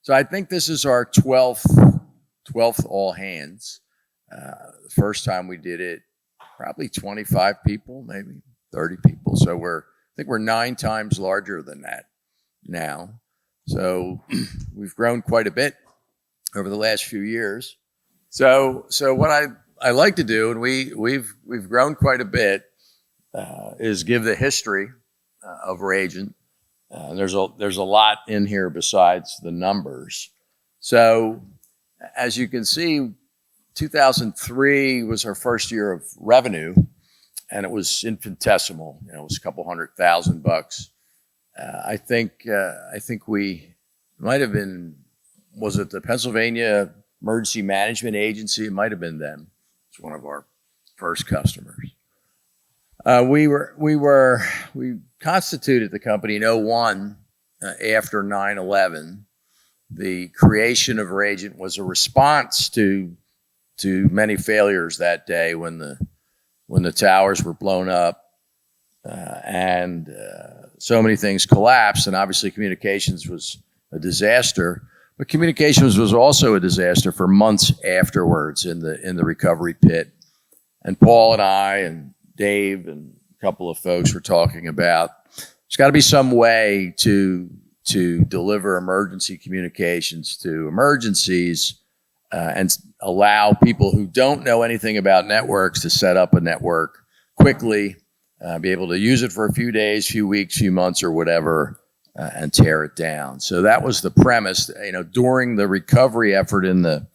So I think this is our 12th All Hands. The first time we did it, probably 25 people, maybe 30 people. So I think we're 9 times larger than that now. So we've grown quite a bit over the last few years. So what I like to do, and we've grown quite a bit, is give the history of Rajant. There's a lot in here besides the numbers. So as you can see, 2003 was our first year of revenue, and it was infinitesimal. It was a couple $100,000. I think we might have been, was it the Pennsylvania Emergency Management Agency? It might have been them. It's one of our first customers. We constituted the company in 2001 after 9/11. The creation of Rajant was a response to many failures that day when the towers were blown up and so many things collapsed, and obviously communications was a disaster. But communications was also a disaster for months afterwards in the recovery pit. And Paul and I and Dave and a couple of folks were talking about there's got to be some way to deliver emergency communications to emergencies and allow people who don't know anything about networks to set up a network quickly, be able to use it for a few days, few weeks, few months, or whatever, and tear it down. So that was the premise. During the recovery effort in the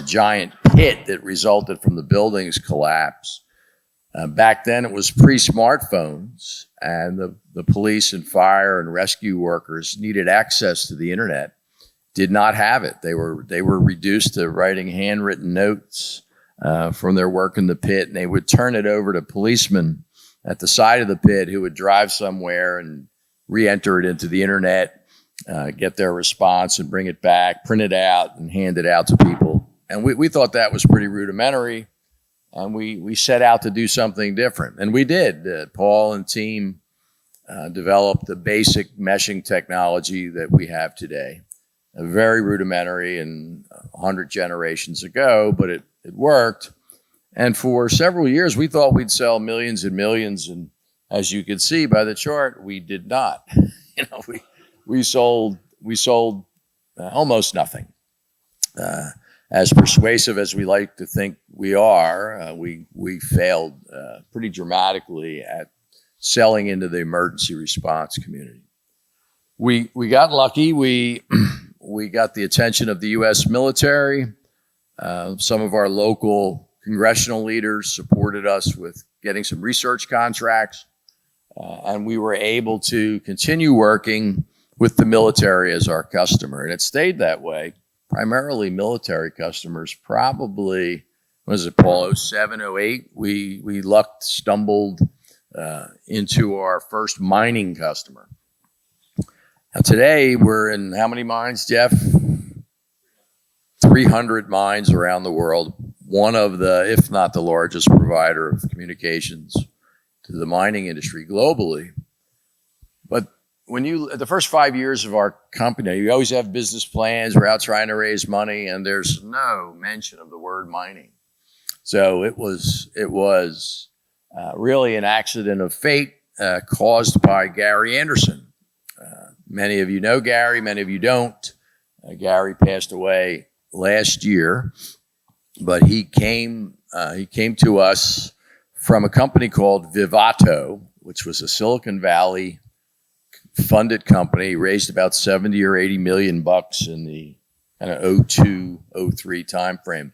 giant pit that resulted from the building's collapse. Back then, it was pre-smartphones, and the police and fire and rescue workers needed access to the internet. Did not have it. They were reduced to writing handwritten notes from their work in the pit, and they would turn it over to policemen at the side of the pit who would drive somewhere and re-enter it into the internet, get their response and bring it back, print it out, and hand it out to people. And we thought that was pretty rudimentary, and we set out to do something different. And we did. Paul and team developed the basic meshing technology that we have today. Very rudimentary and 100 generations ago, but it worked. And for several years, we thought we'd sell millions and millions. And as you can see by the chart, we did not. We sold almost nothing. As persuasive as we like to think we are, we failed pretty dramatically at selling into the emergency response community. We got lucky. We got the attention of the U.S. military. Some of our local congressional leaders supported us with getting some research contracts, and we were able to continue working with the military as our customer. And it stayed that way, primarily military customers. Probably, was it, Paul, 07, 08? We stumbled into our first mining customer. Now today, we're in how many mines, Jeff? 300 mines around the world. One of the, if not the largest provider of communications to the mining industry globally. But the first 5 years of our company, you always have business plans, we're out trying to raise money, and there's no mention of the word mining. So it was really an accident of fate caused by Gary Anderson. Many of you know Gary, many of you don't. Gary passed away last year, but he came to us from a company called Vivato, which was a Silicon Valley funded company, raised about 70 or 80 million bucks in the kind of 02, 03 timeframe.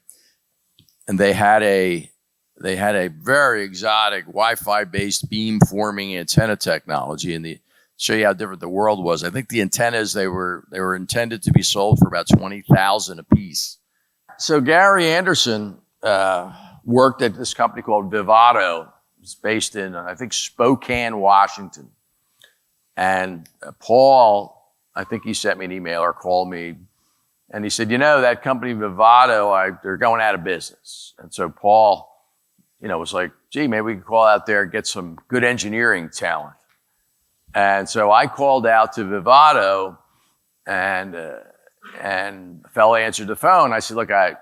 And they had a very exotic Wi-Fi based beam forming antenna technology. And show you how different the world was. I think the antennas, they were intended to be sold for about $20,000 a piece. So Gary Anderson worked at this company called Vivato. It's based in, I think, Spokane, Washington. And Paul, I think he sent me an email or called me, and he said, that company Vivato, they're going out of business. And so Paul, was like, gee, maybe we can call out there and get some good engineering talent. And so I called out to Vivato, and a fellow answered the phone. I said, look, I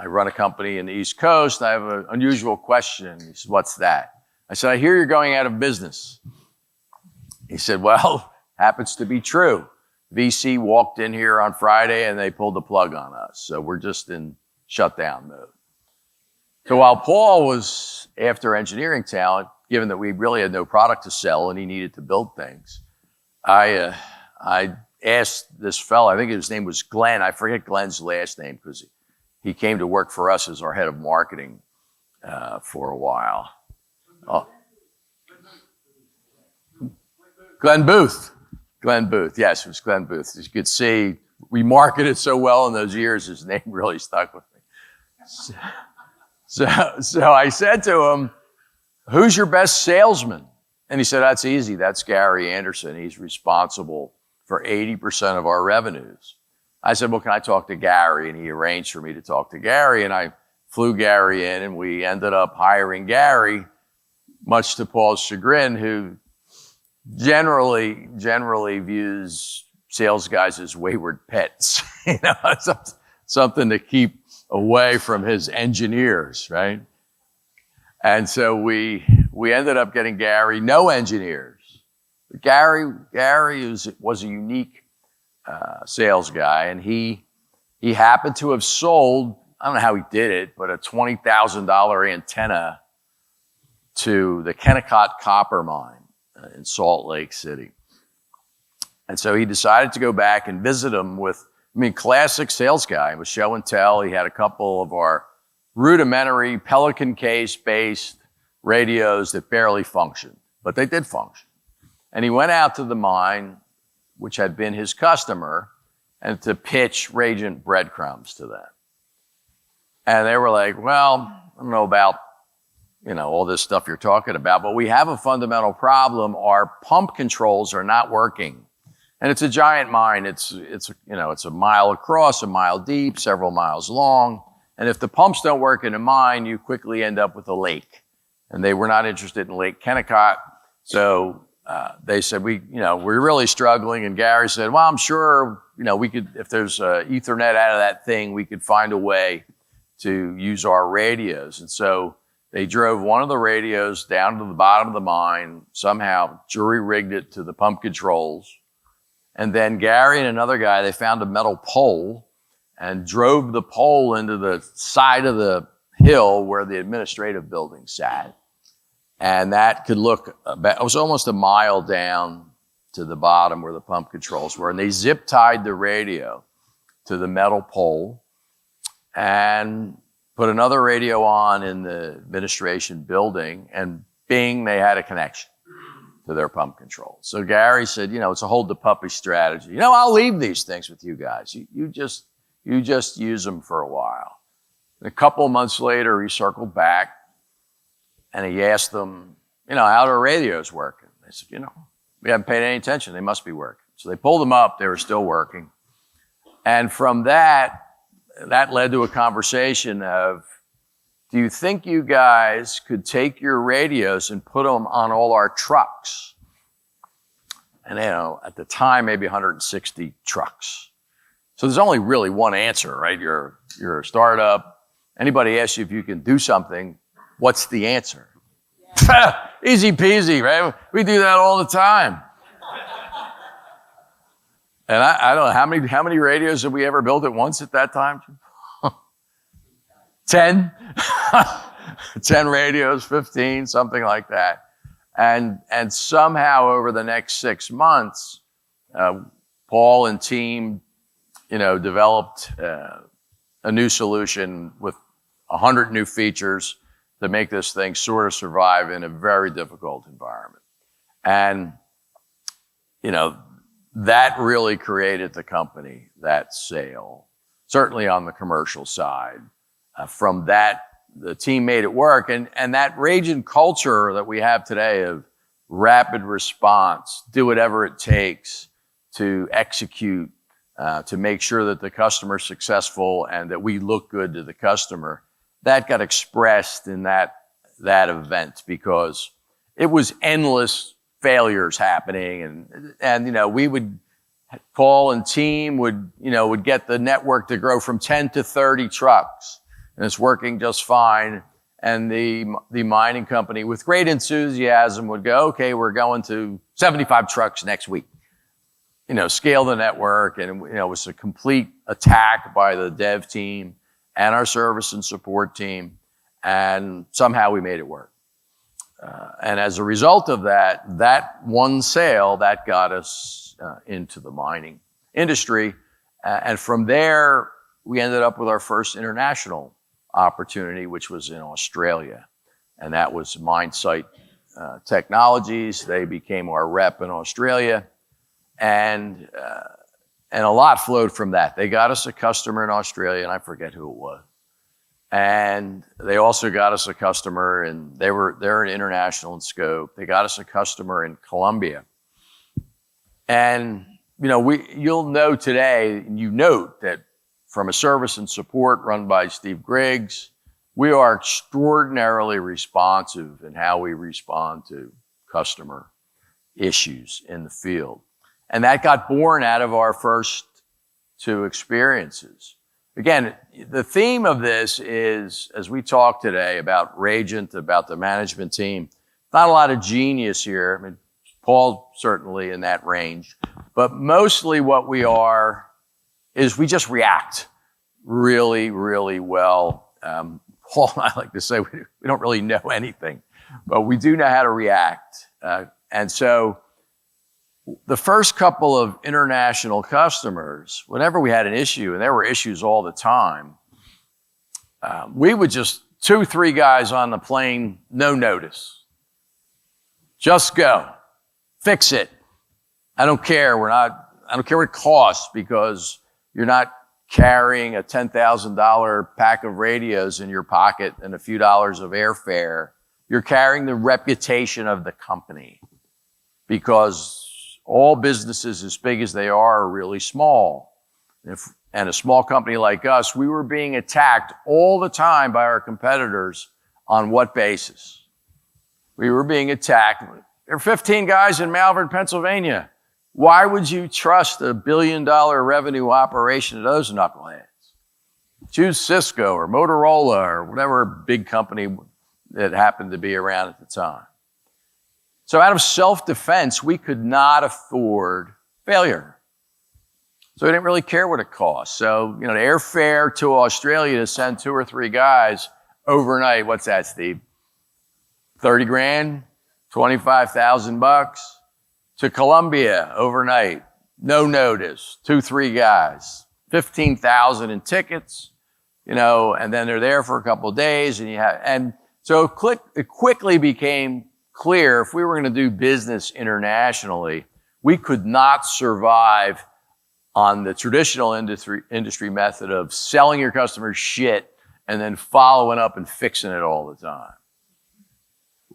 run a company in the East Coast. I have an unusual question. He said, what's that? I said, I hear you're going out of business. He said, well, happens to be true. VC walked in here on Friday and they pulled the plug on us. So we're just in shutdown mode. So while Paul was after engineering talent, given that we really had no product to sell and he needed to build things, I asked this fellow, I think his name was Glenn. I forget Glenn's last name because he came to work for us as our head of marketing for a while. Oh. Glenn Booth. Glenn Booth. Yes, it was Glenn Booth. As you could see, we marketed so well in those years, his name really stuck with me. So I said to him, who's your best salesman? And he said, that's easy. That's Gary Anderson. He's responsible for 80% of our revenues. I said, well, can I talk to Gary? And he arranged for me to talk to Gary. And I flew Gary in, and we ended up hiring Gary, much to Paul's chagrin, who generally views sales guys as wayward pets. Something to keep away from his engineers, right? And so we ended up getting Gary, no engineers. But Gary was a unique sales guy, and he happened to have sold, I don't know how he did it, but a $20,000 antenna to the Kennecott copper mine in Salt Lake City. And so he decided to go back and visit him classic sales guy with show and tell. He had a couple of our rudimentary Pelican case-based radios that barely functioned, but they did function. And he went out to the mine, which had been his customer, and to pitch Rajant breadcrumbs to them. And they were like, well, I don't know about, all this stuff you're talking about, but we have a fundamental problem. Our pump controls are not working. And it's a giant mine. It's a mile across, a mile deep, several miles long. And if the pumps don't work in a mine, you quickly end up with a lake. And they were not interested in Lake Kennecott. So they said, we're really struggling. And Gary said, well, I'm sure, we could, if there's Ethernet out of that thing, we could find a way to use our radios. And so they drove one of the radios down to the bottom of the mine, somehow jury-rigged it to the pump controls. And then Gary and another guy, they found a metal pole and drove the pole into the side of the hill where the administrative building sat. And that could look about, it was almost a mile down to the bottom where the pump controls were. And they zip tied the radio to the metal pole and put another radio on in the administration building, and bing, they had a connection to their pump control. So Gary said, it's a hold the puppy strategy. I'll leave these things with you guys. You just use them for a while. And a couple of months later, he circled back and he asked them, how are our radios working? They said, we haven't paid any attention. They must be working. So they pulled them up. They were still working. And from that led to a conversation of, do you think you guys could take your radios and put them on all our trucks? And at the time, maybe 160 trucks. So there's only really one answer, right? You're a startup. Anybody asks you if you can do something, what's the answer? Yeah. Easy peasy, right? We do that all the time. And I don't know, how many radios have we ever built at once at that time? 10? 10 radios, 15, something like that. And somehow over the next 6 months, Paul and team, developed a new solution with 100 new features to make this thing sort of survive in a very difficult environment. And, that really created the company, that sale, certainly on the commercial side. From that, the team made it work. And that Rajant culture that we have today of rapid response, do whatever it takes to execute, to make sure that the customer's successful and that we look good to the customer, that got expressed in that event because it was endless failures happening. And we would Paul and team would get the network to grow from 10 to 30 trucks, and it's working just fine. And the mining company, with great enthusiasm, would go, okay, we're going to 75 trucks next week. Scale the network, and it was a complete attack by the dev team and our service and support team, and somehow we made it work. And as a result of that one sale, that got us into the mining industry. And from there, we ended up with our first international opportunity, which was in Australia. And that was Mine Site Technologies. They became our rep in Australia. And a lot flowed from that. They got us a customer in Australia, and I forget who it was. And they also got us a customer, and they're international in scope. They got us a customer in Colombia. And, you'll know today, and you note that from a service and support run by Steve Griggs, we are extraordinarily responsive in how we respond to customer issues in the field. And that got born out of our first two experiences. Again, the theme of this is, as we talk today about Rajant, about the management team, not a lot of genius here. I mean, Paul certainly in that range, but mostly what we are is we just react really, really well. Paul and I like to say we don't really know anything, but we do know how to react. And so the first couple of international customers, whenever we had an issue, and there were issues all the time, we would just 2-3 guys on the plane, no notice. Just go. Fix it. I don't care. I don't care what it costs, because you're not carrying a $10,000 pack of radios in your pocket and a few dollars of airfare. You're carrying the reputation of the company, because all businesses, as big as they are really small. And a small company like us, we were being attacked all the time by our competitors. On what basis? We were being attacked. There are 15 guys in Malvern, Pennsylvania. Why would you trust a $1 billion revenue operation to those knuckleheads? Choose Cisco or Motorola or whatever big company that happened to be around at the time. So out of self-defense, we could not afford failure. So we didn't really care what it cost. So, the airfare to Australia to send 2 or 3 guys overnight, what's that, Steve? 30 grand, 25,000 bucks. To Colombia overnight, no notice, 2-3 guys, 15,000 in tickets, and then they're there for a couple of days, and so it quickly became clear, if we were going to do business internationally, we could not survive on the traditional industry method of selling your customers shit and then following up and fixing it all the time.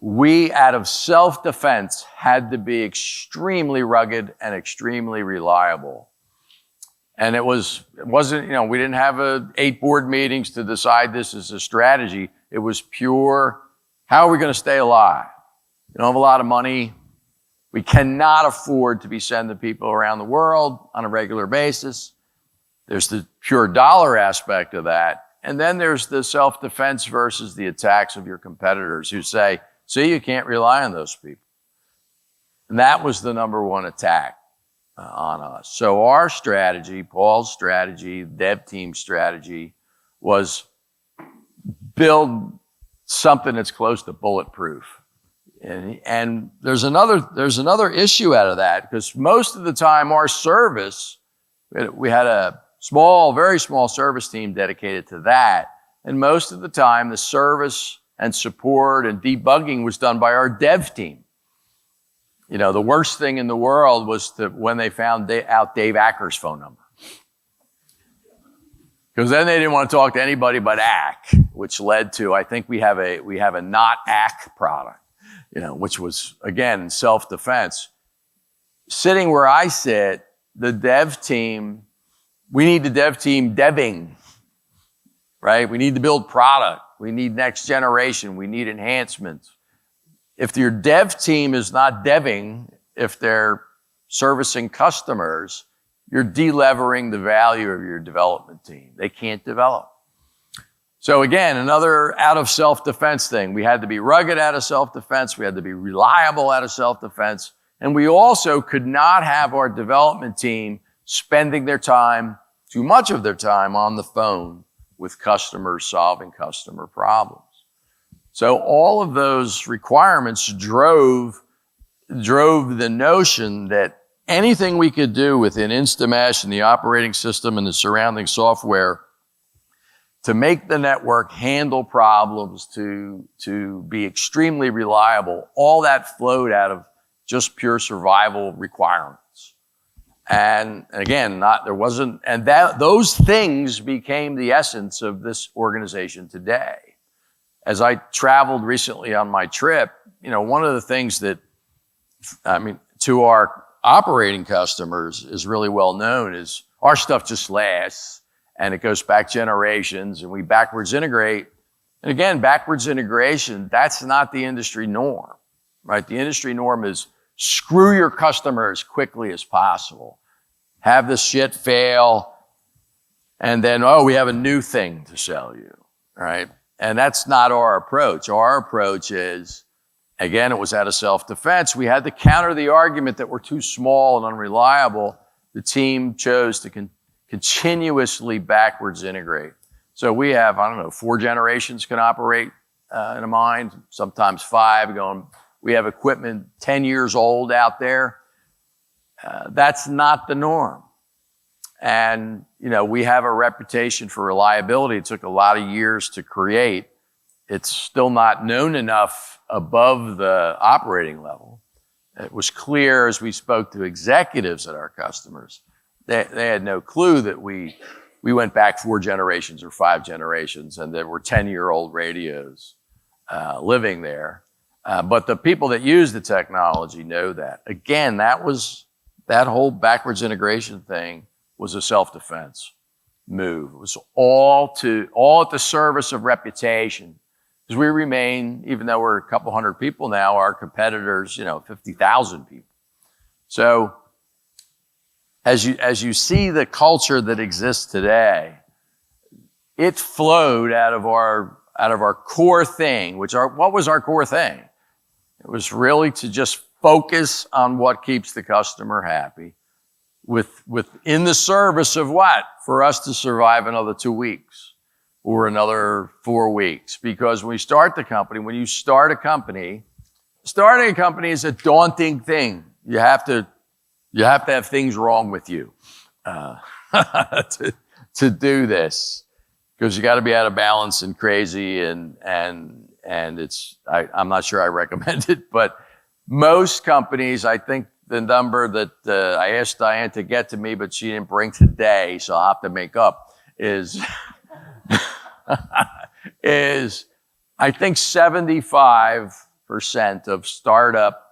We, out of self-defense, had to be extremely rugged and extremely reliable. And it wasn't, we didn't have 8 board meetings to decide this as a strategy. It was pure, how are we going to stay alive? We don't have a lot of money. We cannot afford to be sending people around the world on a regular basis. There's the pure dollar aspect of that. And then there's the self-defense versus the attacks of your competitors who say, see, you can't rely on those people. And that was the number one attack on us. So our strategy, Paul's strategy, dev team strategy, was build something that's close to bulletproof. And there's another issue out of that, because most of the time our service, we had a very small service team dedicated to that. And most of the time the service and support and debugging was done by our dev team. The worst thing in the world was when they found out Dave Acker's phone number. Because then they didn't want to talk to anybody but Ack, which led to, I think we have a not Ack product, which was, again, self-defense. Sitting where I sit, the dev team, we need the dev team deving, right? We need to build product. We need next generation. We need enhancements. If your dev team is not deving, if they're servicing customers, you're delevering the value of your development team. They can't develop. So again, another out of self-defense thing. We had to be rugged out of self-defense. We had to be reliable out of self-defense. And we also could not have our development team spending their time, too much of their time, on the phone with customers, solving customer problems. So all of those requirements drove the notion that anything we could do within Instamesh and the operating system and the surrounding software to make the network handle problems, to be extremely reliable, all that flowed out of just pure survival requirements. And again, those things became the essence of this organization today. As I traveled recently on my trip, one of the things that, to our operating customers is really well known is our stuff just lasts and it goes back generations and we backwards integrate. And again, backwards integration, that's not the industry norm, right? The industry norm is screw your customer as quickly as possible. Have the shit fail, and then, we have a new thing to sell you, right? And that's not our approach. Our approach is, again, it was out of self-defense. We had to counter the argument that we're too small and unreliable. The team chose to continuously backwards integrate. So we have, 4 generations can operate in a mine, sometimes 5 going. We have equipment 10 years old out there. That's not the norm. And, we have a reputation for reliability. It took a lot of years to create. It's still not known enough above the operating level. It was clear as we spoke to executives at our customers, they had no clue that we went back 4 generations or 5 generations and there were 10-year-old radios living there. But the people that use the technology know that. Again, that whole backwards integration thing was a self-defense move. It was all at the service of reputation. Because we remain, even though we're a couple hundred people now, our competitors, 50,000 people. So as you see the culture that exists today, it flowed out of our core thing, what was our core thing? It was really to just focus on what keeps the customer happy in the service of what? For us to survive another 2 weeks or another 4 weeks. Because when you start a company, starting a company is a daunting thing. You have to have things wrong with you to do this, because you got to be out of balance and crazy and I'm not sure I recommend it, but most companies, I think the number that I asked Diane to get to me, but she didn't bring today, so I'll have to make up, is I think 75% of startup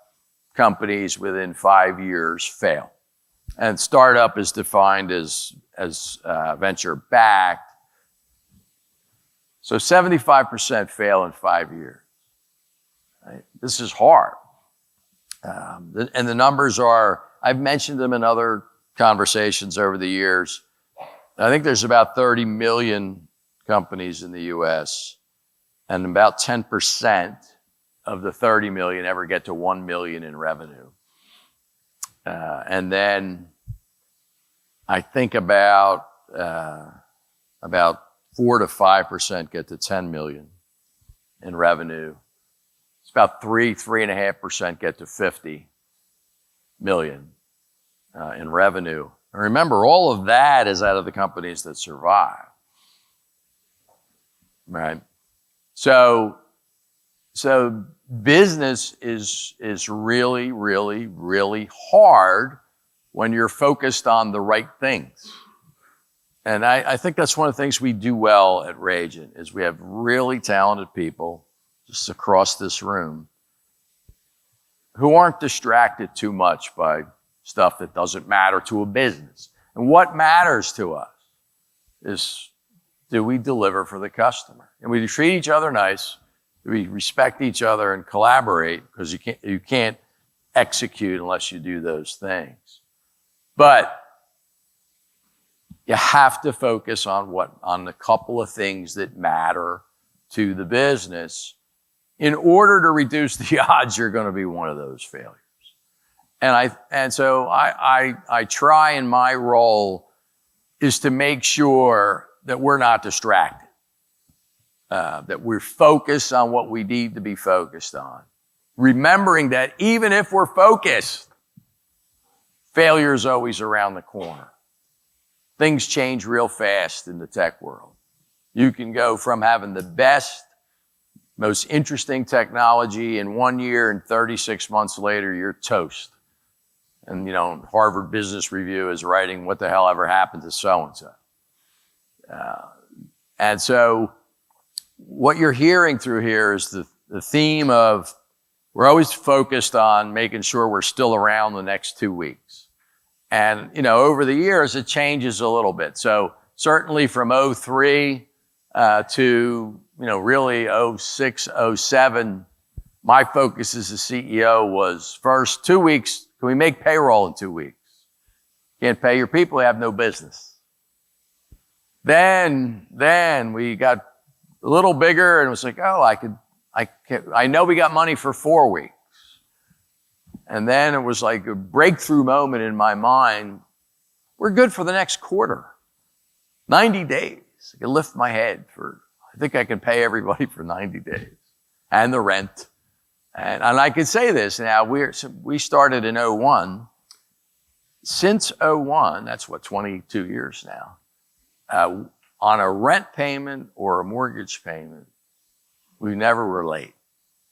companies within 5 years fail. And startup is defined as venture backed. So 75% fail in 5 years. Right? This is hard. And the numbers are, I've mentioned them in other conversations over the years. I think there's about 30 million companies in the US, and about 10% of the 30 million ever get to 1 million in revenue. And then I think about 4 to 5% get to 10 million in revenue. It's about 3.5% get to 50 million in revenue. And remember, all of that is out of the companies that survive, right? So business is really, really, really hard when you're focused on the right things. And I think that's one of the things we do well at Rajant, is we have really talented people just across this room who aren't distracted too much by stuff that doesn't matter to a business. And what matters to us is, do we deliver for the customer? And we treat each other nice, do we respect each other and collaborate, because you can't execute unless you do those things. But you have to focus on the couple of things that matter to the business in order to reduce the odds you're going to be one of those failures. And so I try in my role is to make sure that we're not distracted, that we're focused on what we need to be focused on. Remembering that even if we're focused, failure is always around the corner. Things change real fast in the tech world. You can go from having the best, most interesting technology in 1 year, and 36 months later, you're toast. And, Harvard Business Review is writing, what the hell ever happened to so-and-so? And so what you're hearing through here is the theme of we're always focused on making sure we're still around the next 2 weeks. And, over the years, it changes a little bit. So certainly from 03 to, really 06, 07, my focus as a CEO was first 2 weeks, can we make payroll in 2 weeks? Can't pay your people, you have no business. Then we got a little bigger and it was like, I know we got money for 4 weeks. And then it was like a breakthrough moment in my mind. We're good for the next quarter. 90 days. I can lift my head I think I can pay everybody for 90 days. And the rent. And I can say this now, we started in 01. Since 01, that's 22 years now, on a rent payment or a mortgage payment, we never were late.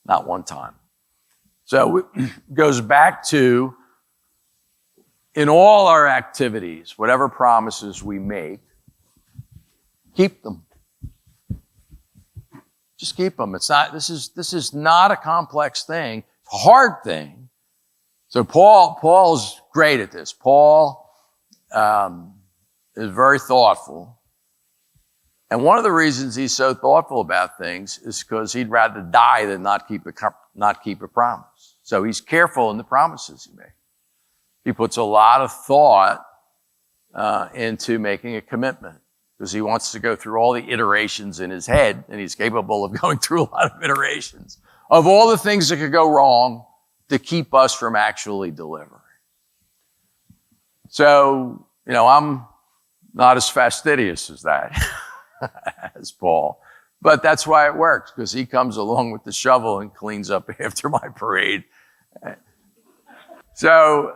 Not one time. So it goes back to, in all our activities, whatever promises we make, keep them. Just keep them. This is not a complex thing. It's a hard thing. So Paul's great at this. Paul is very thoughtful. And one of the reasons he's so thoughtful about things is because he'd rather die than not keep a promise. So he's careful in the promises he makes. He puts a lot of thought into making a commitment because he wants to go through all the iterations in his head, and he's capable of going through a lot of iterations of all the things that could go wrong to keep us from actually delivering. So, I'm not as fastidious as that. As Paul. But that's why it works, because he comes along with the shovel and cleans up after my parade. So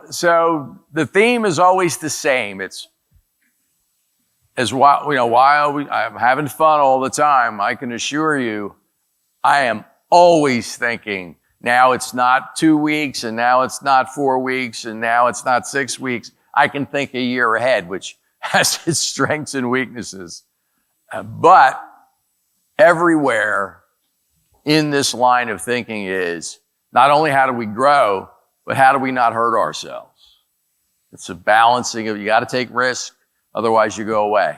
the theme is always the same. It's while I'm having fun all the time, I can assure you, I am always thinking, now it's not 2 weeks, and now it's not 4 weeks, and now it's not 6 weeks. I can think a year ahead, which has its strengths and weaknesses. But everywhere in this line of thinking is not only how do we grow, but how do we not hurt ourselves? It's a balancing of, you got to take risk, otherwise you go away.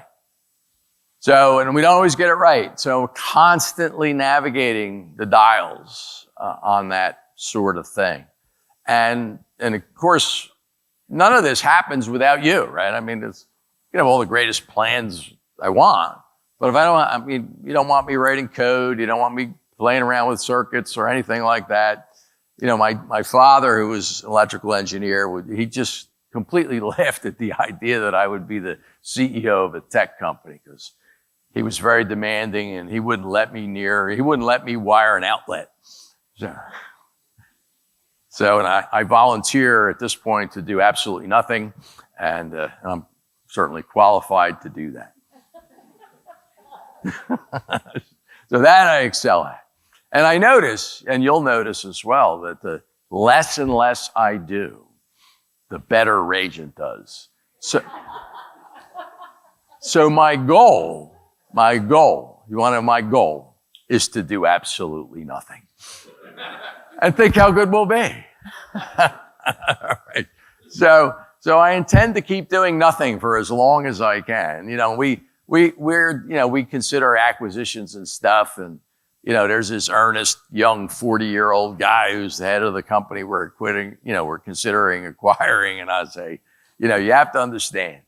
So, and we don't always get it right. So constantly navigating the dials on that sort of thing. And of course, none of this happens without you, right? I mean, you can have all the greatest plans I want. But if you don't want me writing code, you don't want me playing around with circuits or anything like that. My father, who was an electrical engineer, he just completely laughed at the idea that I would be the CEO of a tech company because he was very demanding and he wouldn't let me wire an outlet. So and I volunteer at this point to do absolutely nothing, and I'm certainly qualified to do that. So that I excel at. And I notice, and you'll notice as well, that the less and less I do, the better Rajant does. So my goal is to do absolutely nothing. And think how good we'll be. All right. So I intend to keep doing nothing for as long as I can. We consider acquisitions and stuff, and there's this earnest young 40-year-old guy who's the head of the company we're considering acquiring, and I say, you have to understand,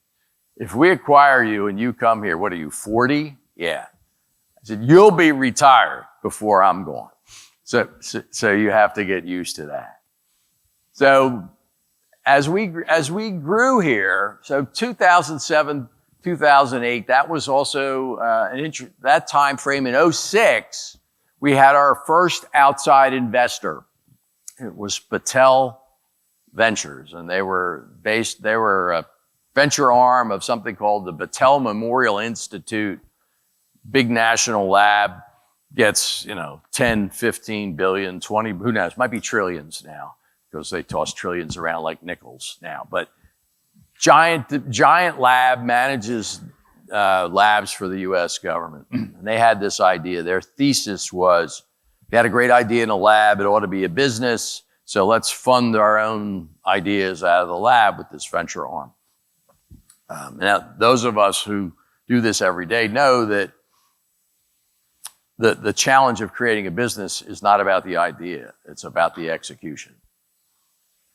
if we acquire you and you come here, what are you, 40? Yeah. I said, you'll be retired before I'm gone. So you have to get used to that. So as we grew here, so 2007, 2008, that was also that time frame. In 2006, we had our first outside investor. It was Battelle Ventures, and they were a venture arm of something called the Battelle Memorial Institute. Big national lab, gets, 10, 15 billion, 20, who knows, might be trillions now, because they toss trillions around like nickels now. But giant lab manages labs for the U.S. government. And they had this idea. Their thesis was, they had a great idea in a lab, it ought to be a business, so let's fund our own ideas out of the lab with this venture arm. Now, those of us who do this every day know that the challenge of creating a business is not about the idea, it's about the execution.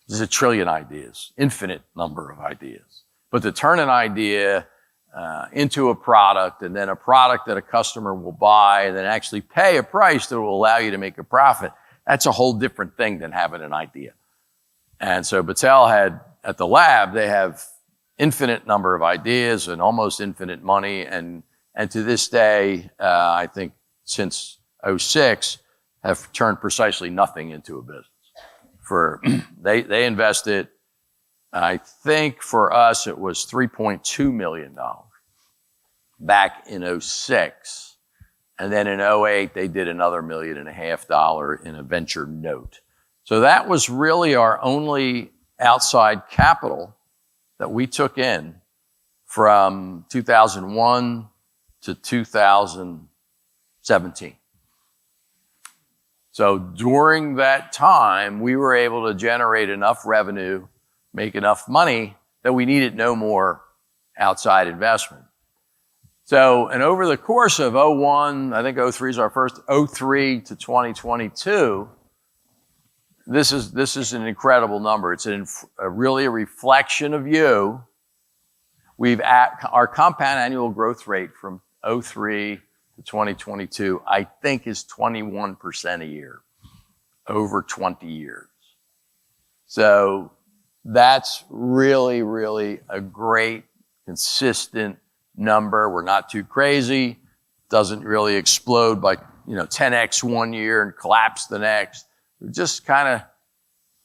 There's a trillion ideas, infinite number of ideas. But to turn an idea into a product, and then a product that a customer will buy, and then actually pay a price that will allow you to make a profit, that's a whole different thing than having an idea. And so Battelle had, at the lab, they have infinite number of ideas and almost infinite money. And to this day, I think since 2006, have turned precisely nothing into a business. They invested, I think for us, it was $3.2 million back in 2006. And then in 2008, they did another $1.5 million in a venture note. So that was really our only outside capital that we took in from 2001 to 2017. So during that time, we were able to generate enough revenue, make enough money that we needed no more outside investment. So, and over the course of 2001, I think 2003 is our first, 2003 to 2022, this is an incredible number. It's really a reflection of you. Our compound annual growth rate from 2003 to 2022, I think, is 21% a year, over 20 years. So that's really, really a great, consistent number. We're not too crazy. Doesn't really explode by 10x one year and collapse the next. We're just kind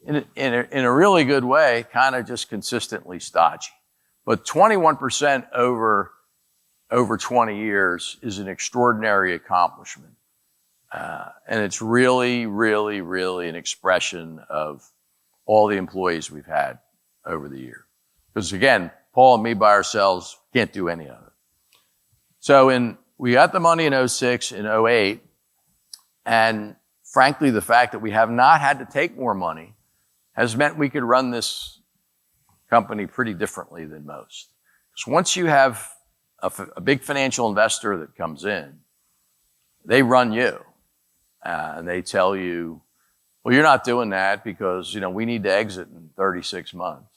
of in a really good way, kind of just consistently stodgy. But 21% over 20 years is an extraordinary accomplishment. And it's really, really, really an expression of all the employees we've had over the year. Because again, Paul and me by ourselves can't do any of it. So we got the money in 2006, in 2008, and frankly, the fact that we have not had to take more money has meant we could run this company pretty differently than most. Because once you have a big financial investor that comes in, they run you, and they tell you, well, you're not doing that because, we need to exit in 36 months.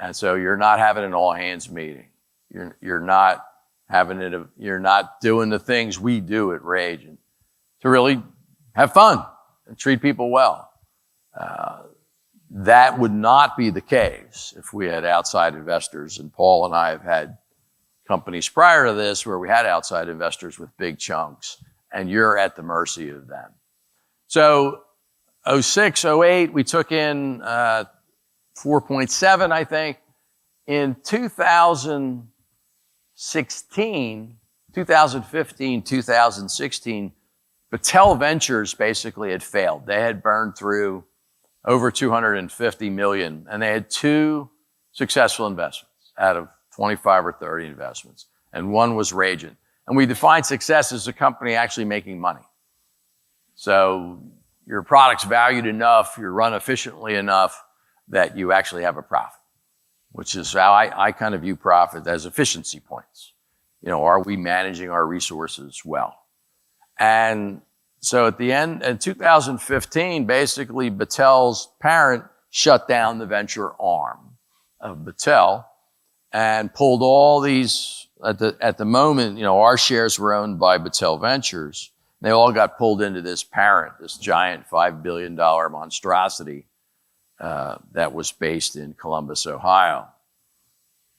And so you're not having an all hands meeting. You're not doing the things we do at Rage and to really have fun and treat people well. That would not be the case if we had outside investors. And Paul and I have had companies prior to this where we had outside investors with big chunks, and you're at the mercy of them. So 2006, 2008, we took in 4.7, I think. In 2015, 2016, Battelle Ventures basically had failed. They had burned through over $250 million, and they had 2 successful investments out of 25 or 30 investments, and one was Rajant. And we define success as a company actually making money. So your product's valued enough, you're run efficiently enough that you actually have a profit, which is how I kind of view profit, as efficiency points. Are we managing our resources well? And so at the end, in 2015, basically Battelle's parent shut down the venture arm of Battelle. and pulled all these, at the moment, our shares were owned by Battelle Ventures. They all got pulled into this parent, this giant $5 billion monstrosity that was based in Columbus, Ohio.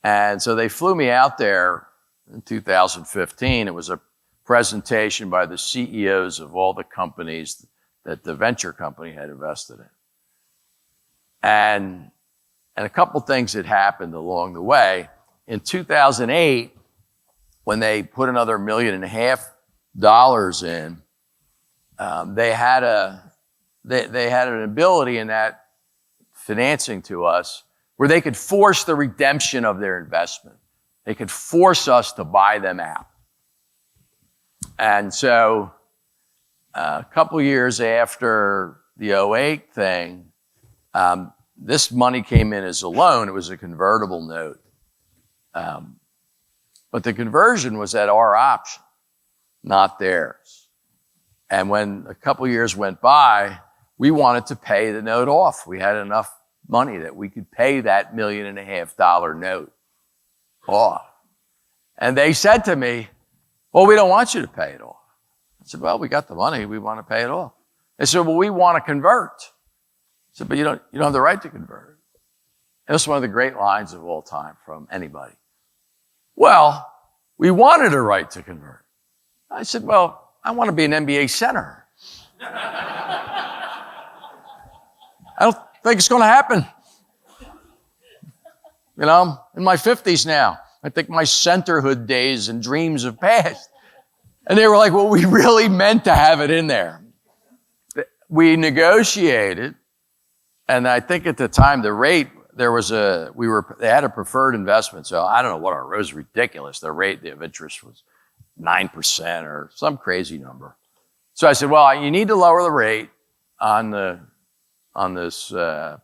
And so they flew me out there in 2015. It was a presentation by the CEOs of all the companies that the venture company had invested in. And a couple things had happened along the way. In 2008, when they put another $1.5 million in, they had an ability in that financing to us where they could force the redemption of their investment. They could force us to buy them out. And so a couple years after the '08 thing, this money came in as a loan. It was a convertible note. But the conversion was at our option, not theirs. And when a couple years went by, we wanted to pay the note off. We had enough money that we could pay that $1.5 million note off. And they said to me, well, we don't want you to pay it off. I said, well, we got the money. We want to pay it off. They said, well, we want to convert. I said, but you don't have the right to convert. And this is one of the great lines of all time from anybody. Well, we wanted a right to convert. I said, well, I want to be an NBA center. I don't think it's going to happen. I'm in my 50s now. I think my centerhood days and dreams have passed. And they were like, well, we really meant to have it in there. We negotiated, and I think at the time the rate, they had a preferred investment. So I don't know what it was ridiculous. The rate of interest was 9% or some crazy number. So I said, well, you need to lower the rate on this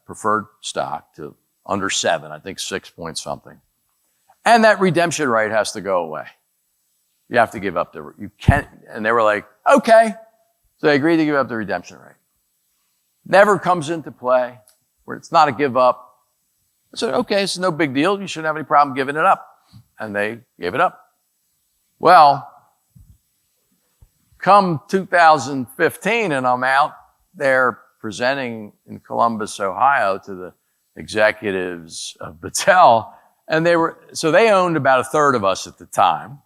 preferred stock to under 7, I think 6 point something. And that redemption right has to go away. You have to give up you can't, and they were like, okay. So they agreed to give up the redemption rate. Never comes into play, where it's not a give up. I said, okay, it's no big deal. You shouldn't have any problem giving it up. And they gave it up. Well, come 2015, and I'm out there presenting in Columbus, Ohio to the executives of Battelle. And they owned about a third of us at the time,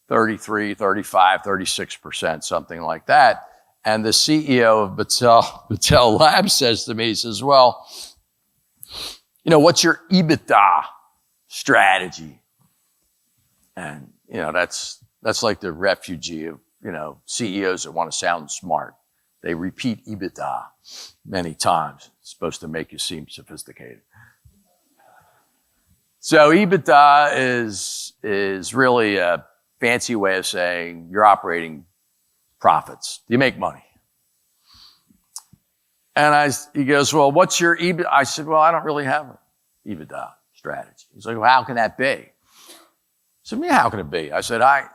33, 35, 36%, something like that. And the CEO of Battelle Labs says to me, he says, well, what's your EBITDA strategy? And, that's like the refugee of, CEOs that want to sound smart. They repeat EBITDA many times. It's supposed to make you seem sophisticated. So EBITDA is really a fancy way of saying your operating profits. Do you make money? And he goes, well, what's your EBITDA? I said, well, I don't really have an EBITDA strategy. He's like, well, how can that be? I said, yeah, how can it be? I said, I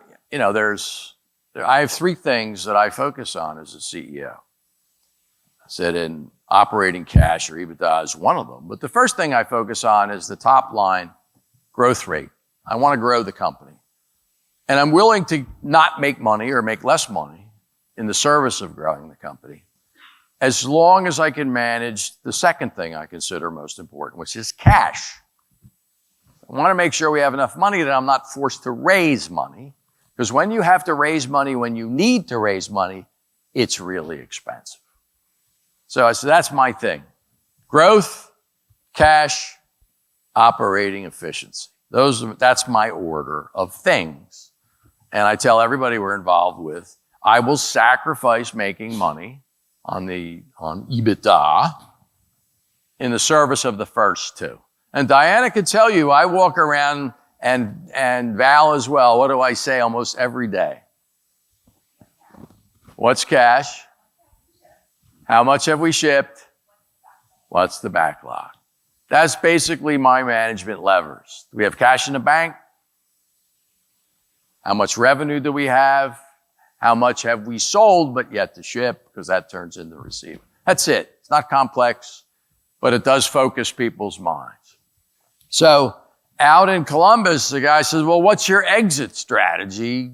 have 3 things that I focus on as a CEO. I said, and operating cash or EBITDA is one of them. But the first thing I focus on is the top line growth rate. I want to grow the company. And I'm willing to not make money or make less money in the service of growing the company, as long as I can manage the second thing I consider most important, which is cash. I want to make sure we have enough money that I'm not forced to raise money, because when you have to raise money when you need to raise money, it's really expensive. So I said, that's my thing. Growth, cash, operating efficiency. That's my order of things. And I tell everybody we're involved with, I will sacrifice making money on EBITDA in the service of the first 2. And Diana could tell you, I walk around, and Val as well, what do I say almost every day? What's cash? How much have we shipped? What's the backlog? That's basically my management levers. Do we have cash in the bank? How much revenue do we have? How much have we sold but yet to ship? Because that turns into receive. That's it. It's not complex, but it does focus people's minds. So out in Columbus, the guy says, well, what's your exit strategy?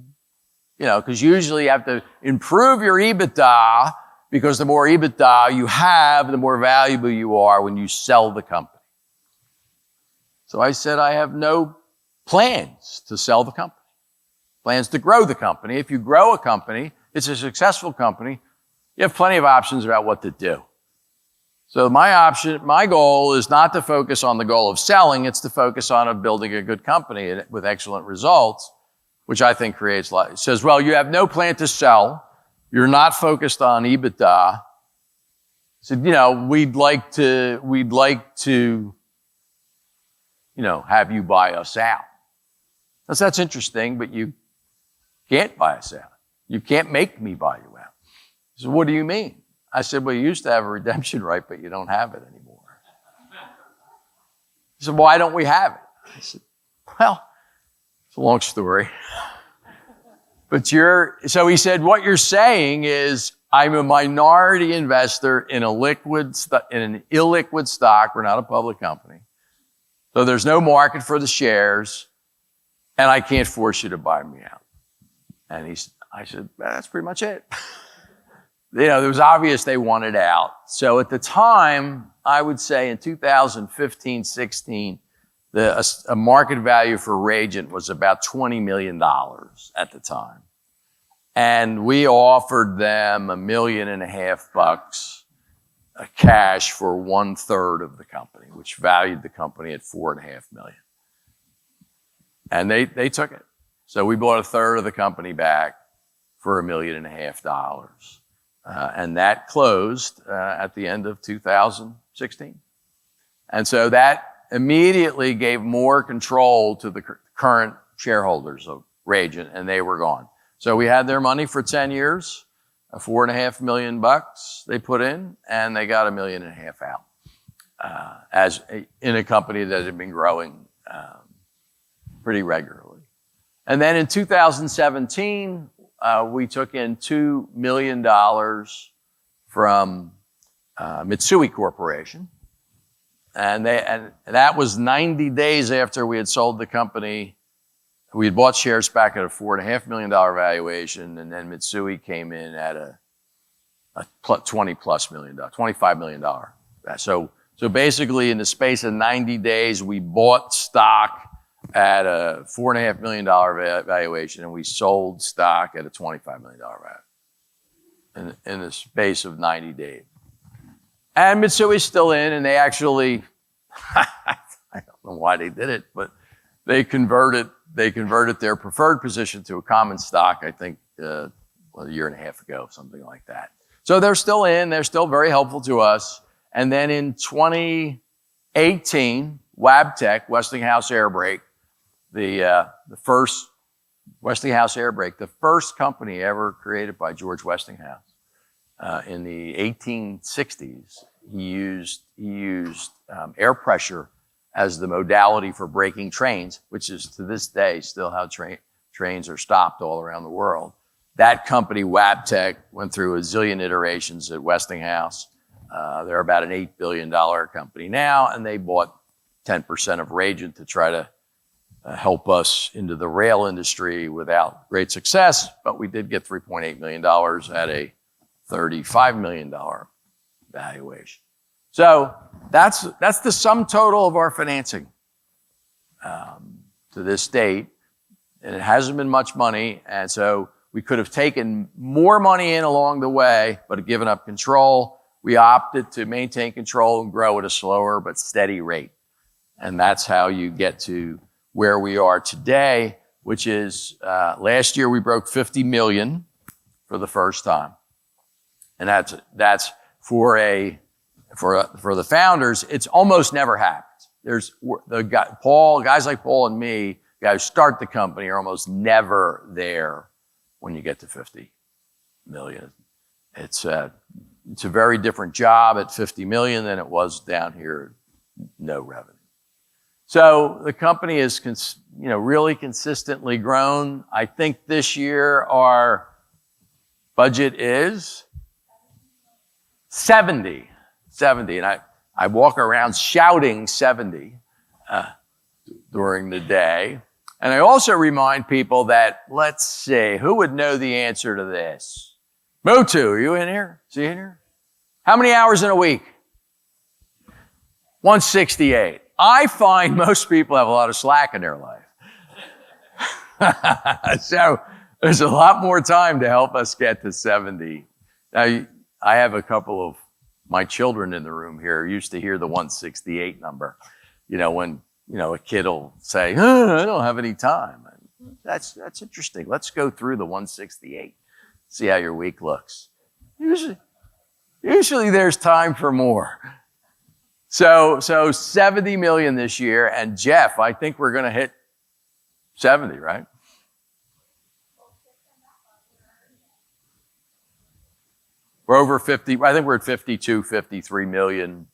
Because usually you have to improve your EBITDA, because the more EBITDA you have, the more valuable you are when you sell the company. So I said, I have no plans to sell the company. Plans to grow the company. If you grow a company, it's a successful company, you have plenty of options about what to do. So my goal is not to focus on the goal of selling, it's to focus on building a good company with excellent results, which I think creates life. It says, well, you have no plan to sell. You're not focused on EBITDA. So, we'd like to, have you buy us out. That's interesting, but you can't buy us out. You can't make me buy you out. He said, what do you mean? I said, well, you used to have a redemption right, but you don't have it anymore. He said, why don't we have it? I said, well, it's a long story. But so he said, what you're saying is I'm a minority investor in an illiquid stock. We're not a public company. So there's no market for the shares, and I can't force you to buy me out. And I said, well, that's pretty much it. It was obvious they wanted out. So at the time, I would say in 2015, 16, a market value for Rajant was about $20 million at the time. And we offered them $1.5 million cash for 1/3 of the company, which valued the company at $4.5 million. And they took it. So we bought 1/3 of the company back for $1.5 million. And that closed at the end of 2016. And so that immediately gave more control to the current shareholders of Rajant, and they were gone. So we had their money for 10 years, $4.5 million they put in, and they got $1.5 million out in a company that had been growing pretty regularly. And then in 2017, we took in $2 million from Mitsui Corporation. And that was 90 days after we had sold the company. We had bought shares back at a $4.5 million valuation, and then Mitsui came in at a $25 million. So basically, in the space of 90 days, we bought stock at a $4.5 million valuation, and we sold stock at a $25 million value in the space of 90 days. And Mitsui's still in, and they actually, I don't know why they did it, but they converted their preferred position to a common stock, I think, a year and a half ago, something like that. So they're still in, they're still very helpful to us. And then in 2018, Wabtec, Westinghouse Air Brake, the first Westinghouse Air Brake, the first company ever created by George Westinghouse. In the 1860s, he used air pressure as the modality for braking trains, which is to this day still how trains are stopped all around the world. That company, Wabtec, went through a zillion iterations at Westinghouse. They're about an $8 billion company now, and they bought 10% of Rajant to try to help us into the rail industry without great success, but we did get $3.8 million at a $35 million valuation. So that's the sum total of our financing to this date, and it hasn't been much money, and so we could have taken more money in along the way, but have given up control. We opted to maintain control and grow at a slower but steady rate, and that's how you get to where we are today, which is last year we broke 50 million for the first time. And that's for the founders, it's almost never happens. There's guys like Paul and me, guys who start the company, are almost never there when you get to 50 million. It's a very different job at 50 million than it was down here, no revenue. So the company is really consistently grown. I think this year our budget is 70, and I walk around shouting 70. during the day. And I also remind people that, let's see, who would know the answer to this? Motu, are you in here? Is he in here? How many hours in a week? 168. I find most people have a lot of slack in their life. So there's a lot more time to help us get to 70. Now, I have a couple of my children in the room here who used to hear the 168 number. When, a kid will say, I don't have any time. That's interesting. Let's go through the 168. See how your week looks. Usually there's time for more. So 70 million this year. And Jeff, I think we're going to hit 70, right? We're over 50. I think we're at 52, 53 million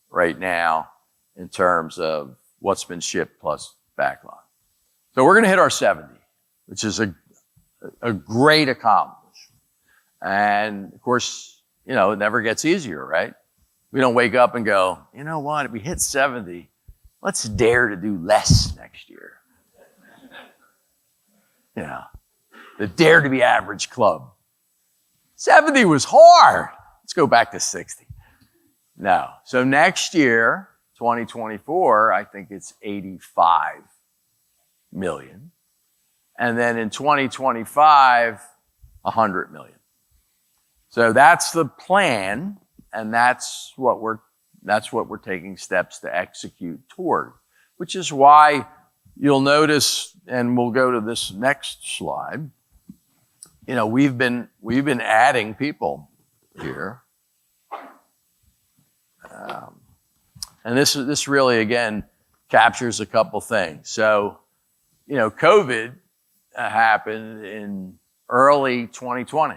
right now in terms of what's been shipped plus backlog. So we're going to hit our 70, which is a great accomplishment. And of course, it never gets easier, right? We don't wake up and go, you know what, if we hit 70, let's dare to do less next year. The Dare to be Average Club. 70 was hard. Let's go back to 60. No. So next year, 2024, I think it's 85 million. And then in 2025, 100 million. So that's the plan, and that's what we're taking steps to execute toward, which is why you'll notice, and we'll go to this next slide. We've been adding people here, and this really again captures a couple things. So, COVID happened in early 2020.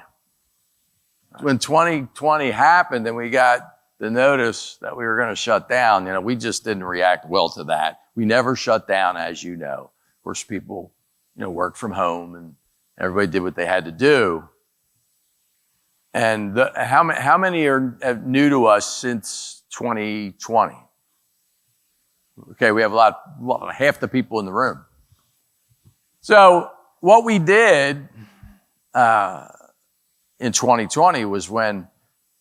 When 2020 happened and we got the notice that we were going to shut down, we just didn't react well to that. We never shut down, as you know. Of course, people, worked from home and everybody did what they had to do. And how many are new to us since 2020? Okay, we have half the people in the room. So what we did in 2020 was when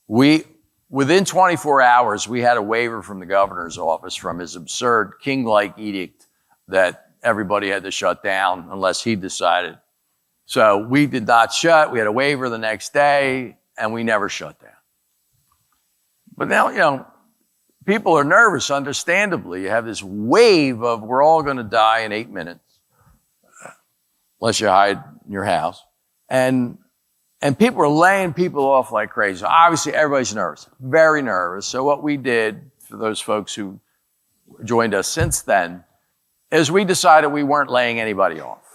within 24 hours, we had a waiver from the governor's office from his absurd king-like edict that everybody had to shut down unless he decided. So we did not shut. We had a waiver the next day, and we never shut down. But now, people are nervous, understandably. You have this wave of we're all going to die in 8 minutes, unless you hide in your house. And people are laying people off like crazy. Obviously, everybody's nervous, very nervous. So what we did, for those folks who joined us since then, is we decided we weren't laying anybody off.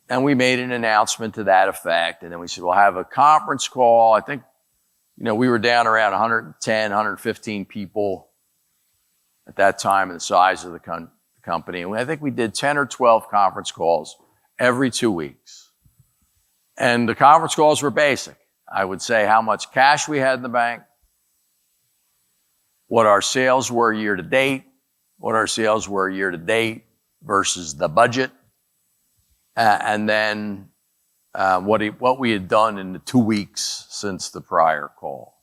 And we made an announcement to that effect. And then we said, we'll have a conference call. I think, we were down around 110, 115 people at that time in the size of the company. And I think we did 10 or 12 conference calls every 2 weeks. And the conference calls were basic. I would say how much cash we had in the bank, what our sales were year to date versus the budget, and then what we had done in the 2 weeks since the prior call.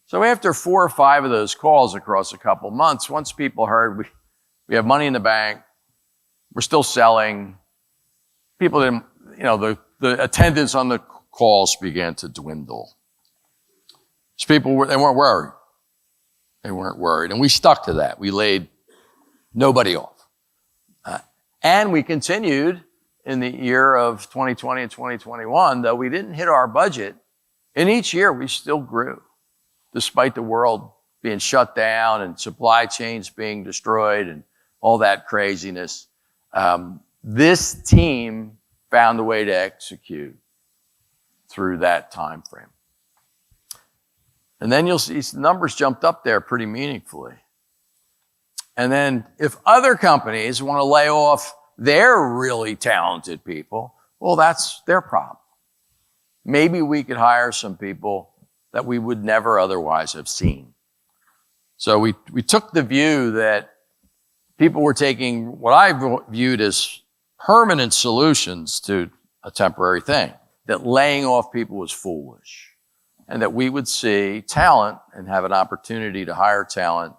So after 4 or 5 of those calls across a couple months, once people heard we have money in the bank, we're still selling, people didn't, the attendance on the calls began to dwindle. So people they weren't worried. They weren't worried. And we stuck to that. We laid nobody off. And we continued in the year of 2020 and 2021, though we didn't hit our budget. In each year, we still grew, despite the world being shut down and supply chains being destroyed and all that craziness. This team found a way to execute through that time frame. And then you'll see the numbers jumped up there pretty meaningfully. And then if other companies want to lay off their really talented people, well, that's their problem. Maybe we could hire some people that we would never otherwise have seen. So we took the view that people were taking what I viewed as permanent solutions to a temporary thing, that laying off people was foolish, and that we would see talent and have an opportunity to hire talent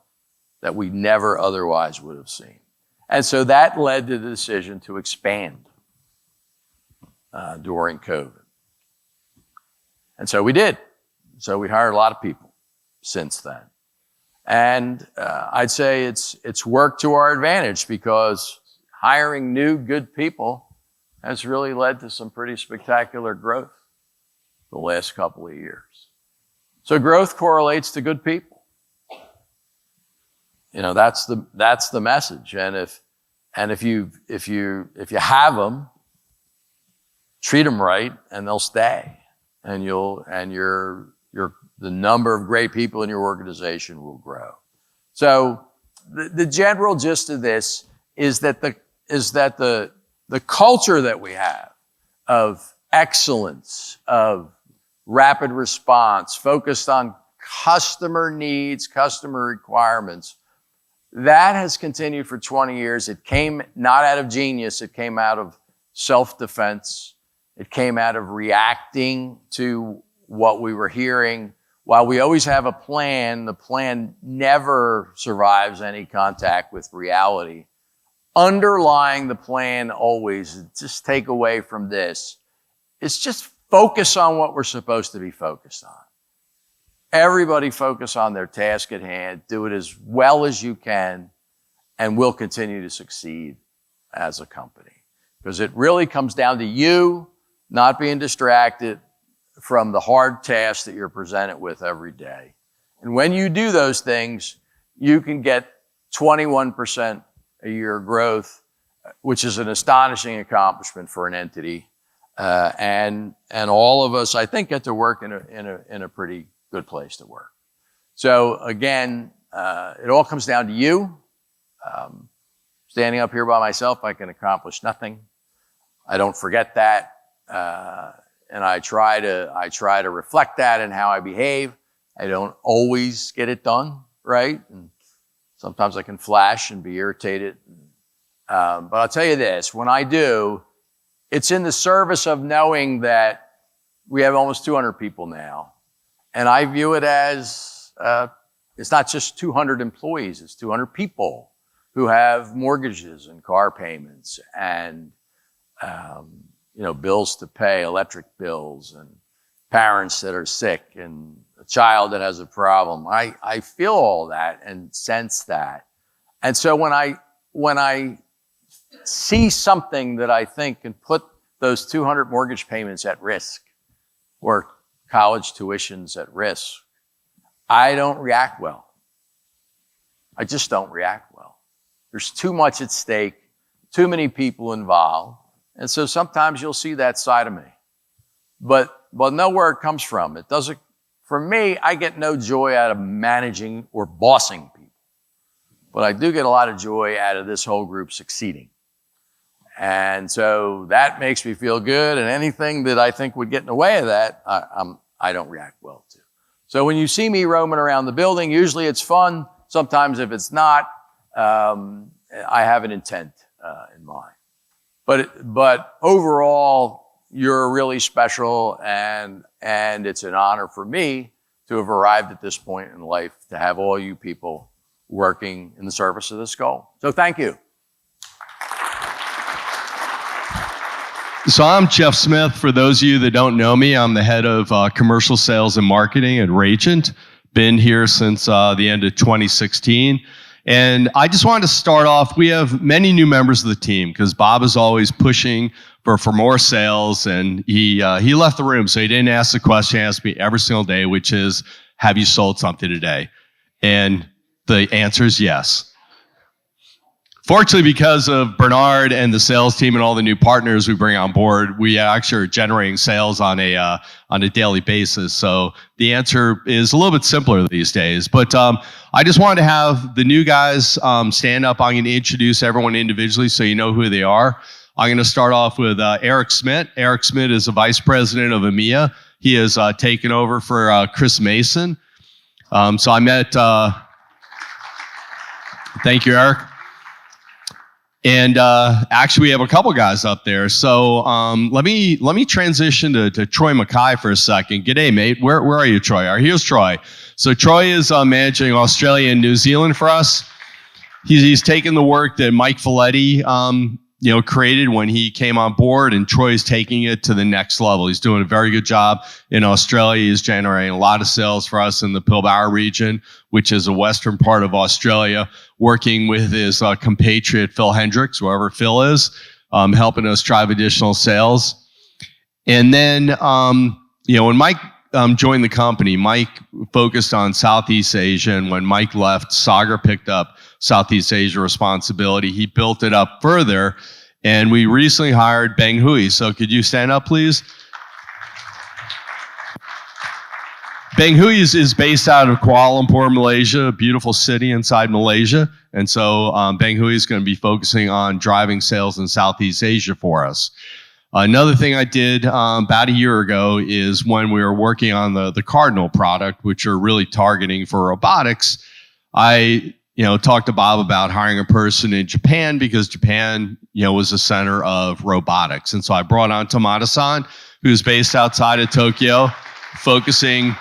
that we never otherwise would have seen. And so that led to the decision to expand during COVID. And so we did. So we hired a lot of people since then. And I'd say it's worked to our advantage, because hiring new, good people has really led to some pretty spectacular growth the last couple of years. So growth correlates to good people. You know, that's the message. And if you have them, treat them right, and they'll stay. And the number of great people in your organization will grow. So the general gist of this is that the culture that we have of excellence, of rapid response, focused on customer needs, customer requirements, that has continued for 20 years. It came not out of genius, it came out of self-defense. It came out of reacting to what we were hearing. While we always have a plan, the plan never survives any contact with reality. Underlying the plan always, just take away from this, it's just focus on what we're supposed to be focused on. Everybody focus on their task at hand, do it as well as you can, and we'll continue to succeed as a company. Because it really comes down to you not being distracted from the hard tasks that you're presented with every day. And when you do those things, you can get 21% a year growth, which is an astonishing accomplishment for an entity. And all of us, I think, get to work in a pretty good place to work. So again, it all comes down to you. Standing up here by myself, I can accomplish nothing. I don't forget that. And I try to reflect that in how I behave. I don't always get it done, right? And sometimes I can flash and be irritated. But I'll tell you this, when I do, it's in the service of knowing that we have almost 200 people now. And I view it as, it's not just 200 employees, it's 200 people who have mortgages and car payments and, bills to pay, electric bills, and parents that are sick, and a child that has a problem. I feel all that and sense that. And so when I see something that I think can put those 200 mortgage payments at risk, or college tuitions at risk, I don't react well. I just don't react well. There's too much at stake, too many people involved. And so sometimes you'll see that side of me, but know where it comes from. It doesn't, for me, I get no joy out of managing or bossing people, but I do get a lot of joy out of this whole group succeeding. And so that makes me feel good, and anything that I think would get in the way of that, I don't react well to. So when you see me roaming around the building, usually it's fun. Sometimes if it's not, I have an intent in mind. But overall, you're really special, and it's an honor for me to have arrived at this point in life, to have all you people working in the service of this goal. So thank you. So I'm Jeff Smith. For those of you that don't know me, I'm the head of commercial sales and marketing at Rajant. Been here since the end of 2016. And I just wanted to start off, we have many new members of the team because Bob is always pushing for more sales, and he left the room, so he didn't ask the question he asked me every single day, which is, have you sold something today? And the answer is yes. Fortunately, because of Bernard and the sales team and all the new partners we bring on board, we actually are generating sales on a daily basis. So the answer is a little bit simpler these days. But I just wanted to have the new guys stand up. I'm going to introduce everyone individually so you know who they are. I'm going to start off with Eric Smith. Eric Smith is the vice president of EMEA. He has taken over for Chris Mason. So I met. Thank you, Eric. And actually, we have a couple guys up there. So let me transition to Troy Mackay for a second. G'day, mate. Where are you, Troy? All right, here's Troy. So Troy is managing Australia and New Zealand for us. He's taken the work that Mike Folletti created when he came on board, and Troy's taking it to the next level. He's doing a very good job in Australia. He's generating a lot of sales for us in the Pilbara region, which is a western part of Australia, working with his compatriot Phil Hendricks, wherever Phil is, helping us drive additional sales. And then, when Mike joined the company, Mike focused on Southeast Asia, and when Mike left, Sagar picked up Southeast Asia responsibility. He built it up further, and we recently hired Beng Hui. So could you stand up, please? Beng Hui is based out of Kuala Lumpur, Malaysia, a beautiful city inside Malaysia. And so Beng Hui is going to be focusing on driving sales in Southeast Asia for us. Another thing I did about a year ago is when we were working on the Cardinal product, which are really targeting for robotics, I talked to Bob about hiring a person in Japan because Japan, was the center of robotics. And so I brought on Tamada-san, who's based outside of Tokyo, focusing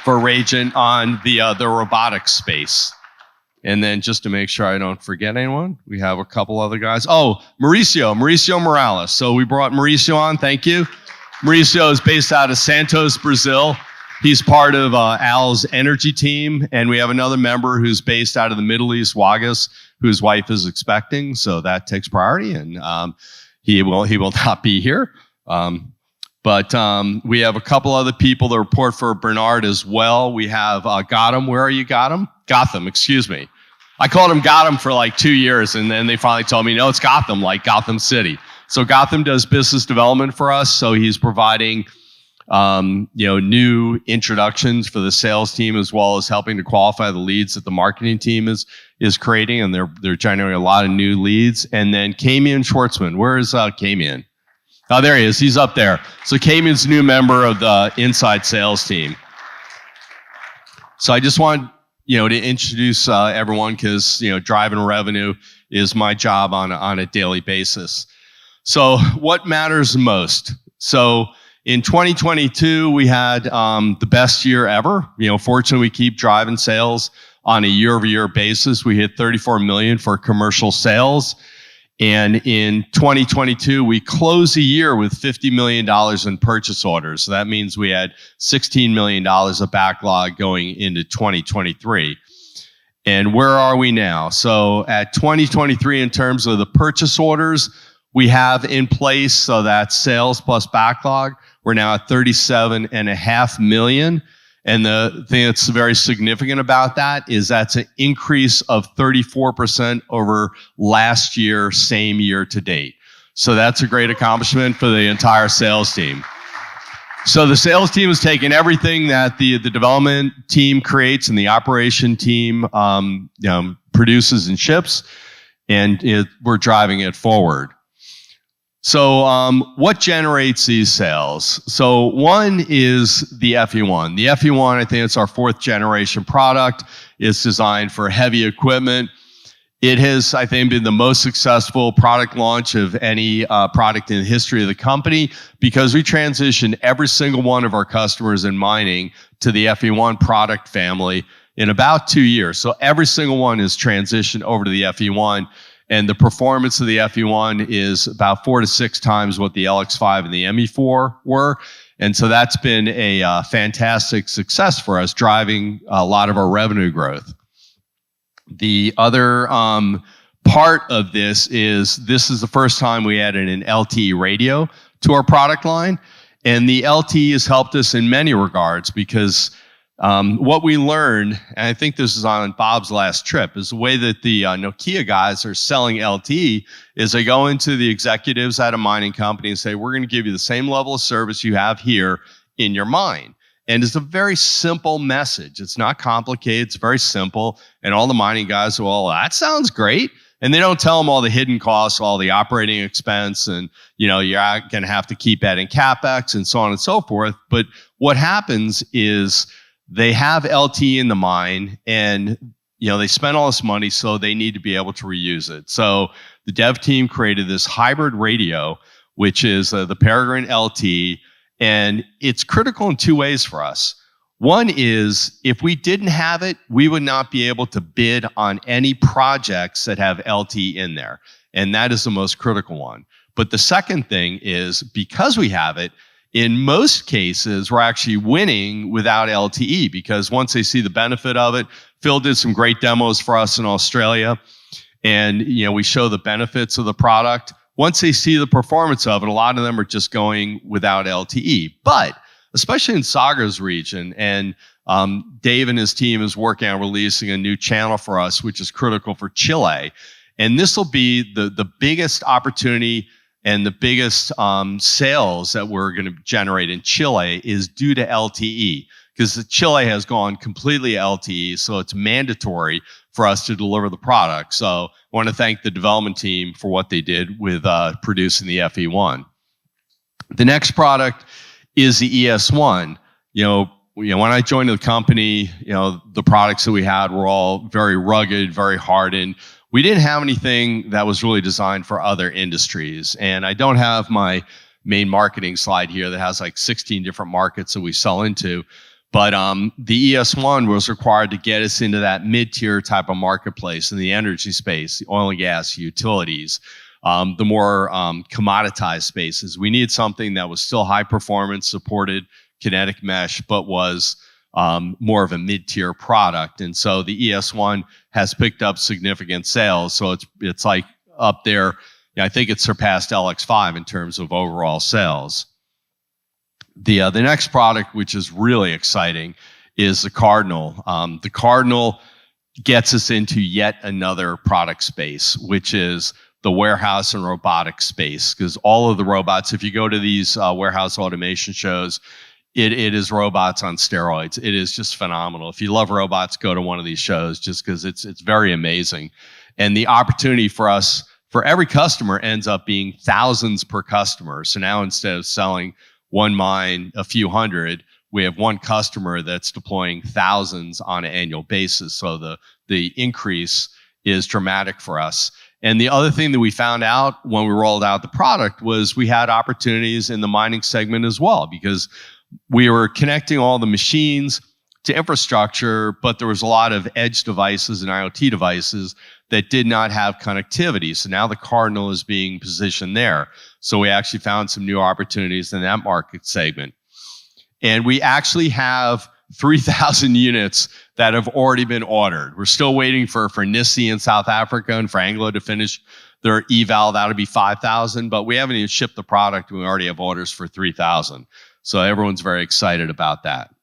for Rajant on the robotics space. And then just to make sure I don't forget anyone, we have a couple other guys. Oh, Mauricio Morales. So we brought Mauricio on, thank you. Mauricio is based out of Santos, Brazil. He's part of Al's energy team, and we have another member who's based out of the Middle East, Wagas, whose wife is expecting, so that takes priority, and he will not be here. But we have a couple other people that report for Bernard as well. We have Gotham. Where are you, Gotham? Gotham, excuse me. I called him Gotham for like 2 years, and then they finally told me, no, it's Gotham, like Gotham City. So Gotham does business development for us, so he's providing new introductions for the sales team, as well as helping to qualify the leads that the marketing team is creating, and they're generating a lot of new leads. And then Kamian Schwartzman. Where is Kamian? Oh, there he is. He's up there. So Kamian's a new member of the inside sales team. So I just want to introduce everyone, because driving revenue is my job on a daily basis. So what matters most? So in 2022, we had the best year ever. Fortunately, we keep driving sales on a year-over-year basis. We hit 34 million for commercial sales. And in 2022, we closed the year with $50 million in purchase orders. So that means we had $16 million of backlog going into 2023. And where are we now? So at 2023, in terms of the purchase orders we have in place, so that's sales plus backlog, we're now at 37.5 million. And the thing that's very significant about that is that's an increase of 34% over last year, same year to date. So that's a great accomplishment for the entire sales team. So the sales team has taken everything that the development team creates and the operation team produces and ships, and we're driving it forward. So what generates these sales? So one is the FE1. The FE1, I think it's our 4th generation product. It's designed for heavy equipment. It has, I think, been the most successful product launch of any product in the history of the company, because we transitioned every single one of our customers in mining to the FE1 product family in about 2 years. So every single one is transitioned over to the FE1. And the performance of the FE1 is about 4 to 6 times what the LX5 and the ME4 were. And so that's been a fantastic success for us, driving a lot of our revenue growth. The other part of this is the first time we added an LTE radio to our product line. And the LTE has helped us in many regards, because what we learned, and I think this is on Bob's last trip, is the way that the Nokia guys are selling LTE is they go into the executives at a mining company and say, we're going to give you the same level of service you have here in your mine. And it's a very simple message. It's not complicated. It's very simple. And all the mining guys are, well, that sounds great. And they don't tell them all the hidden costs, all the operating expense, and you're going to have to keep adding CapEx and so on and so forth. But what happens is they have LTE in the mine, and they spent all this money, so they need to be able to reuse it. So the dev team created this hybrid radio, which is the Peregrine LT, and it's critical in two ways for us. One is, if we didn't have it, we would not be able to bid on any projects that have LT in there, and that is the most critical one. But the second thing is, because we have it, in most cases, we're actually winning without LTE, because once they see the benefit of it, Phil did some great demos for us in Australia, and we show the benefits of the product. Once they see the performance of it, a lot of them are just going without LTE. But especially in Saga's region, and Dave and his team is working on releasing a new channel for us, which is critical for Chile. And this will be the biggest opportunity and the biggest sales that we're going to generate in Chile is due to LTE, because Chile has gone completely LTE, so it's mandatory for us to deliver the product. So I want to thank the development team for what they did with producing the FE1. The next product is the ES1. When I joined the company, the products that we had were all very rugged, very hardened. We didn't have anything that was really designed for other industries. And I don't have my main marketing slide here that has like 16 different markets that we sell into. But the ES1 was required to get us into that mid-tier type of marketplace in the energy space, the oil and gas, utilities, the more commoditized spaces. We needed something that was still high performance, supported kinetic mesh, but was more of a mid-tier product. And so the ES1 has picked up significant sales. So it's like up there. I think it surpassed LX5 in terms of overall sales. The next product, which is really exciting, is the Cardinal. The Cardinal gets us into yet another product space, which is the warehouse and robotics space. Because all of the robots, if you go to these warehouse automation shows, it is robots on steroids. It is just phenomenal. If you love robots, go to one of these shows, just because it's very amazing. And the opportunity for us, for every customer, ends up being thousands per customer. So now, instead of selling one mine, a few hundred, we have one customer that's deploying thousands on an annual basis. So the increase is dramatic for us. And the other thing that we found out when we rolled out the product was we had opportunities in the mining segment as well, because we were connecting all the machines to infrastructure, but there was a lot of edge devices and IoT devices that did not have connectivity. So now the Cardinal is being positioned there. So we actually found some new opportunities in that market segment. And we actually have 3,000 units that have already been ordered. We're still waiting for Nissi in South Africa and for Anglo to finish their eval. That'll be 5,000, but we haven't even shipped the product, and we already have orders for 3,000. So everyone's very excited about that.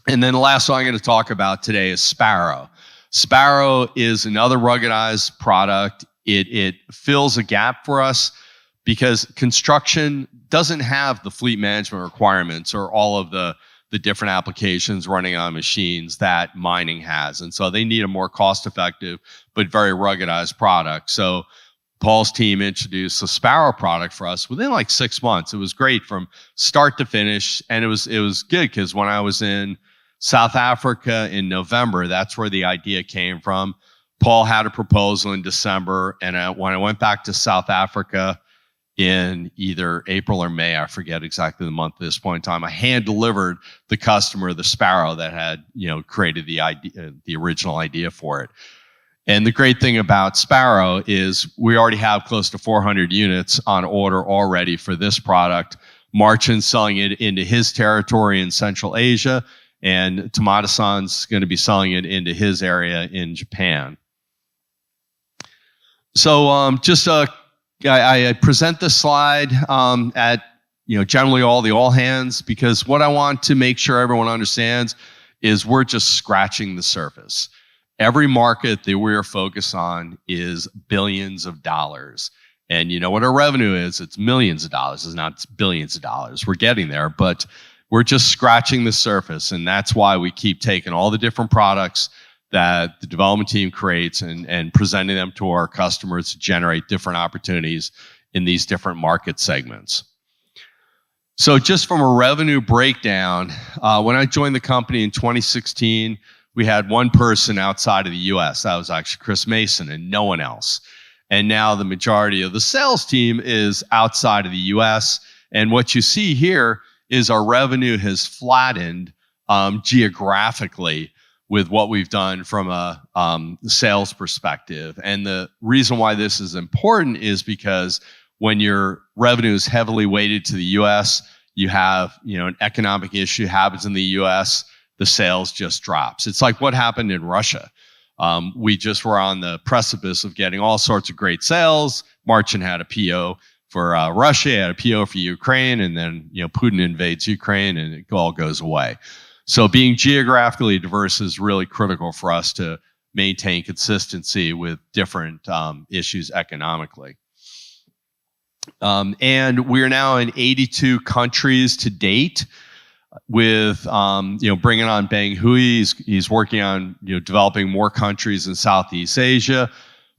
And then the last one I'm going to talk about today is Sparrow. Sparrow is another ruggedized product. It fills a gap for us because construction doesn't have the fleet management requirements or all of the different applications running on machines that mining has. And so they need a more cost-effective but very ruggedized product. So Paul's team introduced the Sparrow product for us within like 6 months. It was great from start to finish, and it was good because when I was in South Africa in November, that's where the idea came from. Paul had a proposal in December, and when I went back to South Africa in either April or May, I forget exactly the month at this point in time, I hand-delivered the customer the Sparrow that had created the idea, the original idea for it. And the great thing about Sparrow is we already have close to 400 units on order already for this product. Marchin's selling it into his territory in Central Asia, and Tomato-san's going to be selling it into his area in Japan. So I present this slide at generally all the all hands, because what I want to make sure everyone understands is we're just scratching the surface. Every market that we're focused on is billions of dollars. And you know what our revenue is? It's millions of dollars. It's not billions of dollars. We're getting there, but we're just scratching the surface. And that's why we keep taking all the different products that the development team creates and presenting them to our customers to generate different opportunities in these different market segments. So just from a revenue breakdown, when I joined the company in 2016, we had one person outside of the US. That was actually Chris Mason and no one else. And now the majority of the sales team is outside of the US. And what you see here is our revenue has flattened geographically with what we've done from a sales perspective. And the reason why this is important is because when your revenue is heavily weighted to the US, you have, an economic issue happens in the US, the sales just drops. It's like what happened in Russia. We just were on the precipice of getting all sorts of great sales. Marcin had a PO for Russia, had a PO for Ukraine, and then Putin invades Ukraine and it all goes away. So being geographically diverse is really critical for us to maintain consistency with different issues economically. And we're now in 82 countries to date with, bringing on Bang Hui. He's working on, developing more countries in Southeast Asia.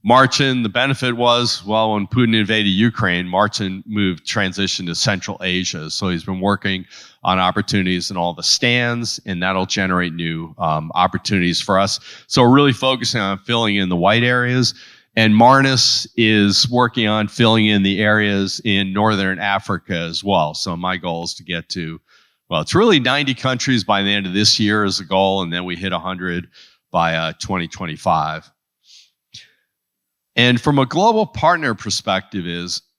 Marcin, the benefit was, when Putin invaded Ukraine, Marcin transitioned to Central Asia. So he's been working on opportunities in all the stands, and that'll generate new opportunities for us. So we're really focusing on filling in the white areas. And Marnus is working on filling in the areas in Northern Africa as well. So my goal is to get to, it's really 90 countries by the end of this year is the goal, and then we hit 100 by 2025. And from a global partner perspective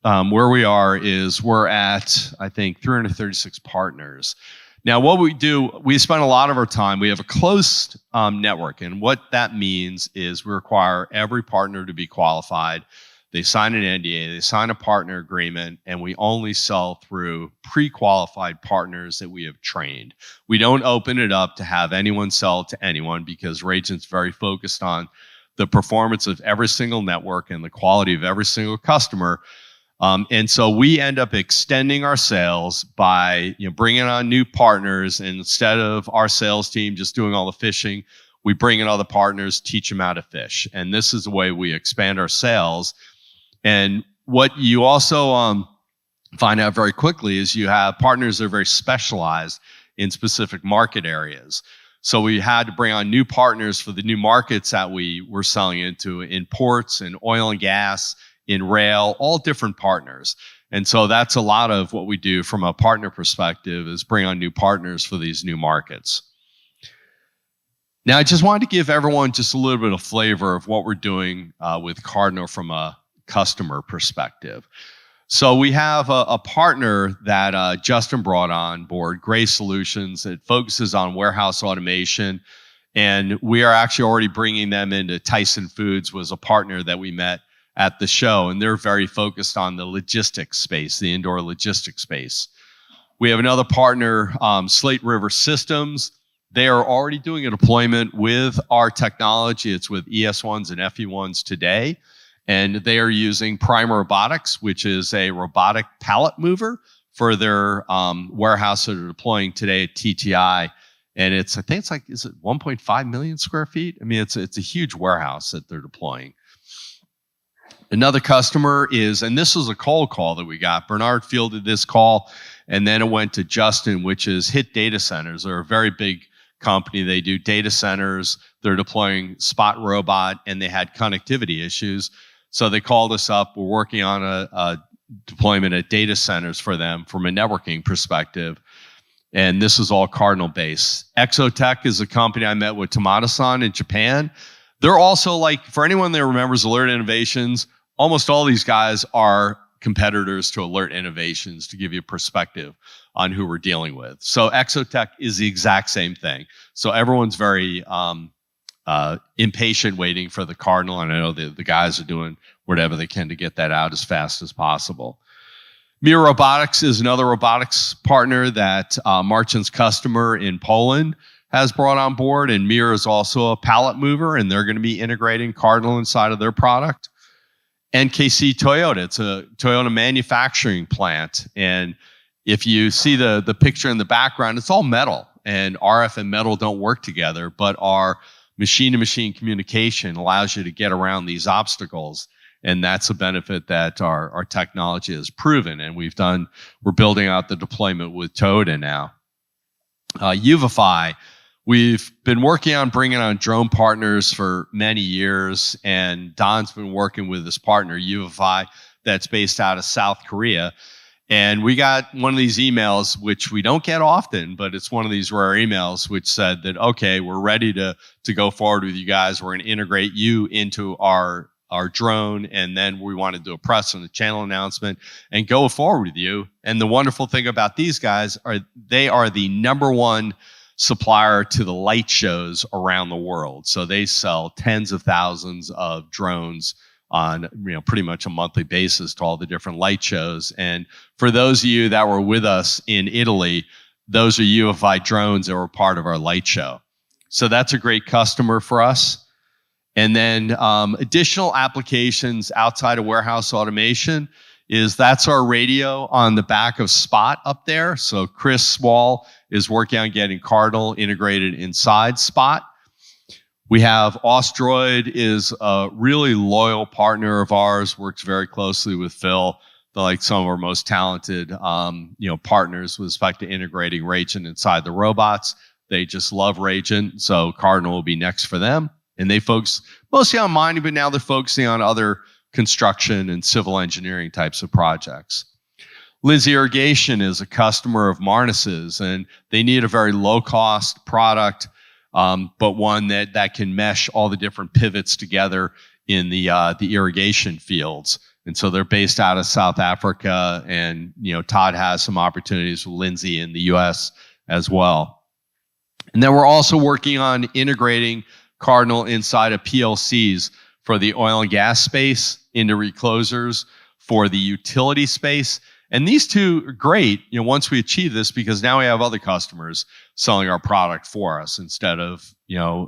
where we are is we're at, I think, 336 partners. Now, what we do, we spend a lot of our time, we have a close network. And what that means is we require every partner to be qualified. They sign an NDA, they sign a partner agreement, and we only sell through pre-qualified partners that we have trained. We don't open it up to have anyone sell to anyone because Rajant's very focused on the performance of every single network and the quality of every single customer. And so we end up extending our sales by bringing on new partners. And instead of our sales team just doing all the fishing, we bring in other partners, teach them how to fish. And this is the way we expand our sales. And what you also find out very quickly is you have partners that are very specialized in specific market areas. So we had to bring on new partners for the new markets that we were selling into, in ports, in oil and gas, in rail, all different partners. And so that's a lot of what we do from a partner perspective is bring on new partners for these new markets. Now, I just wanted to give everyone just a little bit of flavor of what we're doing with Cardinal from a customer perspective. So we have a partner that Justin brought on board, Gray Solutions. It focuses on warehouse automation. And we are actually already bringing them into Tyson Foods, was a partner that we met at the show. And they're very focused on the logistics space, the indoor logistics space. We have another partner, Slate River Systems. They are already doing a deployment with our technology. It's with ES1s and FE1s today. And they are using Prime Robotics, which is a robotic pallet mover for their warehouse that are deploying today at TTI. And is it 1.5 million square feet? I mean, it's a huge warehouse that they're deploying. Another customer is, and this was a cold call that we got. Bernard fielded this call, and then it went to Justin, which is Hit Data Centers. They're a very big company. They do data centers. They're deploying Spot Robot, and they had connectivity issues. So they called us up. We're working on a deployment at data centers for them from a networking perspective. And this is all Cardinal based. Exotech is a company I met with Tomato-san in Japan. They're also like, for anyone that remembers Alert Innovations, almost all these guys are competitors to Alert Innovations, to give you a perspective on who we're dealing with. So Exotech is the exact same thing. So everyone's very impatient waiting for the Cardinal, and I know the guys are doing whatever they can to get that out as fast as possible. Mir Robotics is another robotics partner that Marcin's customer in Poland has brought on board, and Mir is also a pallet mover, and they're going to be integrating Cardinal inside of their product. NKC Toyota, it's a Toyota manufacturing plant, and if you see the picture in the background, it's all metal, and RF and metal don't work together, but our machine-to-machine communication allows you to get around these obstacles. And that's a benefit that our technology has proven. And we're building out the deployment with Toyota now. Uvify, We've been working on bringing on drone partners for many years, and Don's been working with this partner, UFI, that's based out of South Korea. And we got one of these emails, which we don't get often, but it's one of these rare emails, which said that, okay, we're ready to go forward with you guys. We're going to integrate you into our drone, and then we want to do a press and a channel announcement and go forward with you. And the wonderful thing about these guys they are the #1 supplier to the light shows around the world. So they sell tens of thousands of drones on pretty much a monthly basis to all the different light shows. And for those of you that were with us in Italy, those are UFI drones that were part of our light show. So that's a great customer for us. And then additional applications outside of warehouse automation that's our radio on the back of Spot up there. So Chris Swall is working on getting Cardinal integrated inside Spot. We have Ostroid is a really loyal partner of ours, works very closely with Phil. They're like some of our most talented partners with respect to integrating Ragent inside the robots. They just love Ragent, so Cardinal will be next for them. And they focus mostly on mining, but now they're focusing on other construction and civil engineering types of projects. Lindsay Irrigation is a customer of Marnis's, and they need a very low-cost product, but one that can mesh all the different pivots together in the irrigation fields. And so they're based out of South Africa, and Todd has some opportunities with Lindsay in the U.S. as well. And then we're also working on integrating Cardinal inside of PLCs for the oil and gas space, into reclosers for the utility space. And these two are great, once we achieve this, because now we have other customers selling our product for us instead of,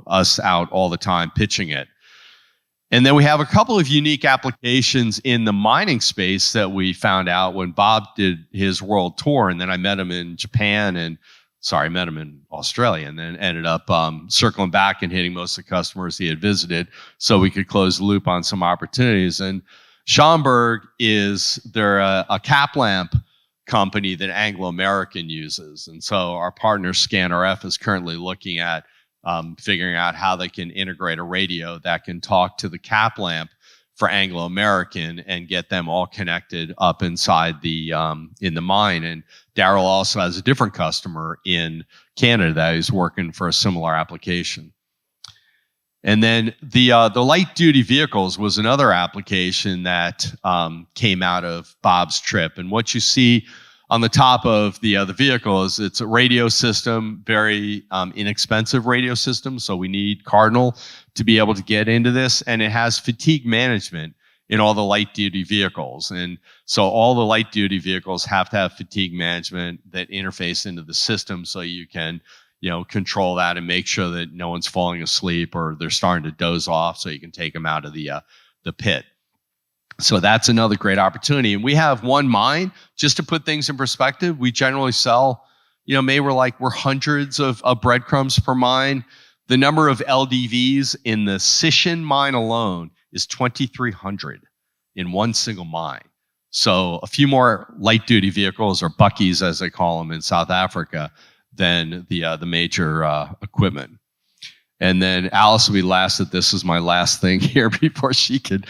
us out all the time pitching it. And then we have a couple of unique applications in the mining space that we found out when Bob did his world tour. And then I met him in Japan I met him in Australia, and then ended up circling back and hitting most of the customers he had visited so we could close the loop on some opportunities. And Schaumburg they're a cap lamp company that Anglo American uses. And so our partner ScanRF is currently looking at figuring out how they can integrate a radio that can talk to the cap lamp for Anglo American and get them all connected up inside in the mine. And Daryl also has a different customer in Canada that is working for a similar application. And then the light duty vehicles was another application that came out of Bob's trip. And what you see on the top of the vehicle is it's a radio system, very inexpensive radio system. So we need Cardinal to be able to get into this. And it has fatigue management in all the light duty vehicles. And so all the light duty vehicles have to have fatigue management that interface into the system, so you can control that and make sure that no one's falling asleep or they're starting to doze off, so you can take them out of the pit. So that's another great opportunity. And we have one mine, just to put things in perspective. We generally sell, maybe we're hundreds of breadcrumbs per mine. The number of LDVs in the Sishen mine alone is 2,300 in one single mine. So a few more light duty vehicles, or buckies as they call them in South Africa, than the major equipment. And then Alice will be last. This is my last thing here before she can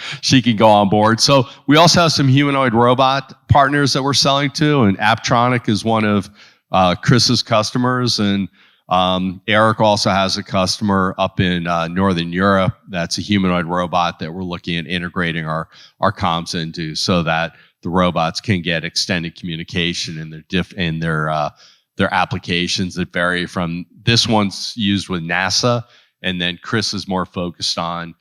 go on board. So we also have some humanoid robot partners that we're selling to, and Aptronic is one of Chris's customers, and Eric also has a customer up in Northern Europe that's a humanoid robot that we're looking at integrating our comms into, so that the robots can get extended communication in their applications that vary from this one's used with NASA, and then Chris is more focused on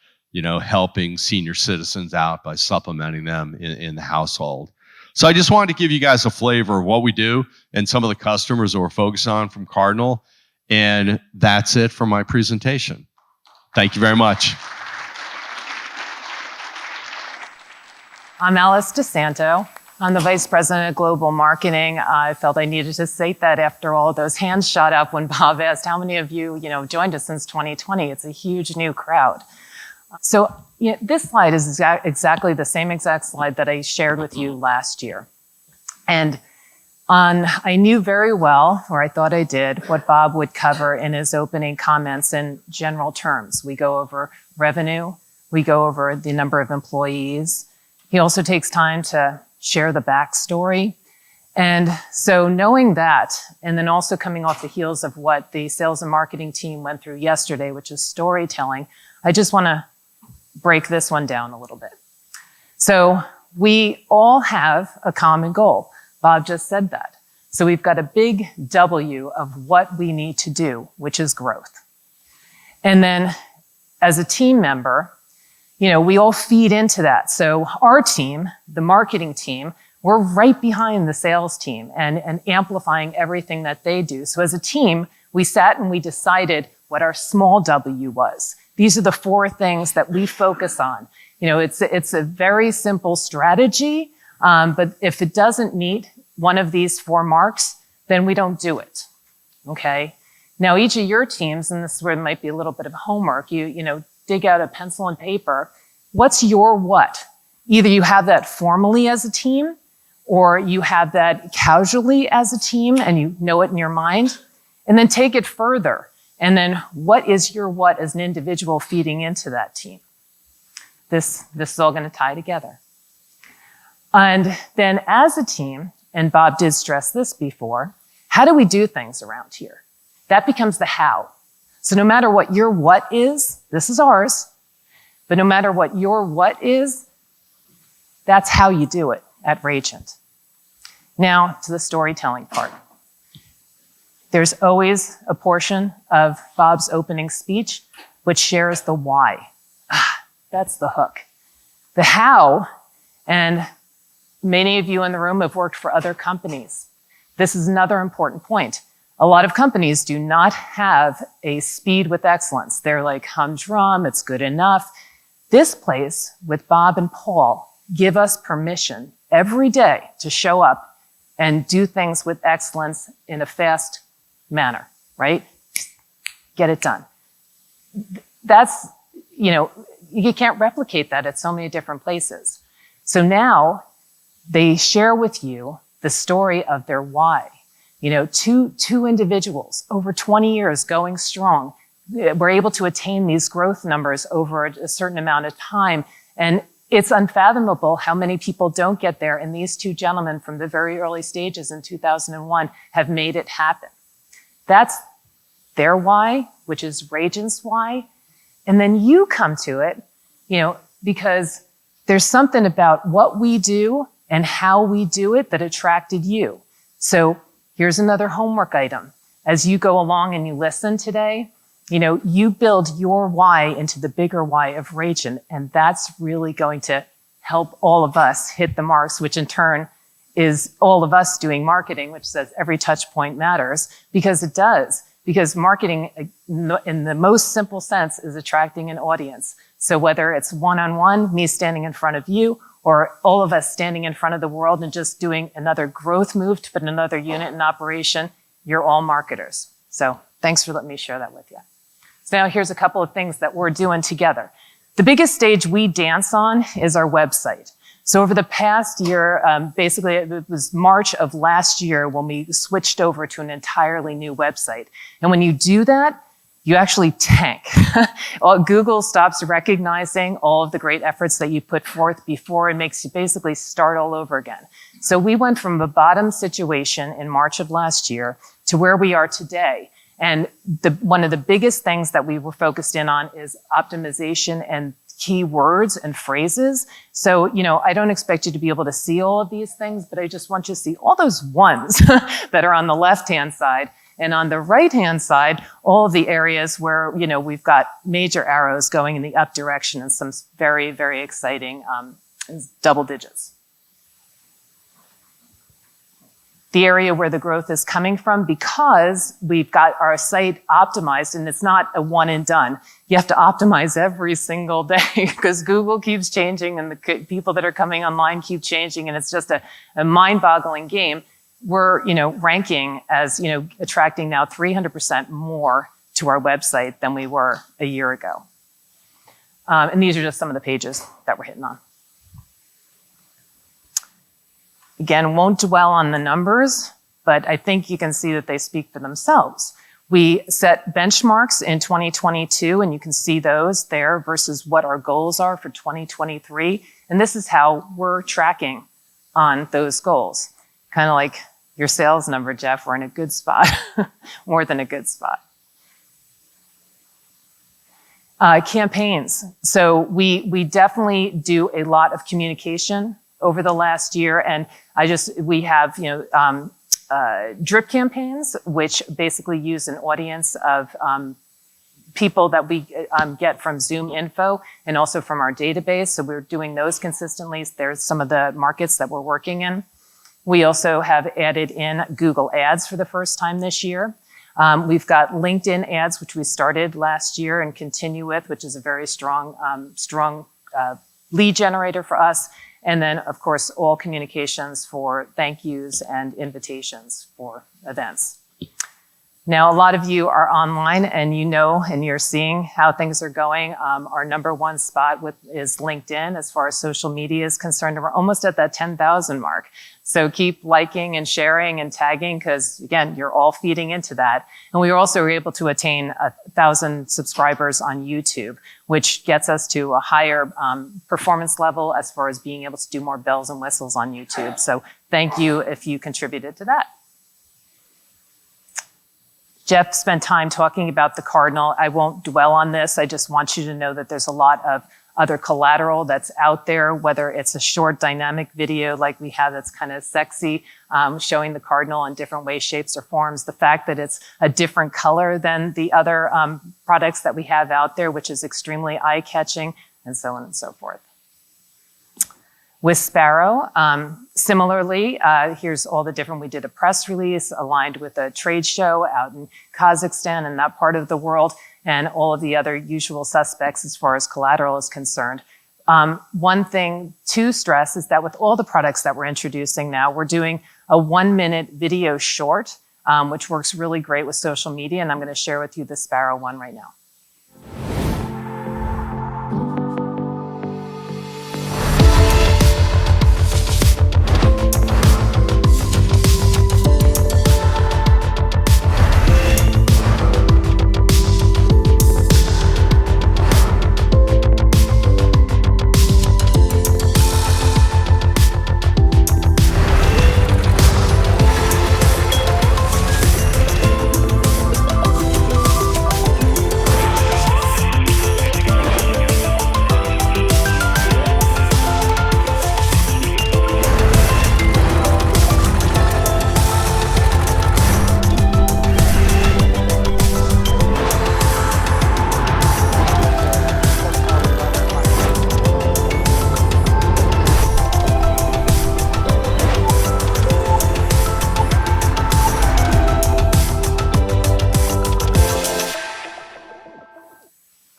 helping senior citizens out by supplementing them in the household. So I just wanted to give you guys a flavor of what we do and some of the customers that we're focused on from Cardinal. And that's it for my presentation. Thank you very much. I'm Alice DeSanto. I'm the Vice President of Global Marketing. I felt I needed to state that after all of those hands shot up when Bob asked how many of you, joined us since 2020. It's a huge new crowd. So this slide is exactly the same exact slide that I shared with you last year. And I knew very well, or I thought I did, what Bob would cover in his opening comments in general terms. We go over revenue, we go over the number of employees. He also takes time to share the backstory. And so knowing that, and then also coming off the heels of what the sales and marketing team went through yesterday, which is storytelling, I just want to break this one down a little bit. So we all have a common goal. Bob just said that. So we've got a big W of what we need to do, which is growth. And then as a team member, we all feed into that. So our team, the marketing team, we're right behind the sales team and amplifying everything that they do. So as a team, we sat and we decided what our small W was. These are the 4 things that we focus on. It's a very simple strategy, but if it doesn't meet one of these 4 marks, then we don't do it, okay? Now, each of your teams, and this is where it might be a little bit of homework, you dig out a pencil and paper. What's your what? Either you have that formally as a team, or you have that casually as a team, and you know it in your mind, and then take it further. And then what is your what as an individual feeding into that team? This is all going to tie together. And then as a team, and Bob did stress this before, how do we do things around here? That becomes the how. So no matter what your what is, this is ours, but no matter what your what is, that's how you do it at Rajant. Now to the storytelling part. There's always a portion of Bob's opening speech which shares the why. That's the hook. The how, and many of you in the room have worked for other companies. This is another important point. A lot of companies do not have a speed with excellence. They're like humdrum, it's good enough. This place with Bob and Paul give us permission every day to show up and do things with excellence in a fast manner, right? Get it done. That's, you can't replicate that at so many different places. So now they share with you the story of their why. Two individuals over 20 years going strong were able to attain these growth numbers over a certain amount of time. And it's unfathomable how many people don't get there. And these 2 gentlemen from the very early stages in 2001 have made it happen. That's their why, which is Rajant's why. And then you come to it, because there's something about what we do and how we do it that attracted you. So here's another homework item. As you go along and you listen today, you build your why into the bigger why of Rajant, and that's really going to help all of us hit the marks, which in turn is all of us doing marketing, which says every touch point matters, because it does. Because marketing, in the most simple sense, is attracting an audience. So whether it's one-on-one, me standing in front of you, or all of us standing in front of the world and just doing another growth move to put another unit in operation, you're all marketers. So thanks for letting me share that with you. So now here's a couple of things that we're doing together. The biggest stage we dance on is our website. So over the past year, basically it was March of last year when we switched over to an entirely new website. And when you do that, you actually tank. Google stops recognizing all of the great efforts that you put forth before and makes you basically start all over again. So we went from a bottom situation in March of last year to where we are today. And one of the biggest things that we were focused in on is optimization and keywords and phrases. So, I don't expect you to be able to see all of these things, but I just want you to see all those ones that are on the left-hand side. And on the right-hand side, all of the areas where, we've got major arrows going in the up direction and some very, very exciting double digits. The area where the growth is coming from, because we've got our site optimized, and it's not a one and done. You have to optimize every single day because Google keeps changing and the people that are coming online keep changing, and it's just a mind-boggling game. We're, ranking as, attracting now 300% more to our website than we were a year ago. And these are just some of the pages that we're hitting on. Again, won't dwell on the numbers, but I think you can see that they speak for themselves. We set benchmarks in 2022, and you can see those there versus what our goals are for 2023. And this is how we're tracking on those goals. Kind of like your sales number, Jeff, we're in a good spot, more than a good spot. Campaigns. So we definitely do a lot of communication over the last year, and we have drip campaigns, which basically use an audience of people that we get from Zoom info and also from our database. So we're doing those consistently. There's some of the markets that we're working in. We also have added in Google Ads for the first time this year. We've got LinkedIn ads, which we started last year and continue with, which is a very strong lead generator for us. And then, of course, all communications for thank yous and invitations for events. Now, a lot of you are online and you know and you're seeing how things are going. Our number one spot is LinkedIn as far as social media is concerned. And we're almost at that 10,000 mark. So keep liking and sharing and tagging because, again, you're all feeding into that. And we also were able to attain 1,000 subscribers on YouTube, which gets us to a higher performance level as far as being able to do more bells and whistles on YouTube. So thank you if you contributed to that. Jeff spent time talking about the Cardinal. I won't dwell on this. I just want you to know that there's a lot of other collateral that's out there, whether it's a short dynamic video like we have that's kind of sexy, showing the Cardinal in different ways, shapes, or forms. The fact that it's a different color than the other products that we have out there, which is extremely eye-catching, and so on and so forth. With Sparrow, similarly, here's all the different, we did a press release aligned with a trade show out in Kazakhstan and that part of the world, and all of the other usual suspects as far as collateral is concerned. One thing to stress is that with all the products that we're introducing now, we're doing a 1-minute video short, which works really great with social media, and I'm gonna share with you the Sparrow one right now.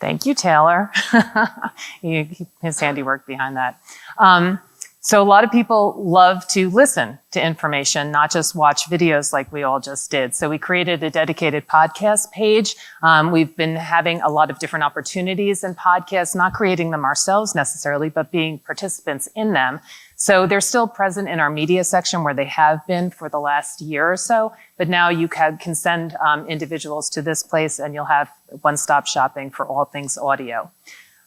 Thank you, Taylor. His handiwork behind that. So a lot of people love to listen to information, not just watch videos like we all just did. So we created a dedicated podcast page. We've been having a lot of different opportunities in podcasts, not creating them ourselves necessarily, but being participants in them. So they're still present in our media section where they have been for the last year or so, but now you can send individuals to this place and you'll have one-stop shopping for all things audio.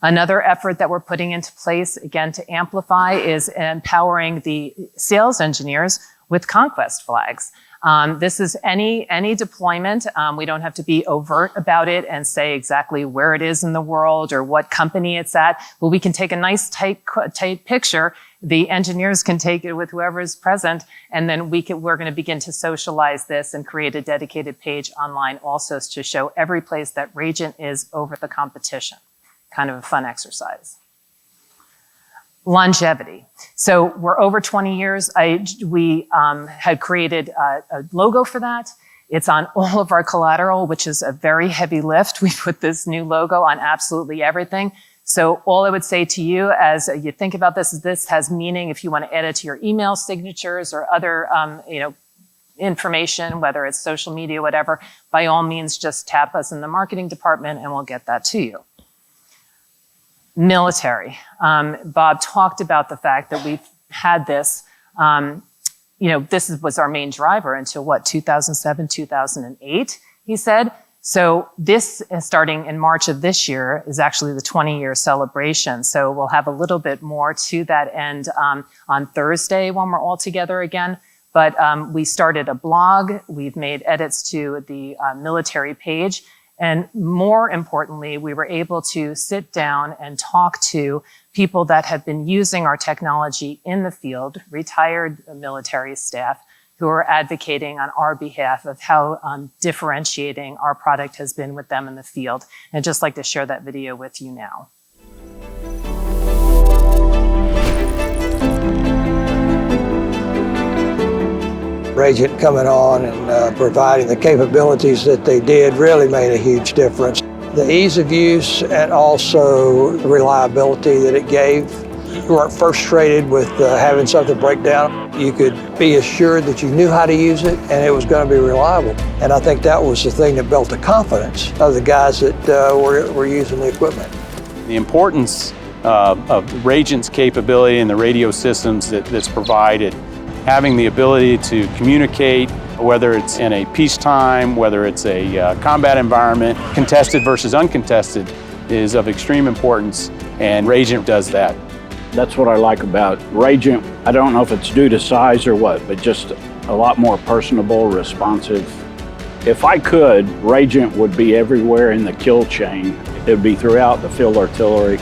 Another effort that we're putting into place, again, to amplify is empowering the sales engineers with conquest flags. This is any deployment. We don't have to be overt about it and say exactly where it is in the world or what company it's at, but we can take a nice tight picture. The engineers can take it with whoever is present, and then we're going to begin to socialize this and create a dedicated page online also to show every place that Rajant is over the competition. Kind of a fun exercise. Longevity. So we're over 20 years. We had created a logo for that. It's on all of our collateral, which is a very heavy lift. We put this new logo on absolutely everything. So all I would say to you as you think about this is this has meaning if you want to add it to your email signatures or other information, whether it's social media, whatever, by all means, just tap us in the marketing department and we'll get that to you. Military. Bob talked about the fact that we've had this was our main driver until 2007, 2008, he said. So this, starting in March of this year, is actually the 20-year celebration. So we'll have a little bit more to that end on Thursday when we're all together again. But we started a blog. We've made edits to the military page. And more importantly, we were able to sit down and talk to people that have been using our technology in the field, retired military staff, who are advocating on our behalf of how differentiating our product has been with them in the field. And I'd just like to share that video with you now. Rajant coming on and providing the capabilities that they did really made a huge difference. The ease of use and also the reliability that it gave. You weren't frustrated with having something break down. You could be assured that you knew how to use it and it was going to be reliable. And I think that was the thing that built the confidence of the guys that were using the equipment. The importance of Rajant's capability and the radio systems that's provided, having the ability to communicate, whether it's in a peacetime, whether it's a combat environment, contested versus uncontested, is of extreme importance, and Rajant does that. That's what I like about Rajant. I don't know if it's due to size or what, but just a lot more personable, responsive. If I could, Rajant would be everywhere in the kill chain. It would be throughout the field artillery.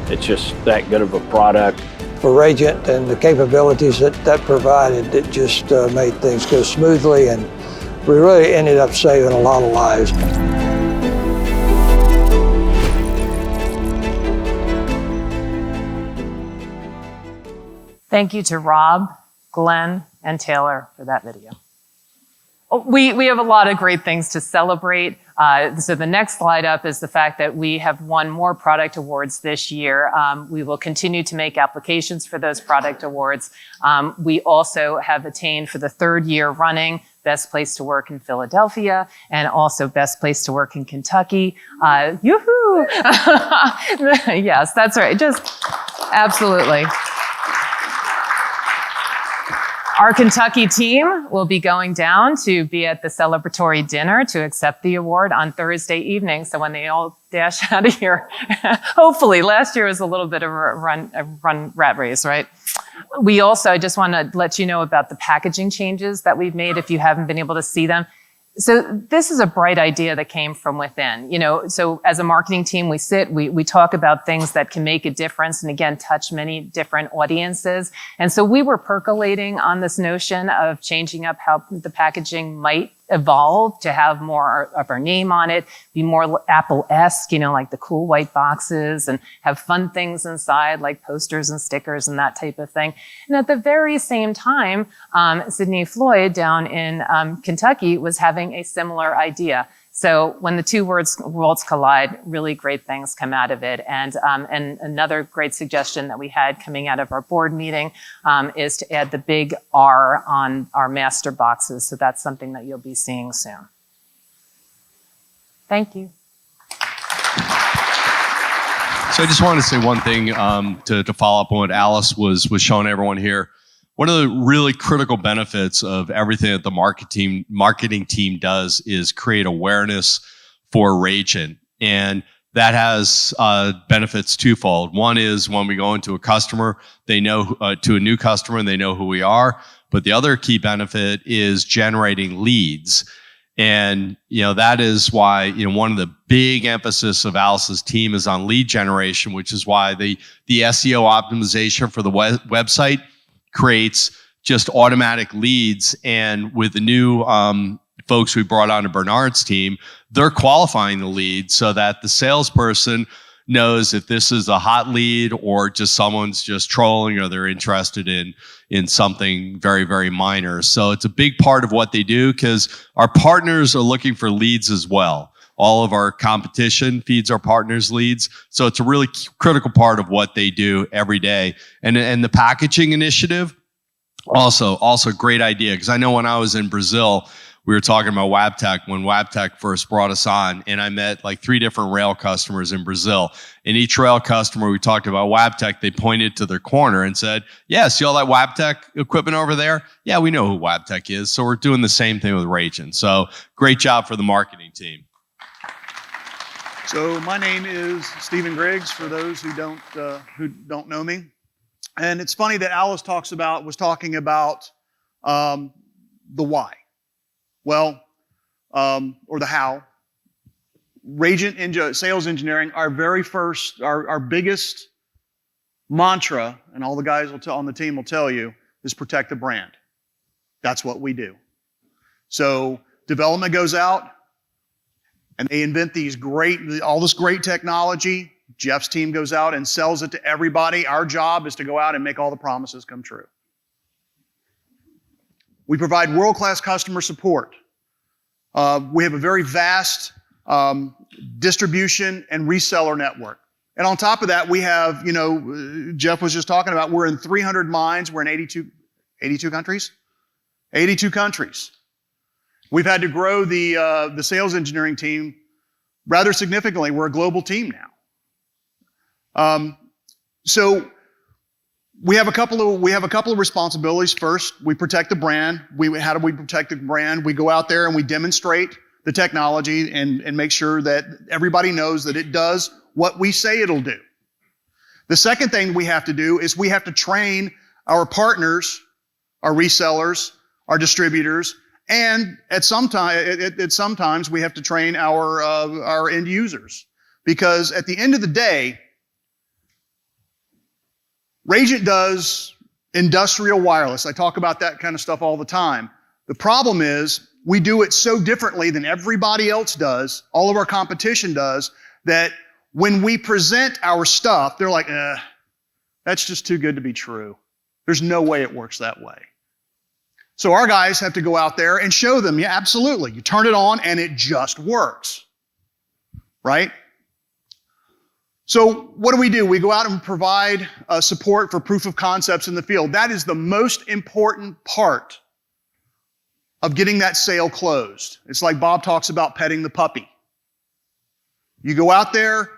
It's just that good of a product. For Rajant and the capabilities that provided, it just made things go smoothly, and we really ended up saving a lot of lives. Thank you to Rob, Glenn, and Taylor for that video. We have a lot of great things to celebrate. So the next slide up is the fact that we have won more product awards this year. We will continue to make applications for those product awards. We also have attained for the third year running Best Place to Work in Philadelphia and also Best Place to Work in Kentucky. Yoo-hoo! Yes, that's right. Just absolutely. Our Kentucky team will be going down to be at the celebratory dinner to accept the award on Thursday evening. So when they all dash out of here, hopefully, last year was a little bit of a run rat race, right? We also, I just want to let you know about the packaging changes that we've made if you haven't been able to see them. So this is a bright idea that came from within. So as a marketing team, we talk about things that can make a difference and again, touch many different audiences. And so we were percolating on this notion of changing up how the packaging might evolve to have more of our name on it, be more Apple-esque, like the cool white boxes, and have fun things inside like posters and stickers and that type of thing. And at the very same time, Sidney Floyd down in Kentucky was having a similar idea. So when the two worlds collide, really great things come out of it. And another great suggestion that we had coming out of our board meeting is to add the big R on our master boxes. So that's something that you'll be seeing soon. Thank you. So I just wanted to say one thing to follow up on what Alice was showing everyone here. One of the really critical benefits of everything that the marketing team does is create awareness for Rajant. And that has benefits twofold. One is when we go into a customer, they know to a new customer and they know who we are. But the other key benefit is generating leads. And, that is why, one of the big emphasis of Alice's team is on lead generation, which is why the SEO optimization for the website creates just automatic leads. And with the new folks we brought on to Bernard's team, they're qualifying the lead so that the salesperson knows if this is a hot lead or just someone's just trolling or they're interested in something very, very minor. So it's a big part of what they do because our partners are looking for leads as well. All of our competition feeds our partners leads. So it's a really critical part of what they do every day. And the packaging initiative, also great idea. Because I know when I was in Brazil, we were talking about Wabtec when Wabtec first brought us on, and I met like 3 different rail customers in Brazil. And each rail customer we talked about Wabtec, they pointed to their corner and said, yeah, see all that Wabtec equipment over there? Yeah, we know who Wabtec is. So we're doing the same thing with Ragent. So great job for the marketing team. So my name is Stephen Griggs, for those who don't know me. And it's funny that Alice was talking about the why. Well, or the how. Ragent sales engineering, our very first, our biggest mantra, and all the guys on the team will tell you, is protect the brand. That's what we do. So development goes out, and they invent all this great technology. Jeff's team goes out and sells it to everybody. Our job is to go out and make all the promises come true. We provide world-class customer support. We have a very vast distribution and reseller network. And on top of that, we have, Jeff was just talking about, we're in 300 mines. We're in 82 countries? 82 countries. We've had to grow the sales engineering team rather significantly. We're a global team now. So we have a couple of responsibilities. First, we protect the brand. How do we protect the brand? We go out there and we demonstrate the technology and make sure that everybody knows that it does what we say it'll do. The second thing we have to do is we have to train our partners, our resellers, our distributors, and at sometimes we have to train our end users, because at the end of the day, Ragent does industrial wireless. I talk about that kind of stuff all the time. The problem is we do it so differently than everybody else does, all of our competition does, that when we present our stuff, they're like, that's just too good to be true. There's no way it works that way. So our guys have to go out there and show them, yeah, absolutely. You turn it on and it just works, right? So what do? We go out and provide support for proof of concepts in the field. That is the most important part of getting that sale closed. It's like Bob talks about petting the puppy. You go out there,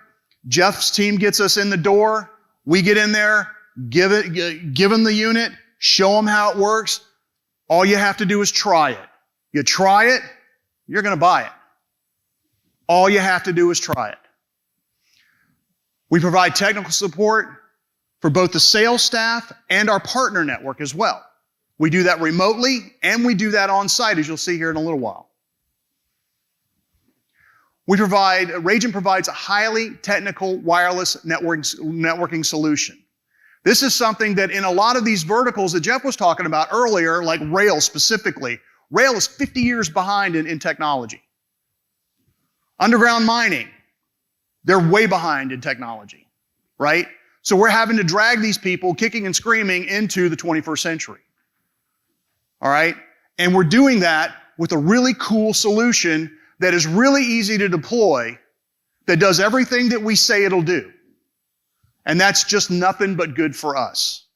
Jeff's team gets us in the door, we get in there, give them the unit, show them how it works. All you have to do is try it. You try it, you're going to buy it. All you have to do is try it. We provide technical support for both the sales staff and our partner network as well. We do that remotely and we do that on site, as you'll see here in a little while. Ragent provides a highly technical wireless networking solution. This is something that in a lot of these verticals that Jeff was talking about earlier, like rail specifically, rail is 50 years behind in technology. Underground mining, they're way behind in technology, right? So we're having to drag these people kicking and screaming into the 21st century, all right? And we're doing that with a really cool solution that is really easy to deploy, that does everything that we say it'll do. And that's just nothing but good for us.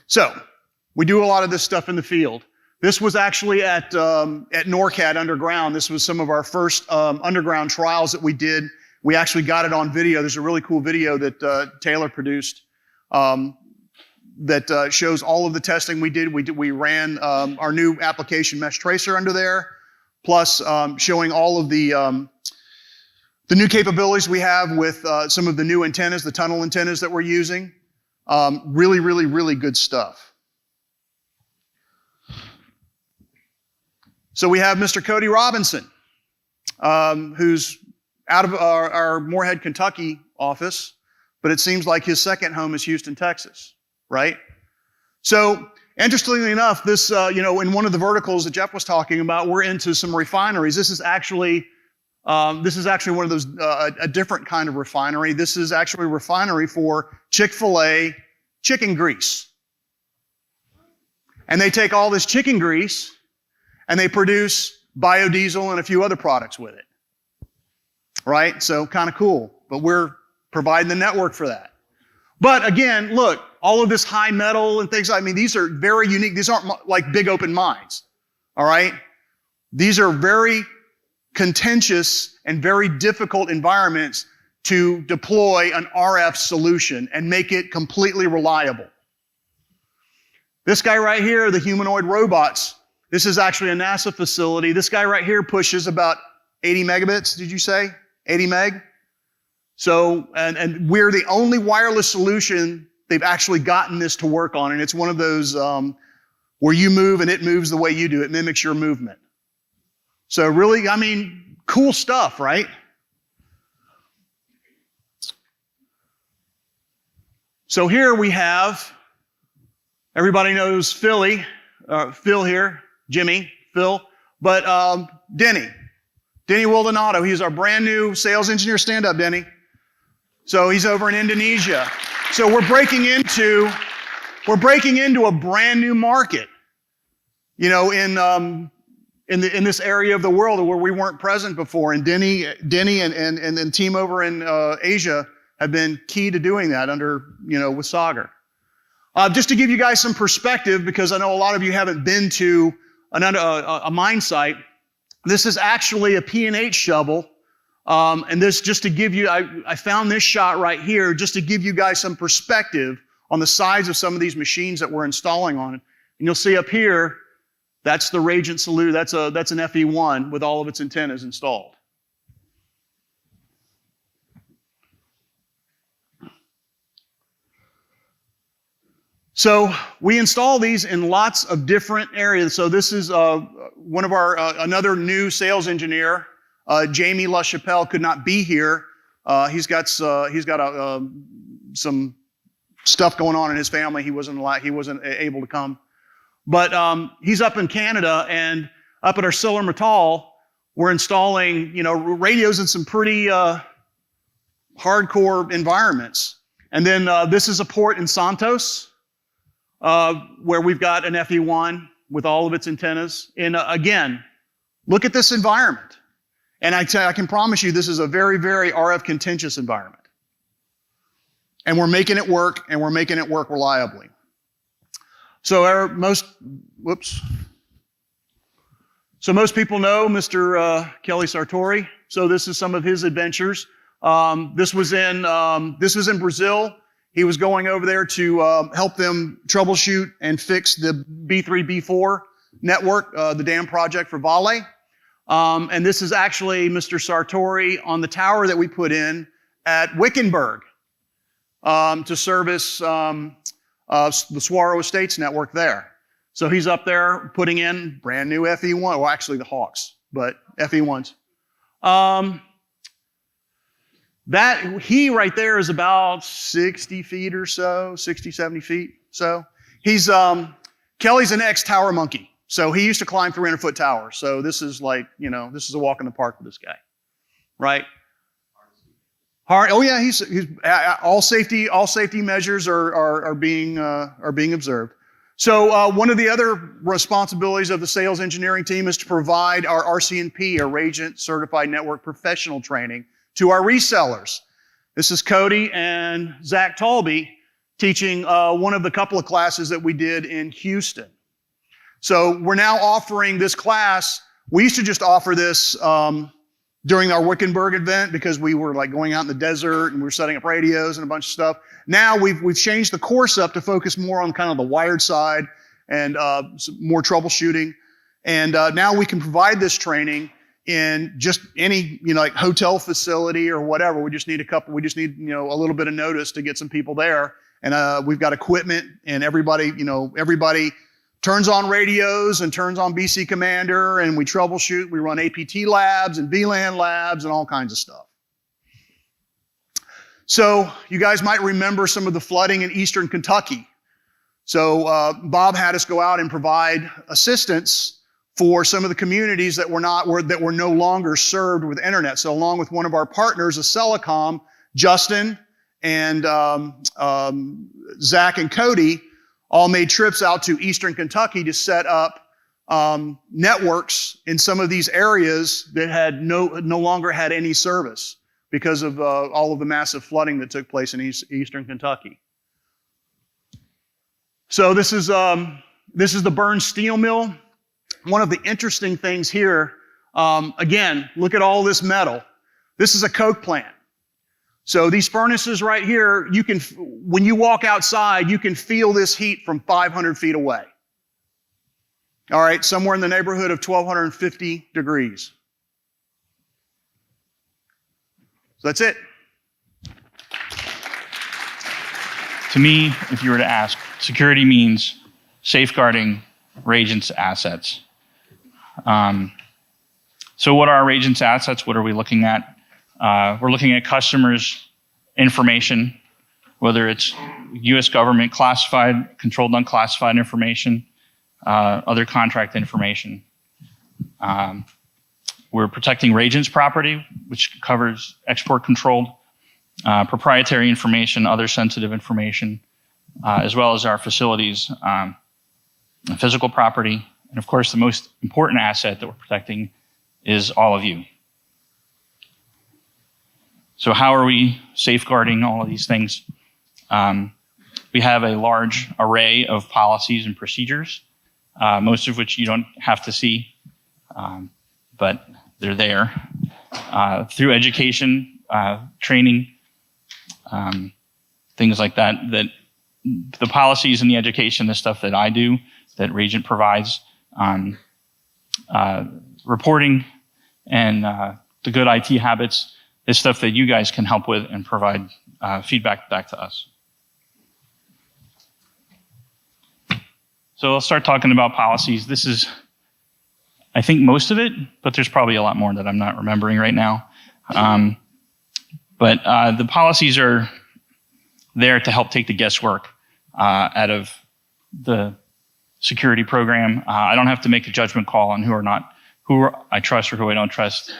So we do a lot of this stuff in the field. This was actually at NORCAD Underground. This was some of our first underground trials that we did. We actually got it on video. There's a really cool video that Taylor produced that shows all of the testing we did. We ran our new application mesh tracer under there, plus showing all of the new capabilities we have with some of the new antennas, the tunnel antennas that we're using. Really, really, really good stuff. So we have Mr. Cody Robinson, who's out of our Moorhead, Kentucky office, but it seems like his second home is Houston, Texas, right? So interestingly enough, this, in one of the verticals that Jeff was talking about, we're into some refineries. This is actually one of those, a different kind of refinery. This is actually a refinery for Chick-fil-A chicken grease. And they take all this chicken grease and they produce biodiesel and a few other products with it. Right? So kind of cool. But we're providing the network for that. But again, look, all of this high metal and things. I mean, these are very unique. These aren't like big open mines, all right? These are very contentious and very difficult environments to deploy an RF solution and make it completely reliable. This guy right here, the humanoid robots, this is actually a NASA facility. This guy right here pushes about 80 megabits, did you say? 80 meg? So, and we're the only wireless solution they've actually gotten this to work on, and it's one of those where you move and it moves the way you do. It mimics your movement. So really, I mean, cool stuff, right? So here we have, everybody knows Phil here, Jimmy, Phil, but Denny Wildonado, he's our brand new sales engineer. Stand up, Denny. So he's over in Indonesia. So we're breaking into a brand new market, you know, in this area of the world where we weren't present before. And Denny and the team over in Asia have been key to doing that with Sagar. Just to give you guys some perspective, because I know a lot of you haven't been to a mine site, this is actually a P&H shovel. And this, just to give you, I found this shot right here just to give you guys some perspective on the size of some of these machines that we're installing on it. And you'll see up here, that's the Rajant Salute. That's an FE1 with all of its antennas installed. So we install these in lots of different areas. So this is one of our another new sales engineer, Jamie LaChapelle, could not be here. He's got some stuff going on in his family. He wasn't able to come. But he's up in Canada, and up at our ArcelorMittal, we're installing radios in some pretty hardcore environments. And then this is a port in Santos, where we've got an FE1 with all of its antennas. And again, look at this environment. And I can promise you this is a very, very RF contentious environment. And we're making it work, and we're making it work reliably. So most people know Mr. Kelly Sartori. So this is some of his adventures. This was in Brazil. He was going over there to help them troubleshoot and fix the B3, B4 network, the dam project for Vale. And this is actually Mr. Sartori on the tower that we put in at Wickenburg to service the Saguaro Estates network there. So he's up there putting in brand new FE1, well, actually the Hawks, but FE1s. That he right there is about 60 feet or so, 60, 70 feet. So he's, Kelly's an ex-tower monkey. So he used to climb 300-foot towers. So this is like, this is a walk in the park with this guy, right? Oh yeah, he's all safety measures are being observed. So one of the other responsibilities of the sales engineering team is to provide our RCNP, our Rajant Certified Network Professional Training, to our resellers. This is Cody and Zach Talby teaching one of the couple of classes that we did in Houston. So we're now offering this class. We used to just offer this during our Wickenburg event because we were like going out in the desert and we were setting up radios and a bunch of stuff. Now we've changed the course up to focus more on kind of the wired side and more troubleshooting. And now we can provide this training in just any, like hotel facility or whatever. We just need a little bit of notice to get some people there. And we've got equipment, and everybody turns on radios and turns on BC Commander, and we troubleshoot. We run APT labs and VLAN labs and all kinds of stuff. So you guys might remember some of the flooding in eastern Kentucky. So Bob had us go out and provide assistance for some of the communities that were no longer served with internet. So along with one of our partners, Accelicom, Justin and Zach and Cody all made trips out to eastern Kentucky to set up networks in some of these areas that had no longer had any service because of all of the massive flooding that took place in eastern Kentucky. So this is the Burn steel mill. One of the interesting things here, again, look at all this metal. This is a coke plant. So these furnaces right here, when you walk outside, you can feel this heat from 500 feet away. All right, somewhere in the neighborhood of 1,250 degrees. So that's it. To me, if you were to ask, security means safeguarding Radiant's assets. So what are our Radiant's assets? What are we looking at? We're looking at customers' information, whether it's U.S. government classified, controlled unclassified information, other contract information. We're protecting Radiant's property, which covers export controlled, proprietary information, other sensitive information, as well as our facilities, physical property. And of course, the most important asset that we're protecting is all of you. So how are we safeguarding all of these things? We have a large array of policies and procedures, most of which you don't have to see, but they're there. Through education, training, things like that, the policies and the education, the stuff that I do, that Radiant provides, reporting and the good IT habits is stuff that you guys can help with and provide feedback back to us. So I'll start talking about policies. This is, I think, most of it, but there's probably a lot more that I'm not remembering right now. But the policies are there to help take the guesswork out of the security program. I don't have to make a judgment call on who I trust or who I don't trust.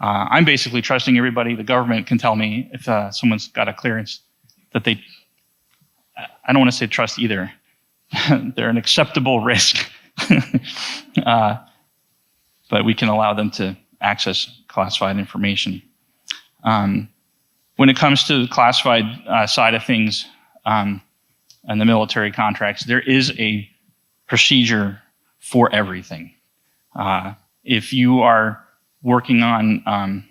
I'm basically trusting everybody. The government can tell me if someone's got a clearance that I don't want to say trust either. They're an acceptable risk. But we can allow them to access classified information. When it comes to the classified side of things and the military contracts, there is a procedure for everything. If you are working on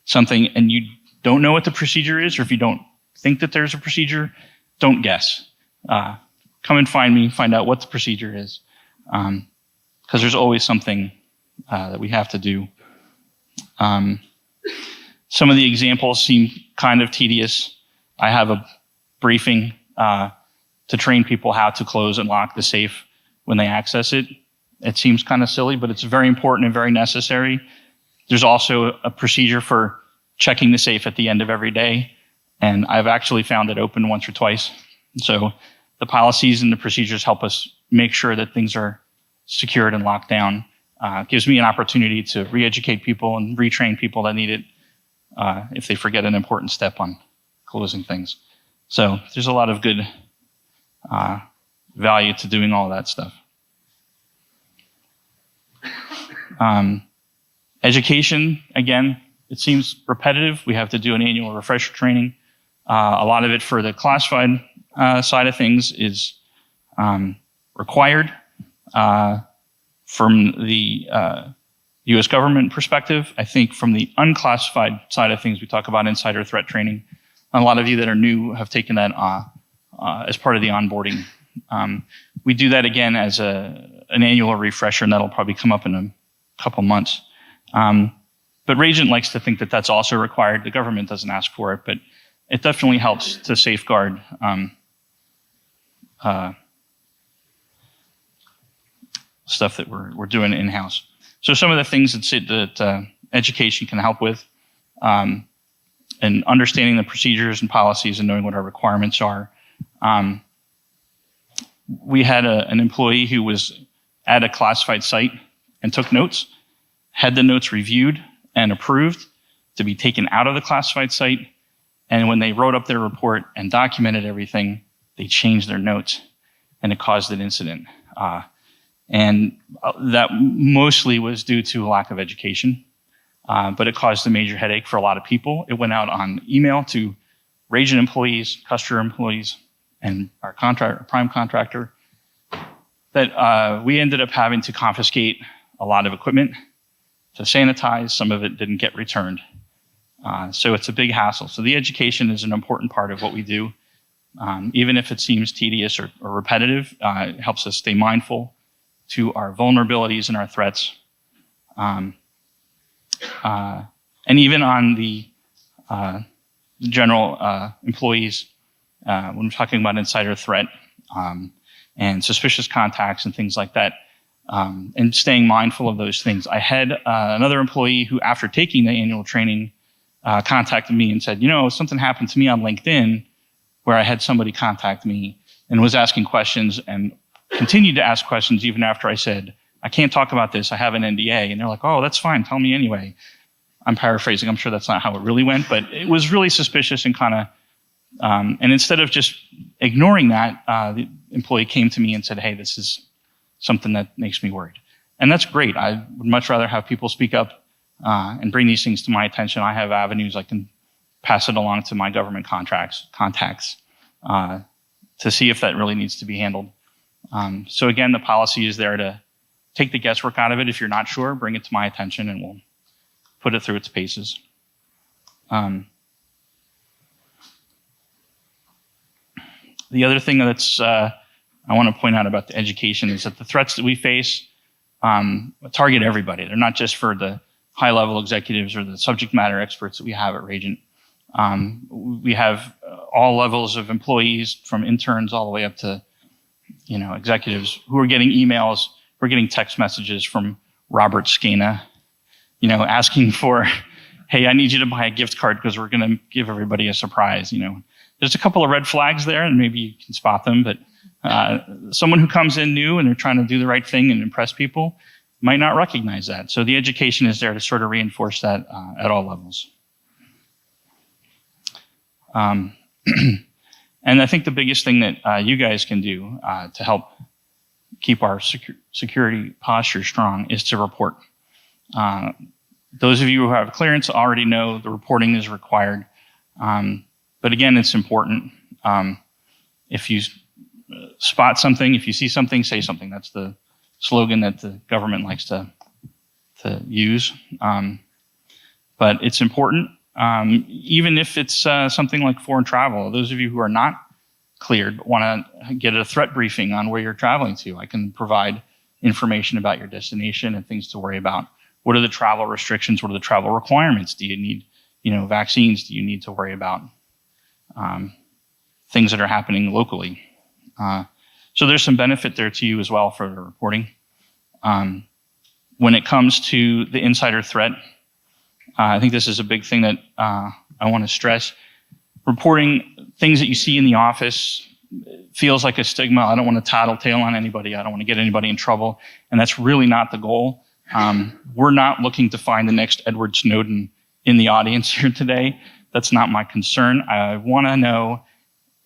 something and you don't know what the procedure is, or if you don't think that there's a procedure, don't guess. Come and find me, find out what the procedure is, because there's always something that we have to do. Some of the examples seem kind of tedious. I have a briefing to train people how to close and lock the safe when they access it. It seems kind of silly, but it's very important and very necessary. There's also a procedure for checking the safe at the end of every day, and I've actually found it open once or twice. So the policies and the procedures help us make sure that things are secured and locked down. Gives me an opportunity to re-educate people and retrain people that need it if they forget an important step on closing things. So there's a lot of good value to doing all that stuff. Education, again, it seems repetitive. We have to do an annual refresher training. A lot of it for the classified side of things is required. From the U.S. government perspective, I think from the unclassified side of things, we talk about insider threat training. A lot of you that are new have taken that as part of the onboarding. We do that again as an annual refresher, and that'll probably come up in a couple months. But Radiant likes to think that that's also required. The government doesn't ask for it, but it definitely helps to safeguard stuff that we're doing in-house. So some of the things that education can help with, and understanding the procedures and policies and knowing what our requirements are. We had an employee who was at a classified site and took notes, had the notes reviewed and approved to be taken out of the classified site. And when they wrote up their report and documented everything, they changed their notes, and it caused an incident. And that mostly was due to a lack of education, but it caused a major headache for a lot of people. It went out on email to Radiant employees, customer employees, and our prime contractor, that we ended up having to confiscate a lot of equipment to sanitize. Some of it didn't get returned. So it's a big hassle. So the education is an important part of what we do. Even if it seems tedious or repetitive, it helps us stay mindful to our vulnerabilities and our threats. And even on the general employees, when we're talking about insider threat and suspicious contacts and things like that, and staying mindful of those things. I had another employee who, after taking the annual training, contacted me and said, something happened to me on LinkedIn where I had somebody contact me and was asking questions and continued to ask questions even after I said, I can't talk about this, I have an NDA. And they're like, oh, that's fine, tell me anyway. I'm paraphrasing, I'm sure that's not how it really went, but it was really suspicious and kind of, and instead of just ignoring that, the employee came to me and said, hey, this is something that makes me worried. And that's great. I would much rather have people speak up and bring these things to my attention. I have avenues I can pass it along to my government contacts to see if that really needs to be handled. So again, the policy is there to take the guesswork out of it. If you're not sure, bring it to my attention and we'll put it through its paces. The other thing that's I want to point out about the education is that the threats that we face target everybody. They're not just for the high-level executives or the subject matter experts that we have at Rajant. We have all levels of employees, from interns all the way up to executives, who are getting emails. We're getting text messages from Robert Skena, asking for, hey, I need you to buy a gift card because we're going to give everybody a surprise. There's a couple of red flags there, and maybe you can spot them, but someone who comes in new and they're trying to do the right thing and impress people might not recognize that. So the education is there to sort of reinforce that at all levels. And I think the biggest thing that you guys can do to help keep our security posture strong is to report. Those of you who have clearance already know the reporting is required. But again, it's important. If you spot something, if you see something, say something. That's the slogan that the government likes to use. But it's important, even if it's something like foreign travel. Those of you who are not cleared but want to get a threat briefing on where you're traveling to, I can provide information about your destination and things to worry about. What are the travel restrictions? What are the travel requirements? Do you need, vaccines? Do you need to worry about things that are happening locally? So there's some benefit there to you as well for the reporting. When it comes to the insider threat, I think this is a big thing that I want to stress. Reporting things that you see in the office feels like a stigma. I don't want to tattletale on anybody. I don't want to get anybody in trouble. And that's really not the goal. We're not looking to find the next Edward Snowden in the audience here today. That's not my concern. I want to know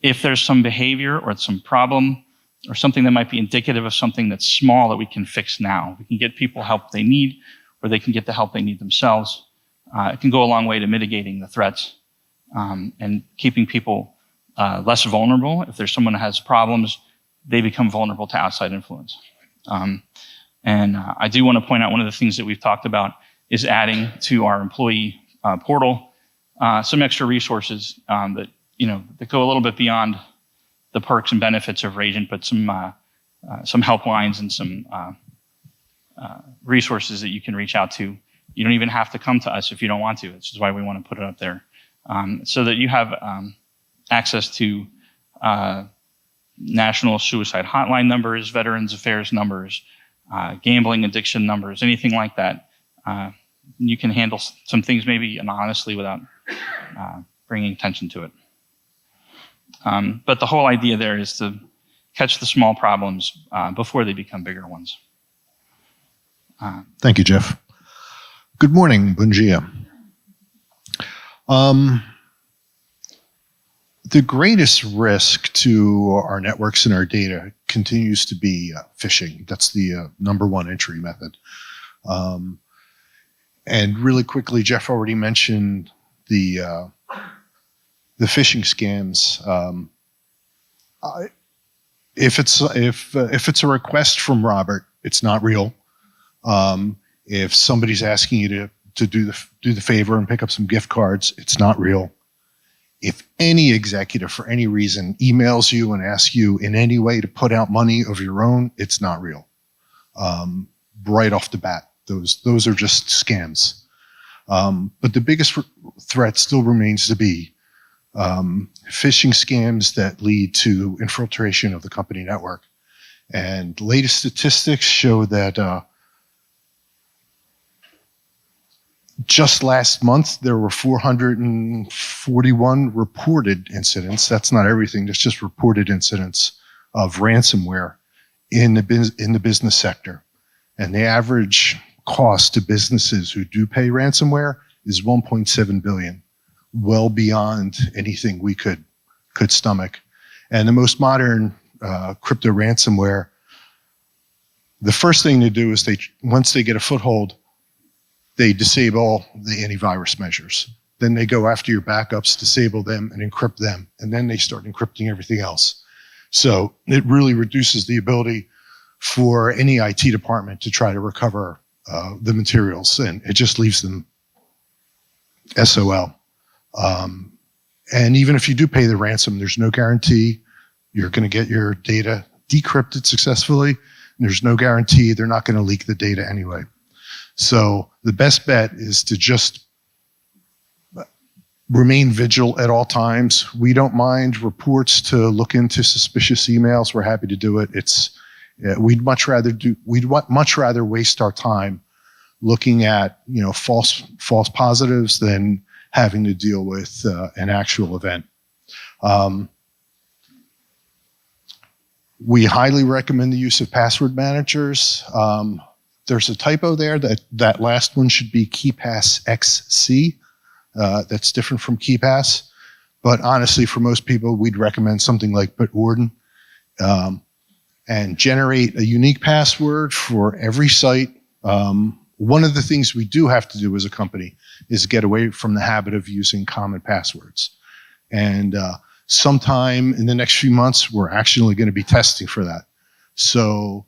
if there's some behavior or some problem or something that might be indicative of something that's small that we can fix now. We can get people help they need, or they can get the help they need themselves. It can go a long way to mitigating the threats and keeping people less vulnerable. If there's someone who has problems, they become vulnerable to outside influence. And I do want to point out one of the things that we've talked about is adding to our employee portal some extra resources that go a little bit beyond the perks and benefits of Rajant, but some helplines and some resources that you can reach out to. You don't even have to come to us if you don't want to. This is why we want to put it up there, so that you have access to national suicide hotline numbers, Veterans Affairs numbers, gambling addiction numbers, anything like that. You can handle some things maybe anonymously without bringing attention to it. But the whole idea there is to catch the small problems before they become bigger ones. Thank you, Jeff. Good morning, bom dia. The greatest risk to our networks and our data continues to be phishing. That's the number one entry method. And really quickly, Jeff already mentioned the phishing scams. If it's a request from Robert, it's not real. If somebody's asking you to do the favor and pick up some gift cards, it's not real. If any executive for any reason emails you and asks you in any way to put out money of your own, it's not real. Right off the bat, those are just scams. But the biggest threat still remains to be phishing scams that lead to infiltration of the company network. And latest statistics show that just last month, there were 441 reported incidents. That's not everything. That's just reported incidents of ransomware in the business sector. And the average cost to businesses who do pay ransomware is $1.7 billion, well beyond anything we could stomach. And the most modern crypto ransomware, the first thing to do is once they get a foothold, they disable the antivirus measures. Then they go after your backups, disable them, and encrypt them. And then they start encrypting everything else. So it really reduces the ability for any IT department to try to recover the materials, and it just leaves them SOL. And even if you do pay the ransom, there's no guarantee you're going to get your data decrypted successfully. There's no guarantee they're not going to leak the data anyway. So the best bet is to just remain vigilant at all times. We don't mind reports to look into suspicious emails. We're happy to do it. We'd much rather waste our time looking at false positives than having to deal with an actual event. We highly recommend the use of password managers. There's a typo there. That last one should be KeyPass XC. That's different from KeyPass. But honestly, for most people, we'd recommend something like Bitwarden. And generate a unique password for every site. One of the things we do have to do as a company is get away from the habit of using common passwords. And sometime in the next few months, we're actually going to be testing for that. So,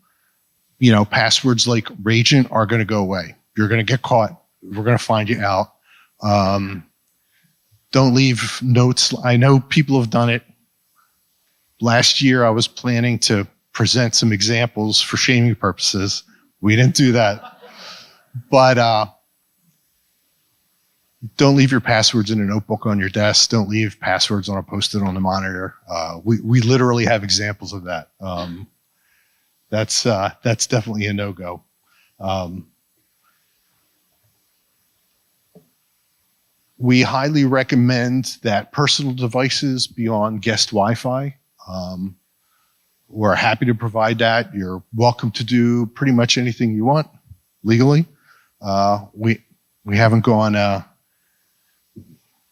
passwords like Rajant are going to go away. You're going to get caught. We're going to find you out. Don't leave notes. I know people have done it. Last year, I was planning to present some examples for shaming purposes. We didn't do that. But don't leave your passwords in a notebook on your desk. Don't leave passwords on a Post-it on the monitor. We literally have examples of that. That's definitely a no-go. We highly recommend that personal devices be on guest Wi-Fi. We're happy to provide that. You're welcome to do pretty much anything you want legally. We haven't gone.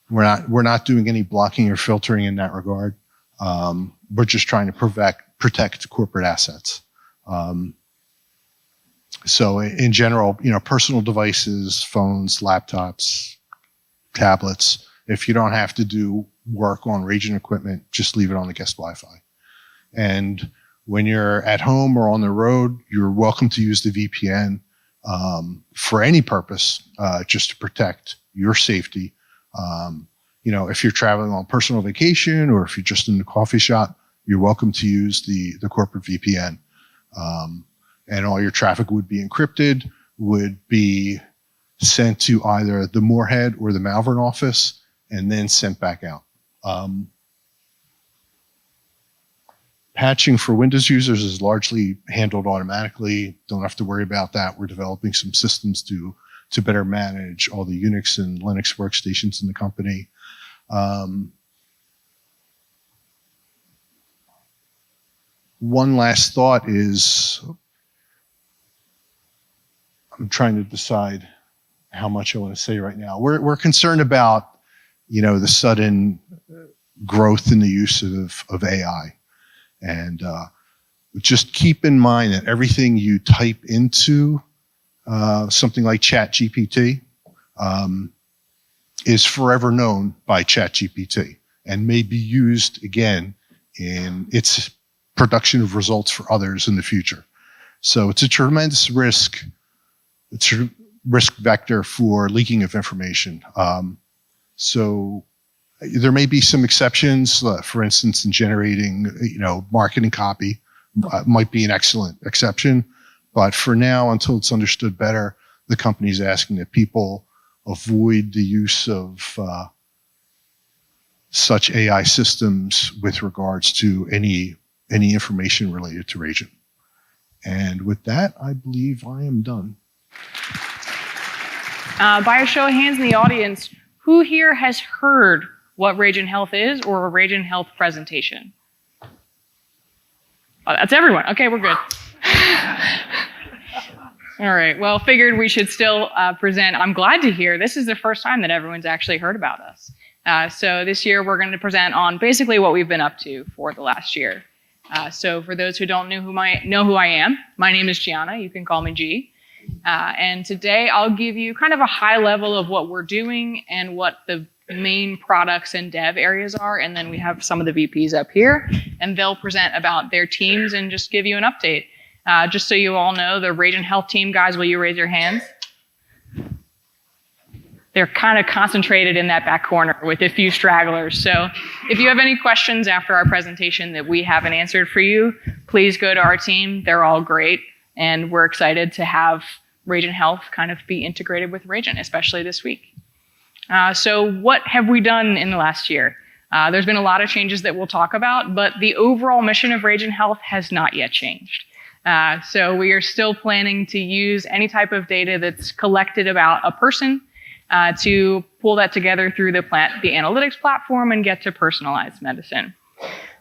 We're not doing any blocking or filtering in that regard. We're just trying to protect corporate assets. So in general, personal devices, phones, laptops, tablets. If you don't have to do work on Rajant equipment, just leave it on the guest Wi-Fi. And when you're at home or on the road, you're welcome to use the VPN for any purpose, just to protect your safety. If you're traveling on personal vacation or if you're just in the coffee shop, you're welcome to use the corporate VPN. And all your traffic would be encrypted, would be sent to either the Moorhead or the Malvern office, and then sent back out. Patching for Windows users is largely handled automatically. Don't have to worry about that. We're developing some systems to better manage all the Unix and Linux workstations in the company. One last thought is, I'm trying to decide how much I want to say right now. We're concerned about, the sudden growth in the use of AI. And just keep in mind that everything you type into something like ChatGPT is forever known by ChatGPT and may be used again in its production of results for others in the future. So it's a tremendous risk. It's a risk vector for leaking of information. So there may be some exceptions. For instance, in generating, marketing copy might be an excellent exception. But for now, until it's understood better, the company is asking that people avoid the use of such AI systems with regards to any information related to Ragent. And with that, I believe I am done. By a show of hands in the audience, who here has heard what Ragent Health is or a Ragent Health presentation? Oh, that's everyone. Okay, we're good. All right, well, figured we should still present. I'm glad to hear this is the first time that everyone's actually heard about us. So this year we're going to present on basically what we've been up to for the last year. So for those who don't know who I am, my name is Gianna. You can call me G. And today I'll give you kind of a high level of what we're doing and what the main products and dev areas are. And then we have some of the VPs up here, and they'll present about their teams and just give you an update. Just so you all know, the Ragent Health team, guys, will you raise your hands? They're kind of concentrated in that back corner with a few stragglers. So if you have any questions after our presentation that we haven't answered for you, please go to our team. They're all great. And we're excited to have Ragent Health kind of be integrated with Ragent, especially this week. So what have we done in the last year? There's been a lot of changes that we'll talk about, but the overall mission of Ragent Health has not yet changed. So we are still planning to use any type of data that's collected about a person to pull that together through the analytics platform and get to personalized medicine.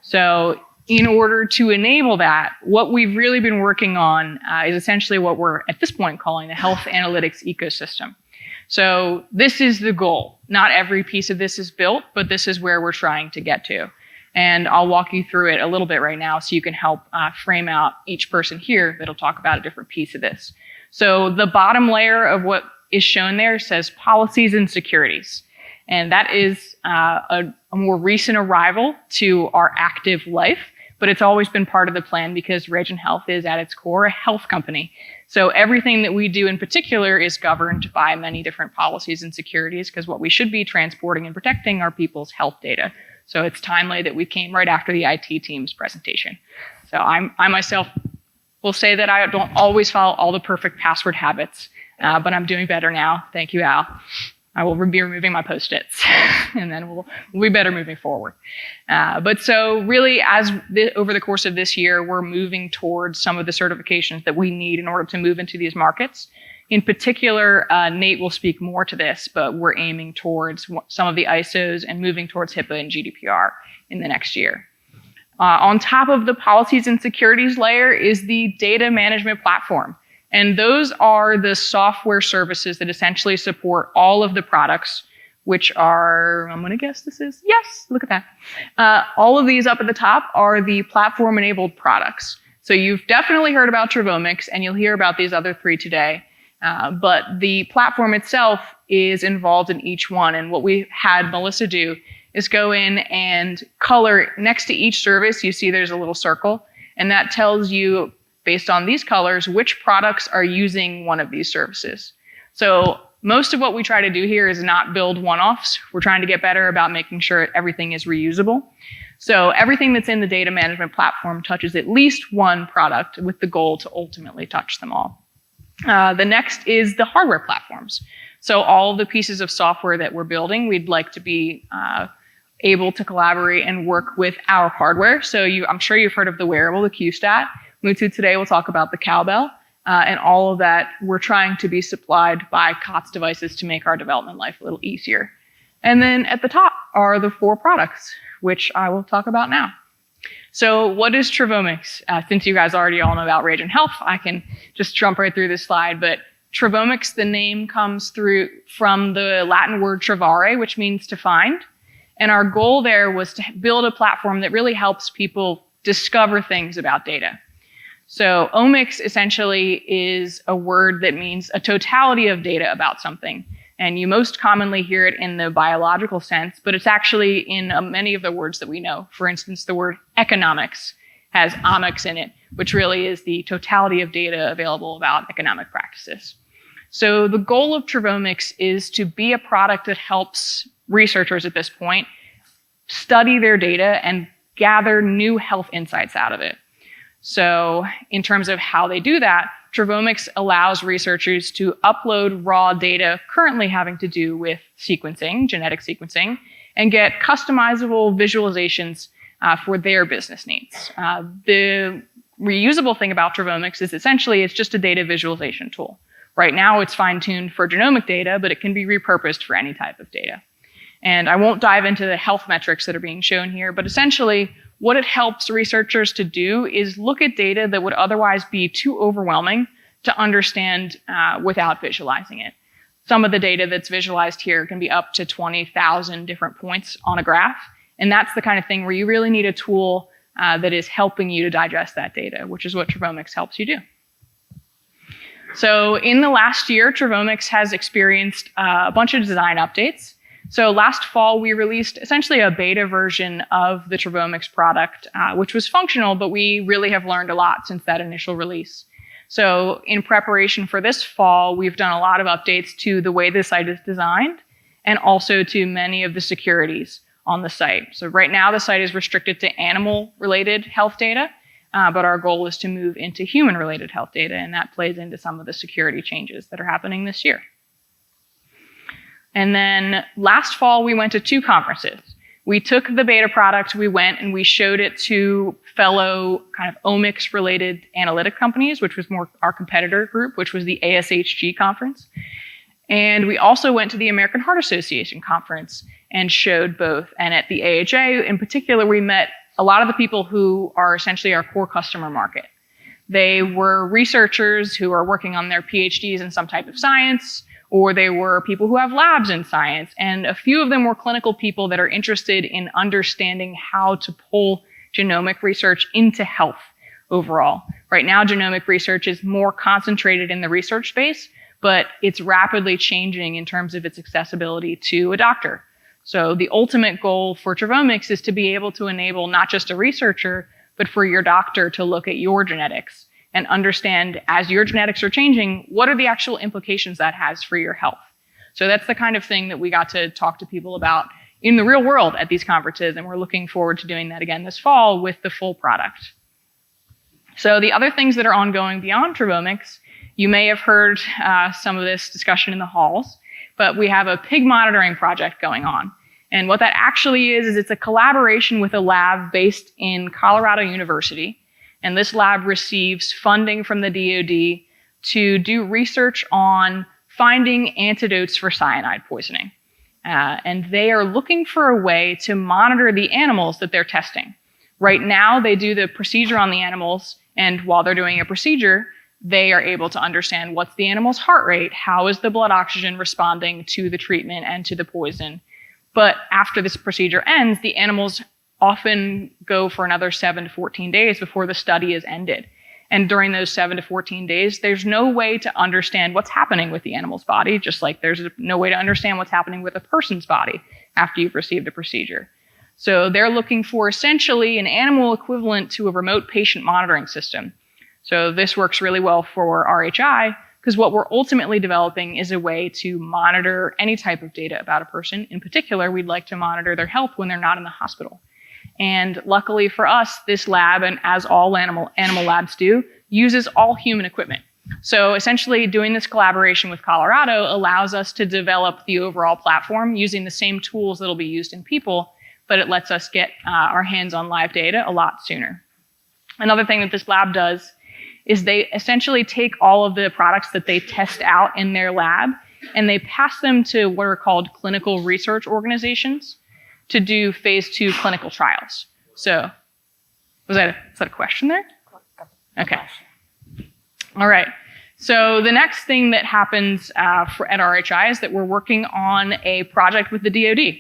So in order to enable that, what we've really been working on is essentially what we're at this point calling the health analytics ecosystem. So this is the goal. Not every piece of this is built, but this is where we're trying to get to. And I'll walk you through it a little bit right now so you can help frame out each person here that'll talk about a different piece of this. So the bottom layer of what is shown there says policies and securities. And that is a more recent arrival to our active life, but it's always been part of the plan because Ragent Health is at its core a health company. So everything that we do in particular is governed by many different policies and securities because what we should be transporting and protecting are people's health data. So it's timely that we came right after the IT team's presentation. So I myself will say that I don't always follow all the perfect password habits, but I'm doing better now. Thank you, Al. I will be removing my Post-its, and then we'll be better moving forward. But so really, over the course of this year, we're moving towards some of the certifications that we need in order to move into these markets. In particular, Nate will speak more to this, but we're aiming towards some of the ISOs and moving towards HIPAA and GDPR in the next year. On top of the policies and securities layer is the data management platform. And those are the software services that essentially support all of the products, which are, I'm going to guess this is, yes, look at that. All of these up at the top are the platform-enabled products. So you've definitely heard about Trivomics, and you'll hear about these other three today. But the platform itself is involved in each one. And what we had Melissa do is go in and color next to each service. You see there's a little circle, and that tells you, based on these colors, which products are using one of these services. So most of what we try to do here is not build one-offs. We're trying to get better about making sure everything is reusable. So everything that's in the data management platform touches at least one product with the goal to ultimately touch them all. The next is the hardware platforms. So all of the pieces of software that we're building, we'd like to be able to collaborate and work with our hardware. So I'm sure you've heard of the wearable, the QStat. Mutu today will talk about the cowbell, and all of that we're trying to be supplied by COTS devices to make our development life a little easier. And then at the top are the four products, which I will talk about now. So what is Trivomics? Since you guys already all know about Ragent Health, I can just jump right through this slide. But Trivomics, the name comes from the Latin word trivare, which means to find. And our goal there was to build a platform that really helps people discover things about data. So omics essentially is a word that means a totality of data about something. And you most commonly hear it in the biological sense, but it's actually in many of the words that we know. For instance, the word economics has omics in it, which really is the totality of data available about economic practices. So the goal of Trivomics is to be a product that helps researchers at this point study their data and gather new health insights out of it. So in terms of how they do that, Trivomics allows researchers to upload raw data currently having to do with sequencing, genetic sequencing, and get customizable visualizations for their business needs. The reusable thing about Trivomics is essentially it's just a data visualization tool. Right now it's fine-tuned for genomic data, but it can be repurposed for any type of data. And I won't dive into the health metrics that are being shown here, but essentially what it helps researchers to do is look at data that would otherwise be too overwhelming to understand without visualizing it. Some of the data that's visualized here can be up to 20,000 different points on a graph. And that's the kind of thing where you really need a tool that is helping you to digest that data, which is what Trivomics helps you do. So in the last year, Trivomics has experienced a bunch of design updates. So last fall, we released essentially a beta version of the Trivomics product, which was functional, but we really have learned a lot since that initial release. So in preparation for this fall, we've done a lot of updates to the way the site is designed and also to many of the securities on the site. So right now, the site is restricted to animal-related health data, but our goal is to move into human-related health data, and that plays into some of the security changes that are happening this year. And then last fall, we went to 2 conferences. We took the beta product, we went and we showed it to fellow kind of omics-related analytic companies, which was more our competitor group, which was the ASHG conference. And we also went to the American Heart Association conference and showed both. And at the AHA in particular, we met a lot of the people who are essentially our core customer market. They were researchers who are working on their PhDs in some type of science, or they were people who have labs in science. And a few of them were clinical people that are interested in understanding how to pull genomic research into health overall. Right now, genomic research is more concentrated in the research space, but it's rapidly changing in terms of its accessibility to a doctor. So the ultimate goal for Trivomics is to be able to enable not just a researcher, but for your doctor to look at your genetics and understand, as your genetics are changing, what are the actual implications that has for your health. So that's the kind of thing that we got to talk to people about in the real world at these conferences, and we're looking forward to doing that again this fall with the full product. So the other things that are ongoing beyond Trivomics, you may have heard some of this discussion in the halls, but we have a pig monitoring project going on. And what that actually is it's a collaboration with a lab based in Colorado University. And this lab receives funding from the DoD to do research on finding antidotes for cyanide poisoning. And they are looking for a way to monitor the animals that they're testing. Right now, they do the procedure on the animals, and while they're doing a procedure, they are able to understand what's the animal's heart rate, how is the blood oxygen responding to the treatment and to the poison. But after this procedure ends, the animals often go for another 7 to 14 days before the study is ended. And during those 7 to 14 days, there's no way to understand what's happening with the animal's body, just like there's no way to understand what's happening with a person's body after you've received a procedure. So they're looking for essentially an animal equivalent to a remote patient monitoring system. So this works really well for RHI because what we're ultimately developing is a way to monitor any type of data about a person. In particular, we'd like to monitor their health when they're not in the hospital. And luckily for us, this lab, and as all animal labs do, uses all human equipment. So essentially doing this collaboration with Colorado allows us to develop the overall platform using the same tools that'll be used in people, but it lets us get our hands on live data a lot sooner. Another thing that this lab does is they essentially take all of the products that they test out in their lab and they pass them to what are called clinical research organizations to do phase 2 clinical trials. So, is that a question there? Okay. All right. So the next thing that happens at RHI is that we're working on a project with the DoD.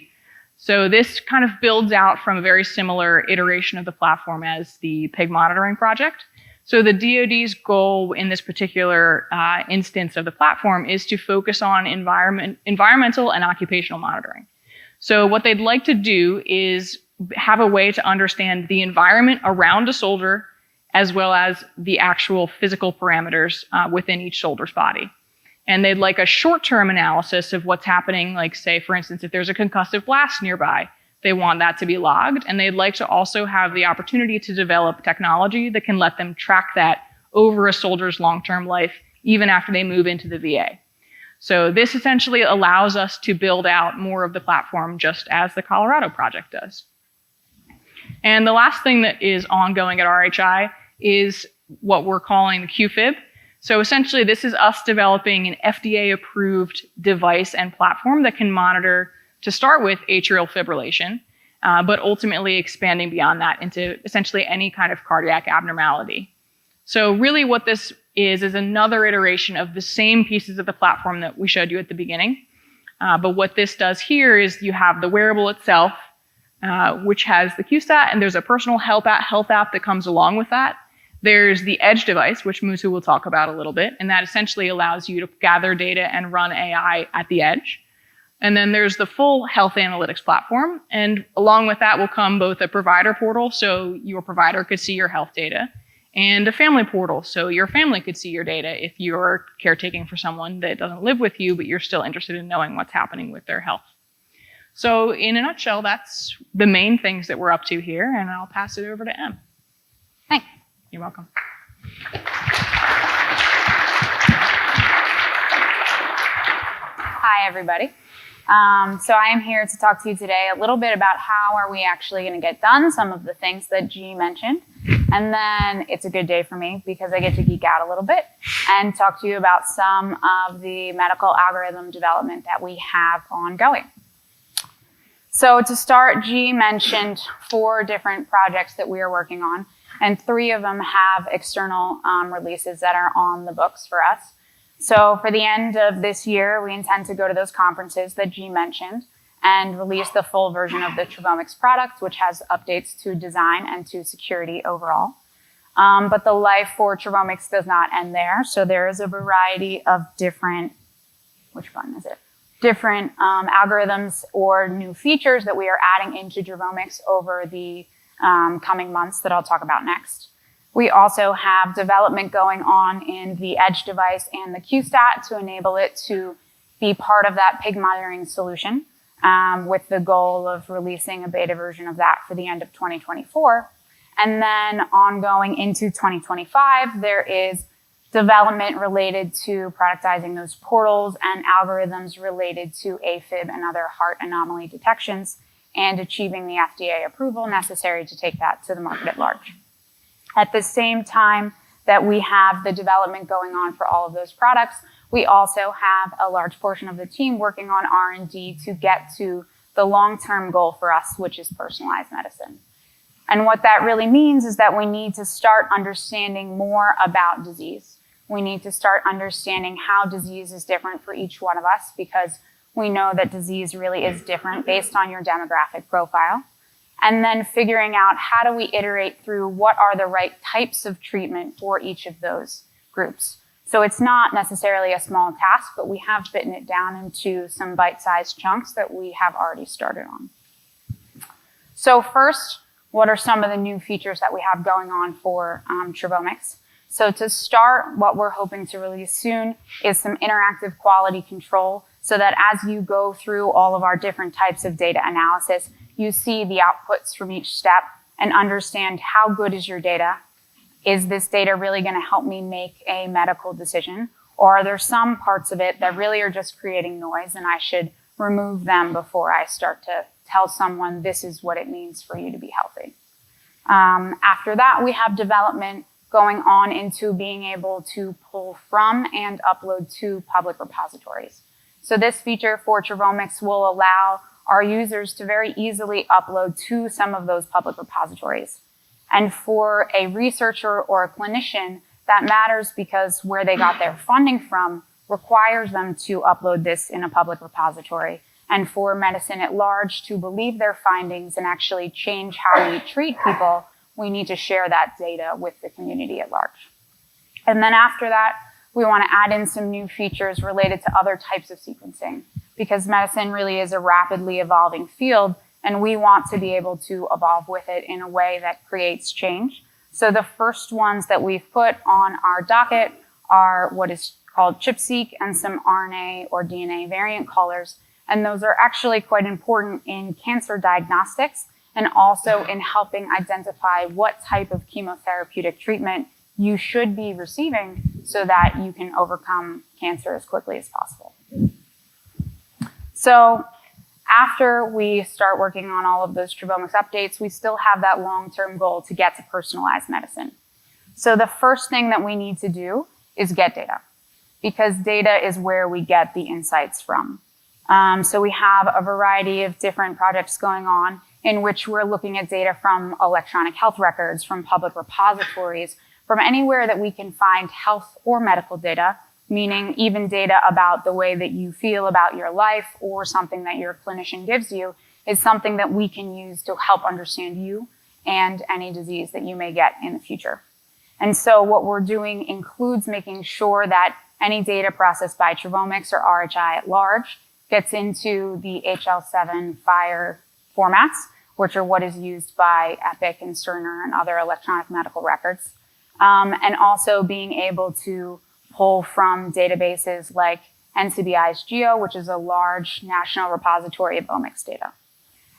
So this kind of builds out from a very similar iteration of the platform as the pig monitoring project. So the DoD's goal in this particular instance of the platform is to focus on environmental and occupational monitoring. So what they'd like to do is have a way to understand the environment around a soldier as well as the actual physical parameters within each soldier's body. And they'd like a short-term analysis of what's happening, like say, for instance, if there's a concussive blast nearby, they want that to be logged. And they'd like to also have the opportunity to develop technology that can let them track that over a soldier's long-term life, even after they move into the VA. So this essentially allows us to build out more of the platform just as the Colorado project does. And the last thing that is ongoing at RHI is what we're calling the QFib. So essentially this is us developing an FDA-approved device and platform that can monitor, to start with, atrial fibrillation, but ultimately expanding beyond that into essentially any kind of cardiac abnormality. So really what this is another iteration of the same pieces of the platform that we showed you at the beginning. But what this does here is you have the wearable itself, which has the QStat, and there's a personal health app that comes along with that. There's the Edge device, which Musu will talk about a little bit, and that essentially allows you to gather data and run AI at the edge. And then there's the full health analytics platform, and along with that will come both a provider portal, so your provider could see your health data, and a family portal, so your family could see your data if you're caretaking for someone that doesn't live with you, but you're still interested in knowing what's happening with their health. So in a nutshell, that's the main things that we're up to here, and I'll pass it over to Em. Thanks. You're welcome. Hi, everybody. So I am here to talk to you today a little bit about how are we actually going to get done some of the things that G mentioned. And then it's a good day for me because I get to geek out a little bit and talk to you about some of the medical algorithm development that we have ongoing. So to start, G mentioned 4 different projects that we are working on, and 3 of them have external releases that are on the books for us. So for the end of this year, we intend to go to those conferences that G mentioned and release the full version of the Trivomics product, which has updates to design and to security overall. But the life for Trivomics does not end there. So there is a variety of different, different algorithms or new features that we are adding into Trivomics over the coming months that I'll talk about next. We also have development going on in the Edge device and the QStat to enable it to be part of that pig monitoring solution, with the goal of releasing a beta version of that for the end of 2024. And then ongoing into 2025, there is development related to productizing those portals and algorithms related to AFib and other heart anomaly detections and achieving the FDA approval necessary to take that to the market at large. At the same time that we have the development going on for all of those products, we also have a large portion of the team working on R&D to get to the long-term goal for us, which is personalized medicine. And what that really means is that we need to start understanding more about disease. We need to start understanding how disease is different for each one of us, because we know that disease really is different based on your demographic profile. And then figuring out how do we iterate through what are the right types of treatment for each of those groups. So it's not necessarily a small task, but we have bitten it down into some bite-sized chunks that we have already started on. So first, what are some of the new features that we have going on for Trivomics? So to start, what we're hoping to release soon is some interactive quality control so that as you go through all of our different types of data analysis, you see the outputs from each step and understand how good is your data. Is this data really going to help me make a medical decision? Or are there some parts of it that really are just creating noise and I should remove them before I start to tell someone this is what it means for you to be healthy? After that, we have development going on into being able to pull from and upload to public repositories. So this feature for Trivomics will allow our users to very easily upload to some of those public repositories. And for a researcher or a clinician, that matters because where they got their funding from requires them to upload this in a public repository. And for medicine at large to believe their findings and actually change how we treat people, we need to share that data with the community at large. And then after that, we want to add in some new features related to other types of sequencing, because medicine really is a rapidly evolving field, and we want to be able to evolve with it in a way that creates change. So the first ones that we've put on our docket are what is called ChIP-seq and some RNA or DNA variant callers. And those are actually quite important in cancer diagnostics and also in helping identify what type of chemotherapeutic treatment you should be receiving so that you can overcome cancer as quickly as possible. So after we start working on all of those Truvomics updates, we still have that long-term goal to get to personalized medicine. So the first thing that we need to do is get data, because data is where we get the insights from. So we have a variety of different projects going on in which we're looking at data from electronic health records, from public repositories, from anywhere that we can find health or medical data, meaning even data about the way that you feel about your life or something that your clinician gives you is something that we can use to help understand you and any disease that you may get in the future. And so what we're doing includes making sure that any data processed by Truvomics or RHI at large gets into the HL7 FHIR formats, which are what is used by Epic and Cerner and other electronic medical records. And also being able to pull from databases like NCBI's GEO, which is a large national repository of omics data.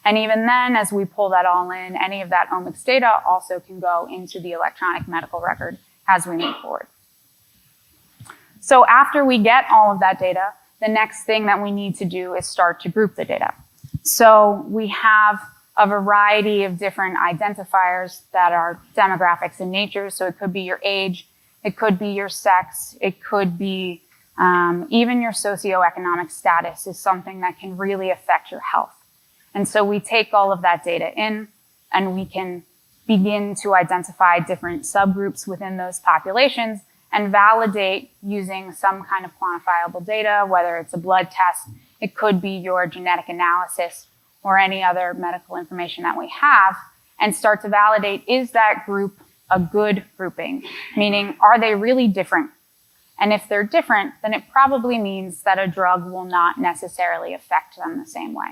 And even then, as we pull that all in, any of that omics data also can go into the electronic medical record as we move forward. So after we get all of that data, the next thing that we need to do is start to group the data. So we have a variety of different identifiers that are demographics in nature. So it could be your age, it could be your sex, it could be even your socioeconomic status is something that can really affect your health. And so we take all of that data in and we can begin to identify different subgroups within those populations and validate using some kind of quantifiable data, whether it's a blood test, it could be your genetic analysis or any other medical information that we have, and start to validate, is that group a good grouping? Meaning, are they really different? And if they're different, then it probably means that a drug will not necessarily affect them the same way.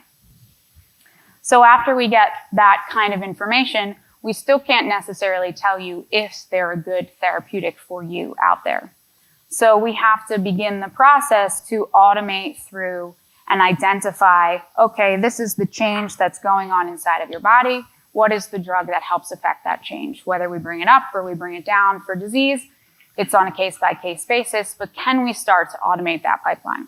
So after we get that kind of information, we still can't necessarily tell you if they're a good therapeutic for you out there. So we have to begin the process to automate through and identify, okay, this is the change that's going on inside of your body. What is the drug that helps affect that change? Whether we bring it up or we bring it down for disease, it's on a case-by-case basis, but can we start to automate that pipeline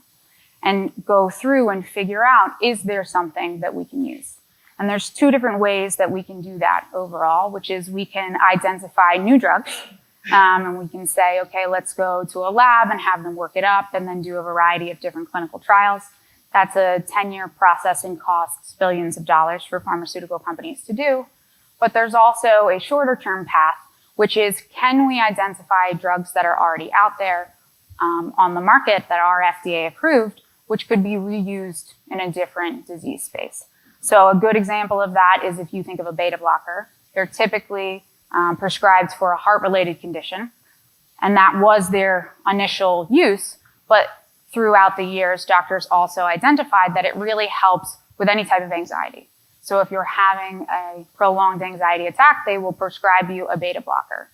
and go through and figure out, is there something that we can use? And there's two different ways that we can do that overall, which is we can identify new drugs, and we can say, okay, let's go to a lab and have them work it up and then do a variety of different clinical trials. That's a 10-year process and costs billions of dollars for pharmaceutical companies to do. But there's also a shorter-term path, which is, can we identify drugs that are already out there on the market that are FDA approved, which could be reused in a different disease space? So a good example of that is if you think of a beta blocker, they're typically prescribed for a heart-related condition, and that was their initial use, but throughout the years, doctors also identified that it really helps with any type of anxiety. So if you're having a prolonged anxiety attack, they will prescribe you a beta blocker.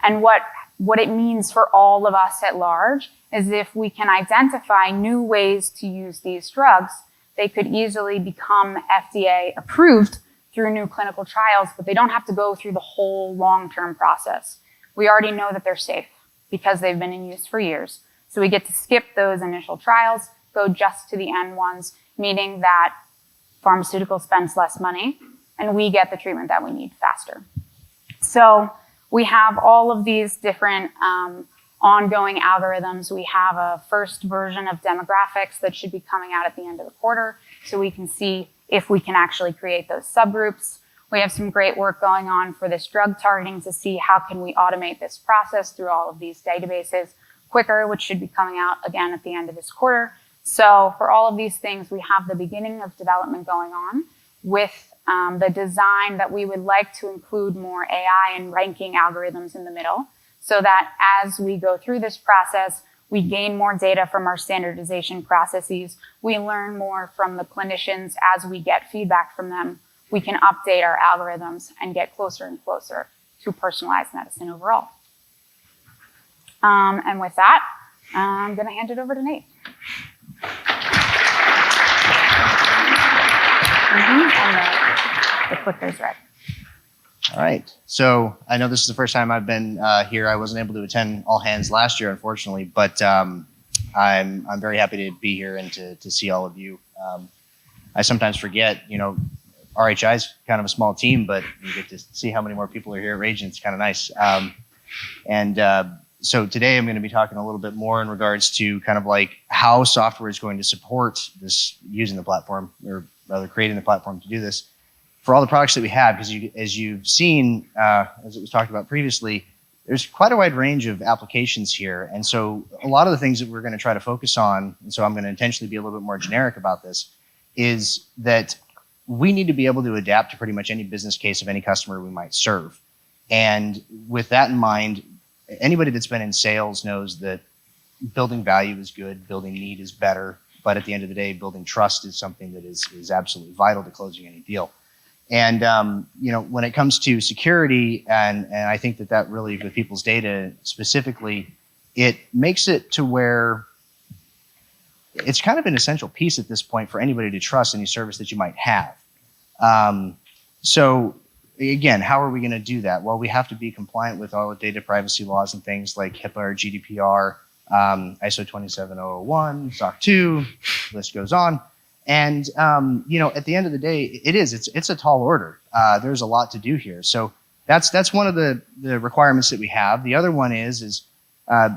And what it means for all of us at large is if we can identify new ways to use these drugs, they could easily become FDA approved through new clinical trials, but they don't have to go through the whole long-term process. We already know that they're safe because they've been in use for years. So we get to skip those initial trials, go just to the end ones, meaning that pharmaceutical spends less money and we get the treatment that we need faster. So we have all of these different ongoing algorithms. We have a first version of demographics that should be coming out at the end of the quarter so we can see if we can actually create those subgroups. We have some great work going on for this drug targeting to see how can we automate this process through all of these databases quicker, which should be coming out again at the end of this quarter. So for all of these things, we have the beginning of development going on with the design that we would like to include more AI and ranking algorithms in the middle, so that as we go through this process, we gain more data from our standardization processes. We learn more from the clinicians as we get feedback from them. We can update our algorithms and get closer and closer to personalized medicine overall. And with that, I'm going to hand it over to Nate. And the clicker's red. All right. So I know this is the first time I've been here. I wasn't able to attend All Hands last year, unfortunately, but I'm very happy to be here and to see all of you. I sometimes forget, RHI is kind of a small team, but you get to see how many more people are here at Ragent. It's kind of nice. So today I'm going to be talking a little bit more in regards to kind of like how software is going to support this using the platform, or rather creating the platform to do this for all the products that we have. Because as you've seen, as it was talked about previously, there's quite a wide range of applications here. And so a lot of the things that we're going to try to focus on, and so I'm going to intentionally be a little bit more generic about this, is that we need to be able to adapt to pretty much any business case of any customer we might serve. And with that in mind, anybody that's been in sales knows that building value is good, building need is better, but at the end of the day, building trust is something that is absolutely vital to closing any deal. And when it comes to security, and I think that really, with people's data specifically, it makes it to where it's kind of an essential piece at this point for anybody to trust any service that you might have. So again, how are we going to do that? Well, we have to be compliant with all the data privacy laws and things like HIPAA or GDPR, ISO 27001, SOC 2, list goes on. And, at the end of the day, it's a tall order. There's a lot to do here. So that's one of the requirements that we have. The other one is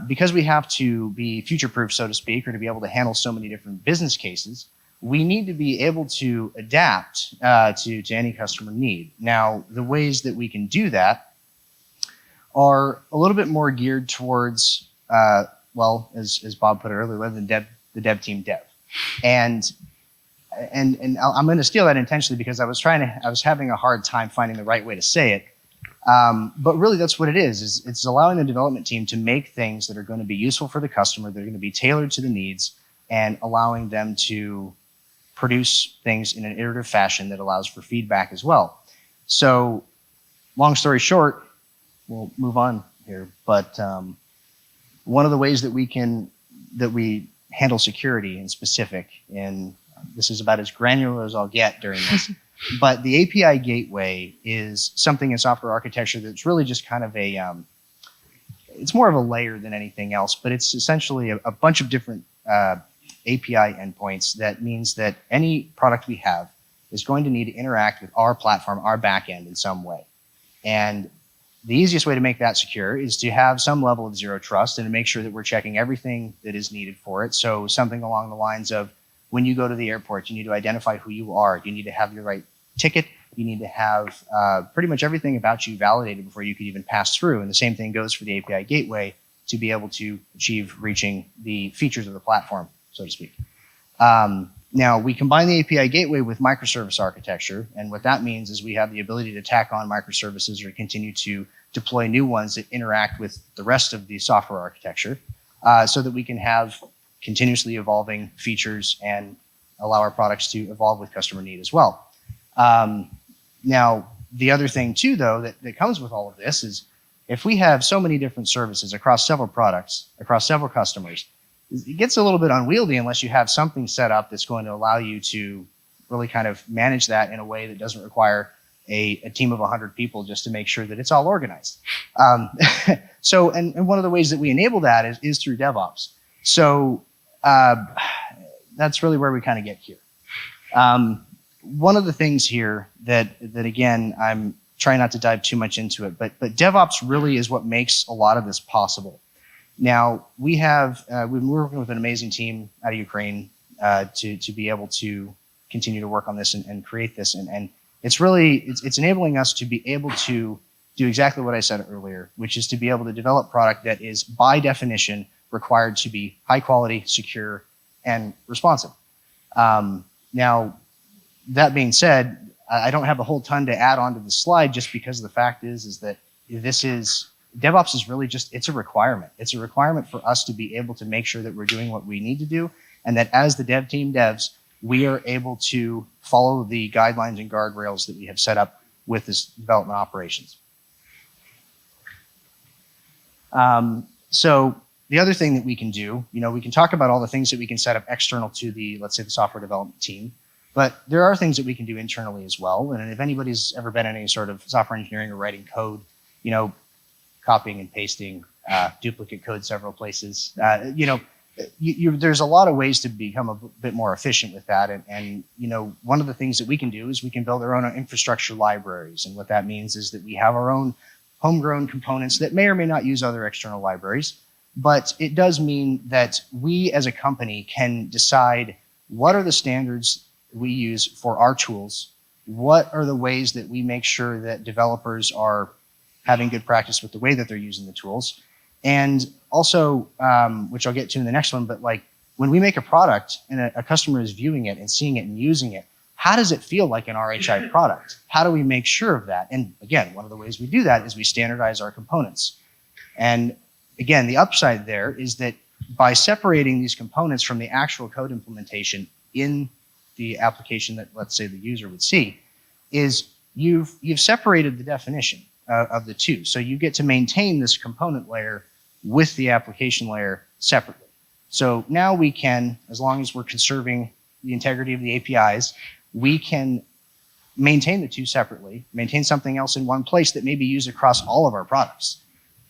because we have to be future-proof, so to speak, or to be able to handle so many different business cases, we need to be able to adapt to any customer need. Now, the ways that we can do that are a little bit more geared towards, as Bob put it earlier, the dev team dev. And I'm going to steal that intentionally because I was having a hard time finding the right way to say it. But really, that's what it is it's allowing the development team to make things that are going to be useful for the customer, that are going to be tailored to the needs, and allowing them to produce things in an iterative fashion that allows for feedback as well. So, long story short, we'll move on here. But one of the ways that we handle security in specific, and this is about as granular as I'll get during this, but the API gateway is something in software architecture that's really just kind of it's more of a layer than anything else, but it's essentially a bunch of different API endpoints. That means that any product we have is going to need to interact with our platform, our backend in some way. And the easiest way to make that secure is to have some level of zero trust and to make sure that we're checking everything that is needed for it. So something along the lines of, when you go to the airport, you need to identify who you are. You need to have your right ticket. You need to have pretty much everything about you validated before you could even pass through. And the same thing goes for the API gateway to be able to achieve reaching the features of the platform, so to speak. Now, we combine the API gateway with microservice architecture. And what that means is we have the ability to tack on microservices or continue to deploy new ones that interact with the rest of the software architecture so that we can have continuously evolving features and allow our products to evolve with customer need as well. Now, the other thing too, though, that comes with all of this is if we have so many different services across several products, across several customers, it gets a little bit unwieldy unless you have something set up that's going to allow you to really kind of manage that in a way that doesn't require a team of 100 people just to make sure that it's all organized. So one of the ways that we enable that is through DevOps. So that's really where we kind of get here. One of the things here that again, I'm trying not to dive too much into it, but DevOps really is what makes a lot of this possible. Now, we've been working with an amazing team out of Ukraine to be able to continue to work on this and create this. And it's enabling us to be able to do exactly what I said earlier, which is to be able to develop product that is by definition required to be high quality, secure, and responsive. Now, that being said, I don't have a whole ton to add onto the slide, just because the fact is that DevOps is really just, it's a requirement. It's a requirement for us to be able to make sure that we're doing what we need to do, and that as the dev team devs, we are able to follow the guidelines and guardrails that we have set up with this development operations. So the other thing that we can do, we can talk about all the things that we can set up external to let's say the software development team, but there are things that we can do internally as well. And if anybody's ever been in any sort of software engineering or writing code, copying and pasting duplicate code several places, there's a lot of ways to become a bit more efficient with that. And one of the things that we can do is we can build our own infrastructure libraries. And what that means is that we have our own homegrown components that may or may not use other external libraries. But it does mean that we as a company can decide what are the standards we use for our tools, what are the ways that we make sure that developers are having good practice with the way that they're using the tools. And also, which I'll get to in the next one, but like when we make a product and a customer is viewing it and seeing it and using it, how does it feel like an RHI product? How do we make sure of that? And again, one of the ways we do that is we standardize our components. And again, the upside there is that by separating these components from the actual code implementation in the application that, let's say, the user would see, is you've separated the definition of the two. So you get to maintain this component layer with the application layer separately. So now we can, as long as we're conserving the integrity of the APIs, we can maintain the two separately, maintain something else in one place that may be used across all of our products.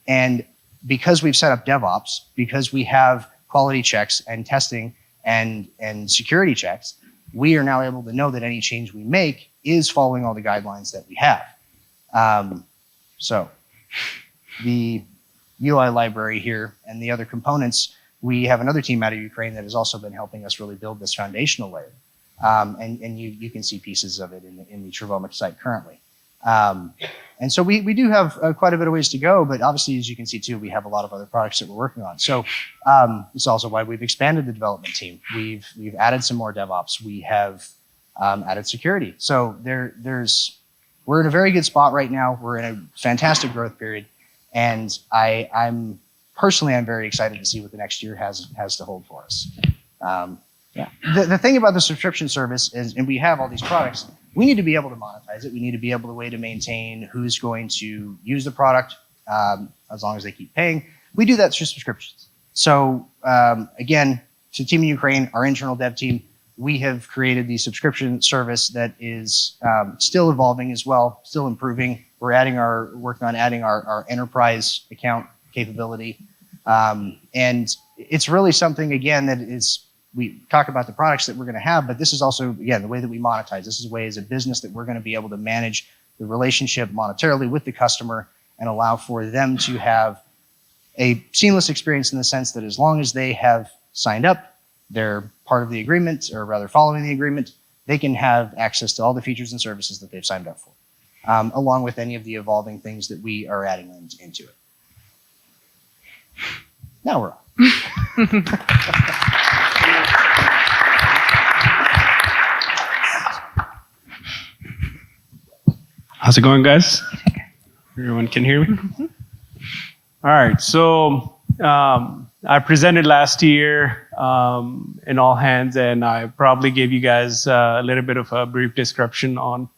And because we've set up DevOps, because we have quality checks and testing and security checks, we are now able to know that any change we make is following all the guidelines that we have. So the UI library here and the other components, we have another team out of Ukraine that has also been helping us really build this foundational layer. And you can see pieces of it in the Trevomic site currently. And so we do have quite a bit of ways to go, but obviously, as you can see too, we have a lot of other products that we're working on. So it's also why we've expanded the development team. We've added some more DevOps. We have added security. So we're in a very good spot right now. We're in a fantastic growth period, and I'm very excited to see what the next year has to hold for us. Yeah. The thing about the subscription service is, and we have all these products, we need to be able to monetize it. We need to be able to way to maintain who's going to use the product as long as they keep paying. We do that through subscriptions. So again, to Team in Ukraine, our internal dev team, we have created the subscription service that is still evolving as well, still improving. We're working on adding our enterprise account capability. And it's really something, again, that is, we talk about the products that we're going to have, but this is also, again, the way that we monetize. This is a way as a business that we're going to be able to manage the relationship monetarily with the customer and allow for them to have a seamless experience in the sense that as long as they have signed up, they're part of the agreement, or rather following the agreement, they can have access to all the features and services that they've signed up for, along with any of the evolving things that we are adding into it. Now we're on. How's it going, guys? Everyone can hear me? All right, so I presented last year in All Hands, and I probably gave you guys a little bit of a brief description on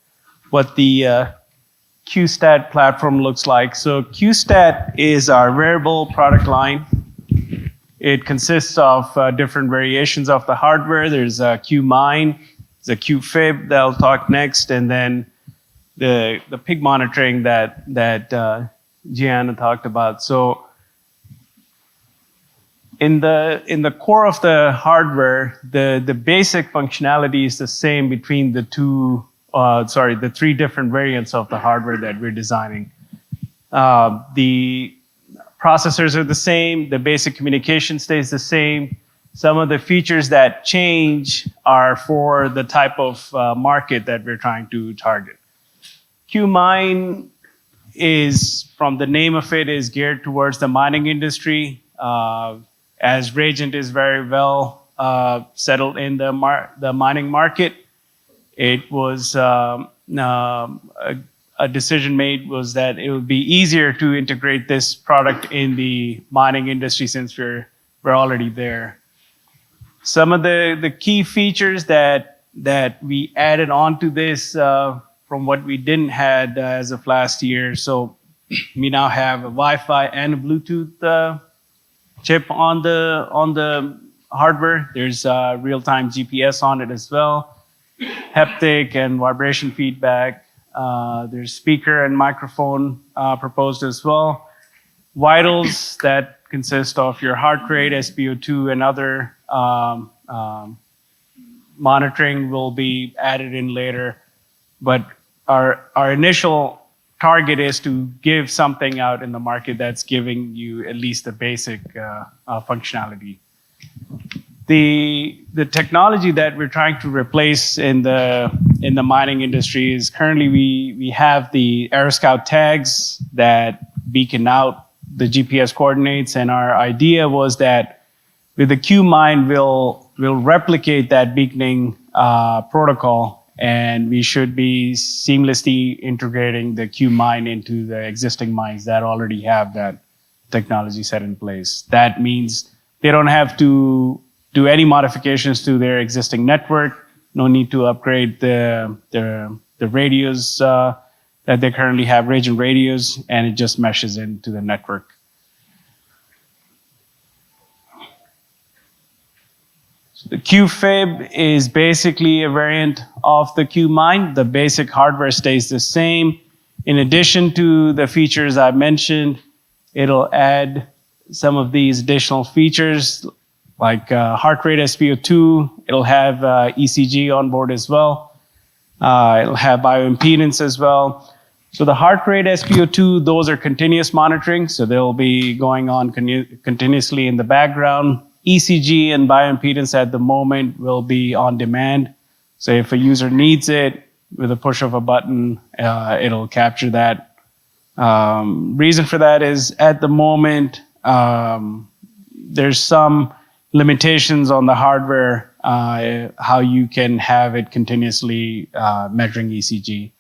what the QStat platform looks like. So QStat is our wearable product line. It consists of different variations of the hardware. There's a QMine, there's a QFib that I'll talk next, and then the pig monitoring that Gianna talked about. So in the core of the hardware, the basic functionality is the same between the three different variants of the hardware that we're designing. The processors are the same, the basic communication stays the same. Some of the features that change are for the type of market that we're trying to target. QMine is, from the name of it, is geared towards the mining industry. As Rajant is very well settled in the mining market, it was a decision made was that it would be easier to integrate this product in the mining industry since we're already there. Some of the key features that we added onto this from what we didn't had as of last year. So we now have a Wi-Fi and a Bluetooth chip on the hardware. There's real-time GPS on it as well, haptic and vibration feedback. There's speaker and microphone proposed as well. Vitals that consist of your heart rate, SpO2, and other monitoring will be added in later. But our initial target is to give something out in the market that's giving you at least the basic functionality. The technology that we're trying to replace in the mining industry is currently we have the AeroScout tags that beacon out the GPS coordinates, and our idea was that with the QMine we'll replicate that beaconing protocol, and we should be seamlessly integrating the QMine into the existing mines that already have that technology set in place. That means they don't have to do any modifications to their existing network. No need to upgrade the radios that they currently have, Rajant radios, and it just meshes into the network. So the QFib is basically a variant of the QMine. The basic hardware stays the same. In addition to the features I mentioned, it'll add some of these additional features like heart rate, SpO2. It'll have ECG on board as well. It'll have bioimpedance as well. So the heart rate, SpO2, those are continuous monitoring, so they'll be going on continuously in the background. ECG and bioimpedance at the moment will be on demand. So if a user needs it, with a push of a button, it'll capture that. Reason for that is at the moment, there's some limitations on the hardware, how you can have it continuously measuring ECG.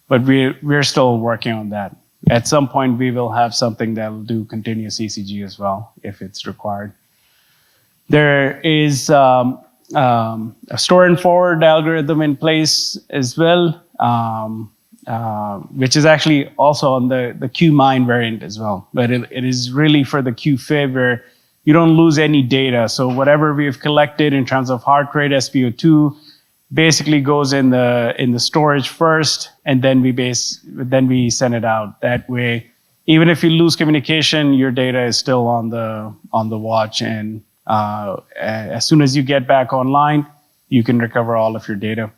But we're still working on that. At some point, we will have something that will do continuous ECG as well, if it's required. There is a store and forward algorithm in place as well, which is actually also on the QMine variant as well. But it is really for the QFib where you don't lose any data. So whatever we've collected in terms of heart rate, SpO2, basically goes in the storage first, and then we send it out. That way, even if you lose communication, your data is still on the watch, and as soon as you get back online, you can recover all of your data.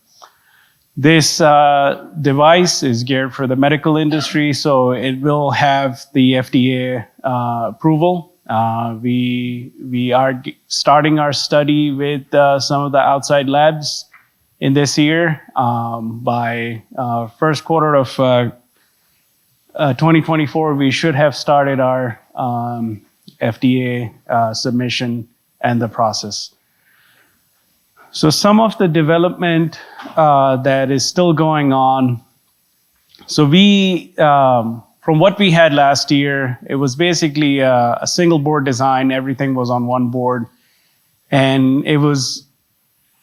This device is geared for the medical industry, so it will have the FDA approval. We are starting our study with some of the outside labs in this year. By first quarter of 2024, we should have started our FDA submission and the process. So some of the development that is still going on. So we, from what we had last year, it was basically a single board design. Everything was on one board. And it was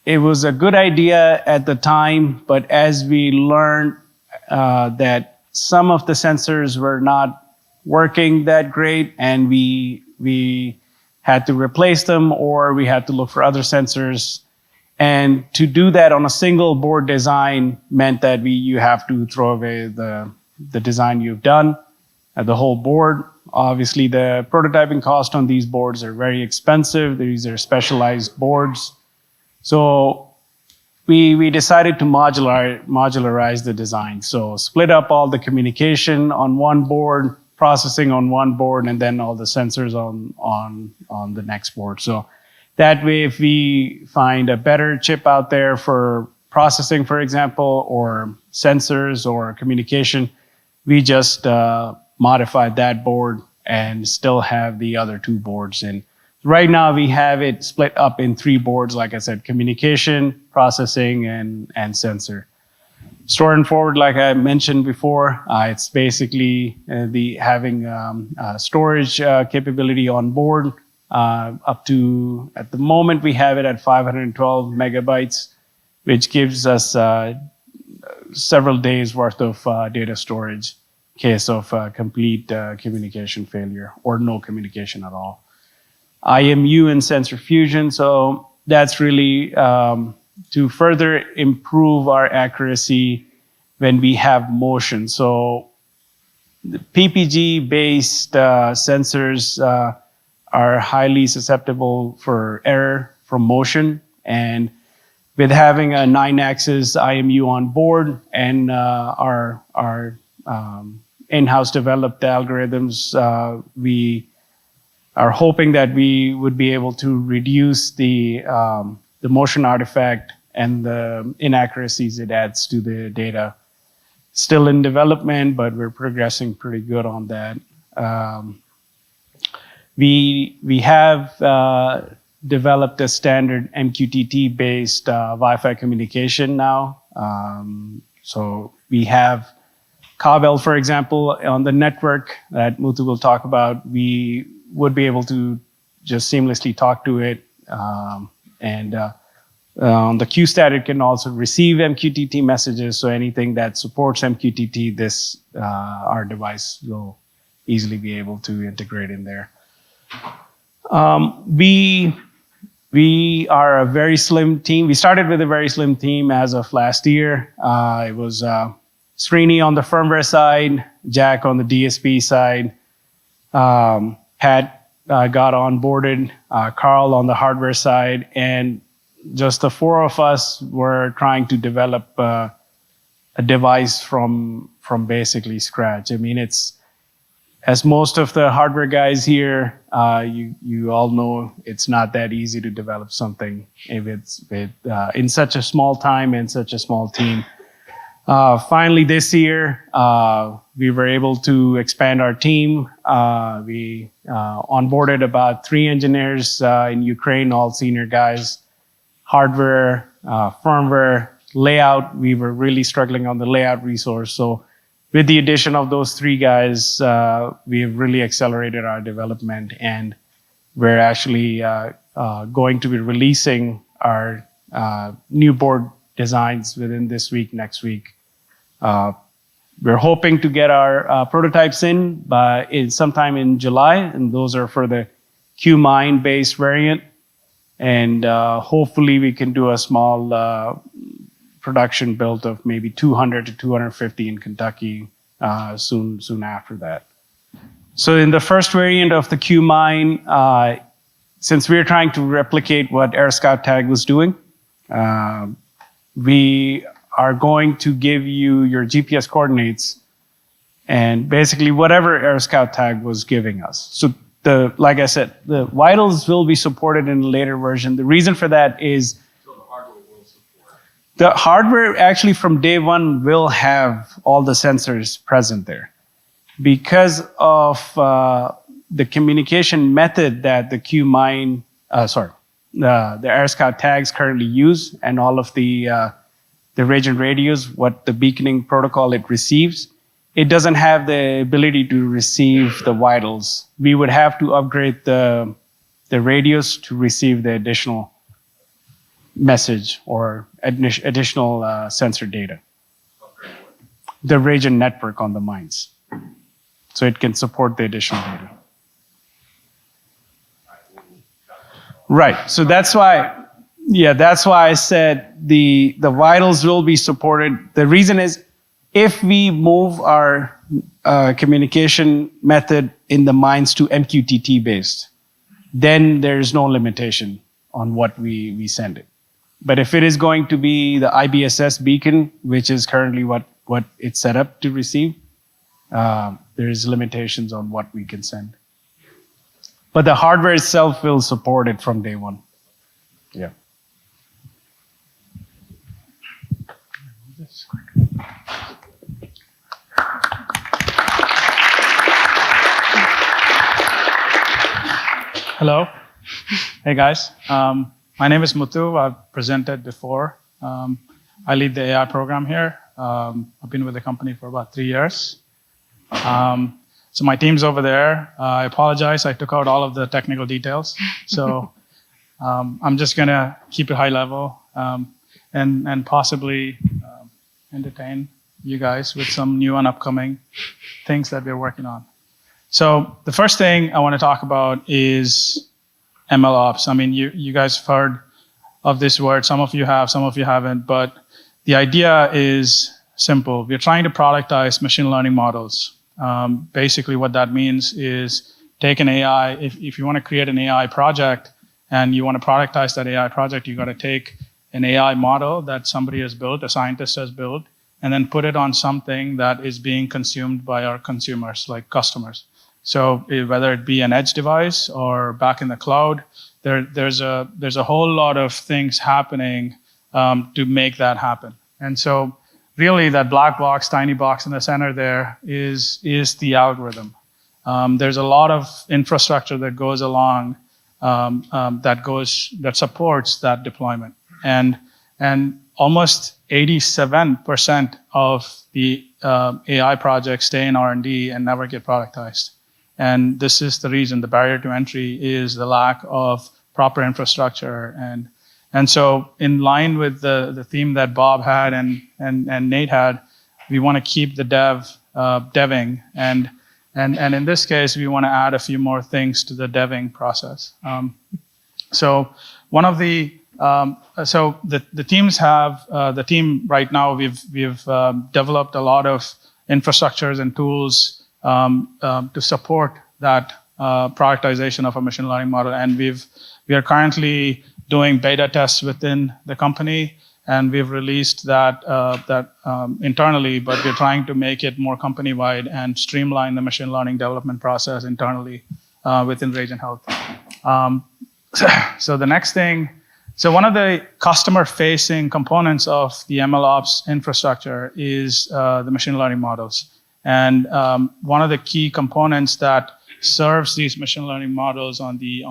a good idea at the time, but as we learned that some of the sensors were not working that great, and we had to replace them, or we had to look for other sensors. And to do that on a single board design meant that you have to throw away the design you've done, the whole board. Obviously, the prototyping cost on these boards are very expensive. These are specialized boards. So we decided to modularize the design. So split up all the communication on one board, processing on one board, and then all the sensors on the next board. So that way, if we find a better chip out there for processing, for example, or sensors or communication, we just modified that board and still have the other two boards in. Right now, we have it split up in 3 boards, like I said, communication, processing, and sensor. Store and forward, like I mentioned before, it's basically having storage capability on board up to, at the moment, we have it at 512 megabytes, which gives us several days worth of data storage in case of complete communication failure or no communication at all. IMU and sensor fusion, so that's really to further improve our accuracy when we have motion. So the PPG-based sensors are highly susceptible for error from motion, and with having a 9-axis IMU on board and our in-house developed algorithms, we are hoping that we would be able to reduce the motion artifact and the inaccuracies it adds to the data. Still in development, but we're progressing pretty good on that. We have developed a standard MQTT-based Wi-Fi communication now. So we have Cobel, for example, on the network that Muthu will talk about. We would be able to just seamlessly talk to it. On the QStat, it can also receive MQTT messages. So anything that supports MQTT, our device will easily be able to integrate in there. We are a very slim team. We started with a very slim team as of last year. It was Srini on the firmware side, Jack on the DSP side, Pat got onboarded, Carl on the hardware side, and just the 4 of us were trying to develop a device from basically scratch. I mean, it's, as most of the hardware guys here, you all know, it's not that easy to develop something if it's in such a small time and such a small team. Finally, this year, we were able to expand our team. We onboarded about 3 engineers in Ukraine, all senior guys. Hardware, firmware, layout, we were really struggling on the layout resource. So with the addition of those 3 guys, we've really accelerated our development, and we're actually going to be releasing our new board designs within this week, next week. We're hoping to get our prototypes in sometime in July, and those are for the QMine based variant. And hopefully we can do a small production build of maybe 200 to 250 in Kentucky soon after that. So in the first variant of the QMine, since we're trying to replicate what AirScout Tag was doing, we are going to give you your GPS coordinates and basically whatever AirScout Tag was giving us. So like I said, the vitals will be supported in a later version. The reason for that is the hardware actually from day one will have all the sensors present there. Because of the communication method that the QMine, the AirScout tags currently use, and all of the Rajant radios, what the beaconing protocol it receives, it doesn't have the ability to receive the vitals. We would have to upgrade the radios to receive the additional message or additional sensor data. The Rajant network on the mines. So it can support the additional data. Right, so that's why I said the vitals will be supported. The reason is, if we move our communication method in the mines to MQTT based, then there's no limitation on what we send it. But if it is going to be the IBSS beacon, which is currently what it's set up to receive, there's limitations on what we can send. But the hardware itself will support it from day one. Yeah. Hello. Hey guys, my name is Muthu. I've presented before. I lead the AI program here. I've been with the company for about 3 years. So my team's over there. I apologize, I took out all of the technical details. So I'm just gonna keep it high level and possibly entertain you guys with some new and upcoming things that we're working on. So the first thing I want to talk about is MLOps. I mean, you guys have heard of this word. Some of you have, some of you haven't. But the idea is simple. We're trying to productize machine learning models. Basically, what that means is take an AI. If you want to create an AI project and you want to productize that AI project, you got to take an AI model that somebody has built, a scientist has built, and then put it on something that is being consumed by our consumers, like customers. So whether it be an edge device or back in the cloud, there's a whole lot of things happening to make that happen. And so really that black box, tiny box in the center there is the algorithm. There's a lot of infrastructure that goes along that supports that deployment. And almost 87% of the AI projects stay in R&D and never get productized. And this is the reason. The barrier to entry is the lack of proper infrastructure. And so in line with the theme that Bob had and Nate had, we want to keep the deving. And in this case, we want to add a few more things to the deving process. So one of the the teams have the team right now. We've developed a lot of infrastructures and tools to support that productization of a machine learning model, and we are currently doing beta tests within the company, and we've released that internally. But we're trying to make it more company-wide and streamline the machine learning development process internally within Rajant Health. So the next thing. So one of the customer-facing components of the MLOps infrastructure is the machine learning models. And one of the key components that serves these machine learning models on the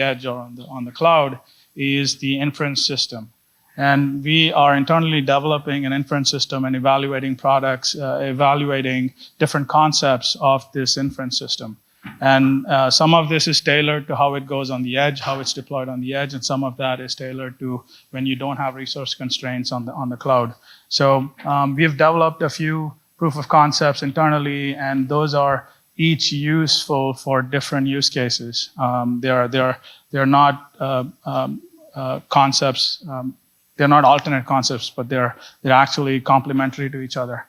edge or on the cloud is the inference system. And we are internally developing an inference system and evaluating products, evaluating different concepts of this inference system. And some of this is tailored to how it goes on the edge, how it's deployed on the edge, and some of that is tailored to when you don't have resource constraints on the cloud. So we've developed a few proof of concepts internally, and those are each useful for different use cases. They're not concepts. They're not alternate concepts, but they're actually complementary to each other.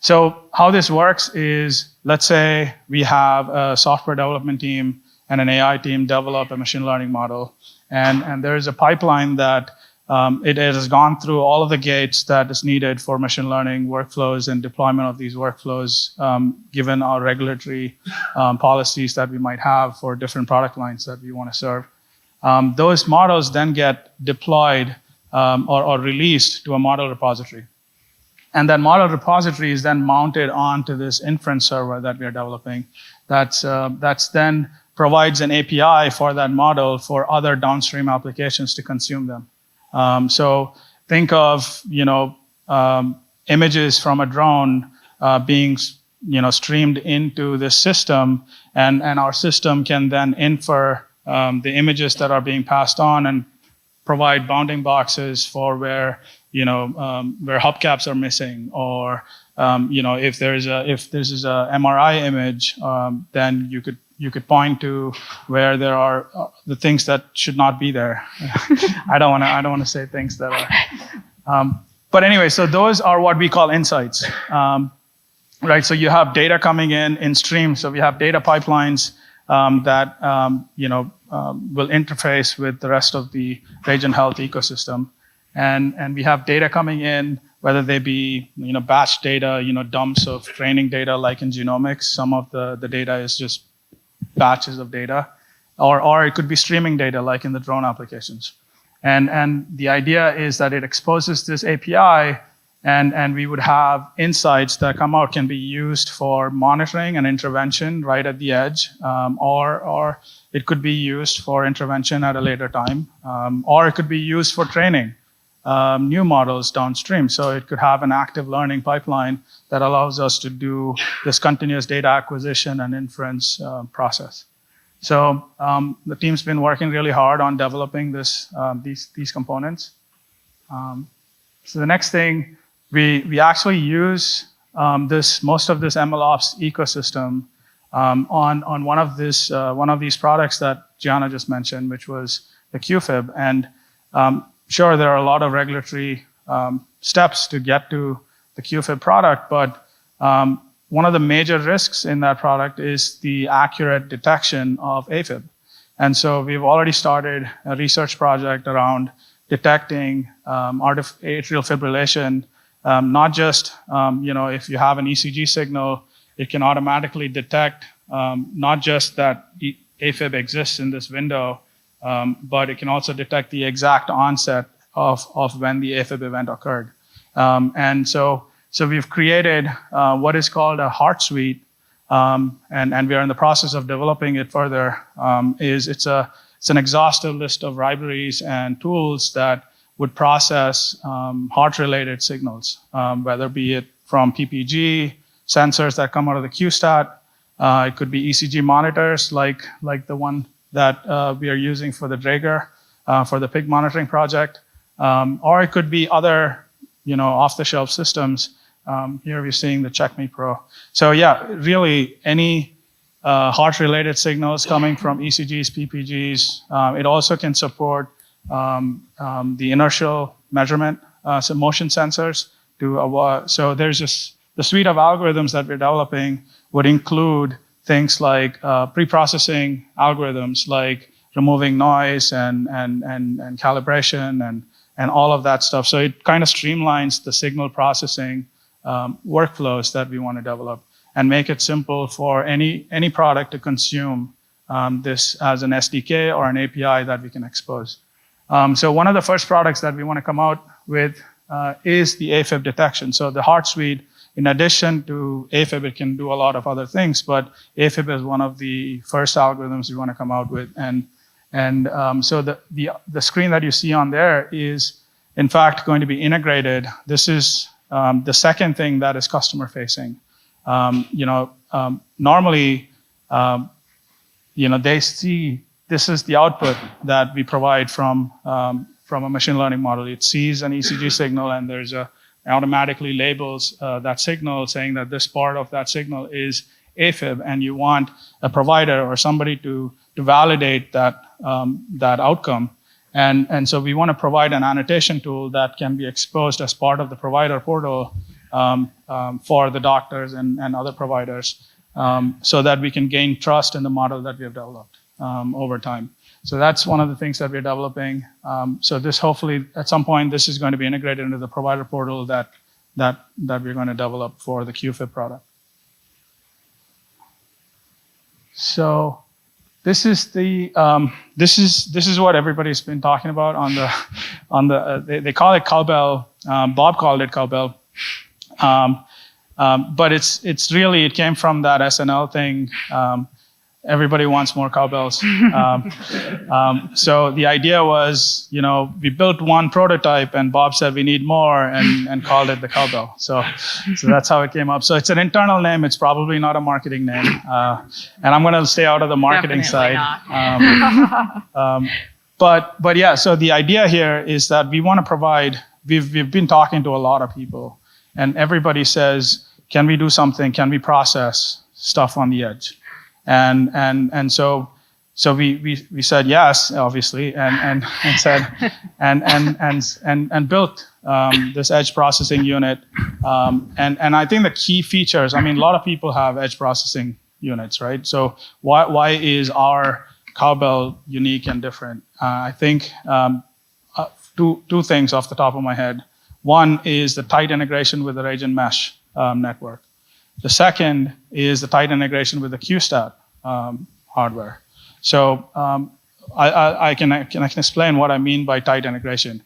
So how this works is, let's say we have a software development team and an AI team develop a machine learning model, and there is a pipeline that it has gone through all of the gates that is needed for machine learning workflows and deployment of these workflows, given our regulatory policies that we might have for different product lines that we want to serve. Those models then get deployed or released to a model repository. And that model repository is then mounted onto this inference server that we are developing. That's then provides an API for that model for other downstream applications to consume them. So think of images from a drone being streamed into the system, and our system can then infer the images that are being passed on and provide bounding boxes for where hubcaps are missing, or if this is a MRI image, then you could point to where there are the things that should not be there. I don't want to say things that are. But anyway, so those are what we call insights, right? So you have data coming in streams. So we have data pipelines that will interface with the rest of the Rajant Health ecosystem. And we have data coming in, whether they be batch data, dumps of training data like in genomics. Some of the data is just batches of data, or it could be streaming data like in the drone applications. And the idea is that it exposes this API, and we would have insights that come out can be used for monitoring and intervention right at the edge, or it could be used for intervention at a later time, or it could be used for training new models downstream. So it could have an active learning pipeline that allows us to do this continuous data acquisition and inference process. So the team's been working really hard on developing these components. So the next thing, we actually use most of this MLOps ecosystem on one of these products that Gianna just mentioned, which was the QFib. And sure, there are a lot of regulatory steps to get to the QFib product, but one of the major risks in that product is the accurate detection of AFib. And so we've already started a research project around detecting atrial fibrillation, not just if you have an ECG signal, it can automatically detect not just that AFib exists in this window, but it can also detect the exact onset of when the AFib event occurred. And so we've created what is called a heart suite, and we are in the process of developing it further. It's an exhaustive list of libraries and tools that would process heart-related signals, whether be it from PPG, sensors that come out of the QStat. It could be ECG monitors like the one that we are using for the Draeger, for the PIG monitoring project, or it could be other off-the-shelf systems. Here we're seeing the CheckMe Pro. So yeah, really any heart-related signals coming from ECGs, PPGs. It also can support the inertial measurement, some motion sensors. So there's the suite of algorithms that we're developing would include things like pre-processing algorithms, like removing noise and calibration and all of that stuff. So it kind of streamlines the signal processing workflows that we want to develop and make it simple for any product to consume this as an SDK or an API that we can expose. So one of the first products that we want to come out with is the AFib detection. So the Heart Suite, in addition to AFib, it can do a lot of other things, but AFib is one of the first algorithms we want to come out with. So the screen that you see on there is, in fact, going to be integrated. This is the second thing that is customer facing. Normally, they see this is the output that we provide from a machine learning model. It sees an ECG signal, and there's automatically labels that signal, saying that this part of that signal is AFib, and you want a provider or somebody to validate that outcome. And so we want to provide an annotation tool that can be exposed as part of the provider portal for the doctors and other providers, so that we can gain trust in the model that we have developed over time. So that's one of the things that we're developing. So this hopefully at some point this is going to be integrated into the provider portal that we're going to develop for the QFib product. So this is what everybody's been talking about on the they call it cowbell. Bob called it cowbell, but it's really, it came from that SNL thing. Everybody wants more cowbells. So the idea was, we built one prototype and Bob said we need more and called it the cowbell. So that's how it came up. So it's an internal name. It's probably not a marketing name. And I'm going to stay out of the marketing Definitely side. But yeah, so the idea here is that we want to provide, we've been talking to a lot of people and everybody says, can we do something? Can we process stuff on the edge? And so we said yes, obviously, and said and built this edge processing unit. And I think the key features, a lot of people have edge processing units, right? So why is our cowbell unique and different? I think two things off the top of my head. One is the tight integration with the Rajant mesh network. The second is the tight integration with the QStat hardware. So I can explain what I mean by tight integration.